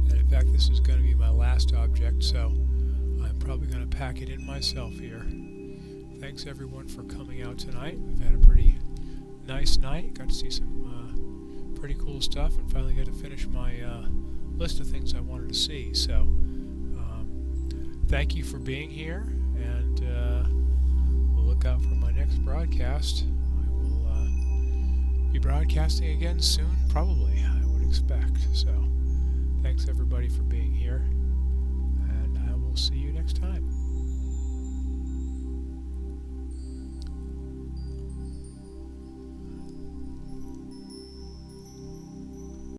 And in fact, this is going to be my last object, so I'm probably going to pack it in myself here. Thanks everyone for coming out tonight. We've had a pretty nice night. Got to see some pretty cool stuff, and finally got to finish my list of things I wanted to see. So thank you for being here, and we'll look out for my next broadcast. I will be broadcasting again soon, probably, I would expect. So thanks everybody for being here, and I will see you next time.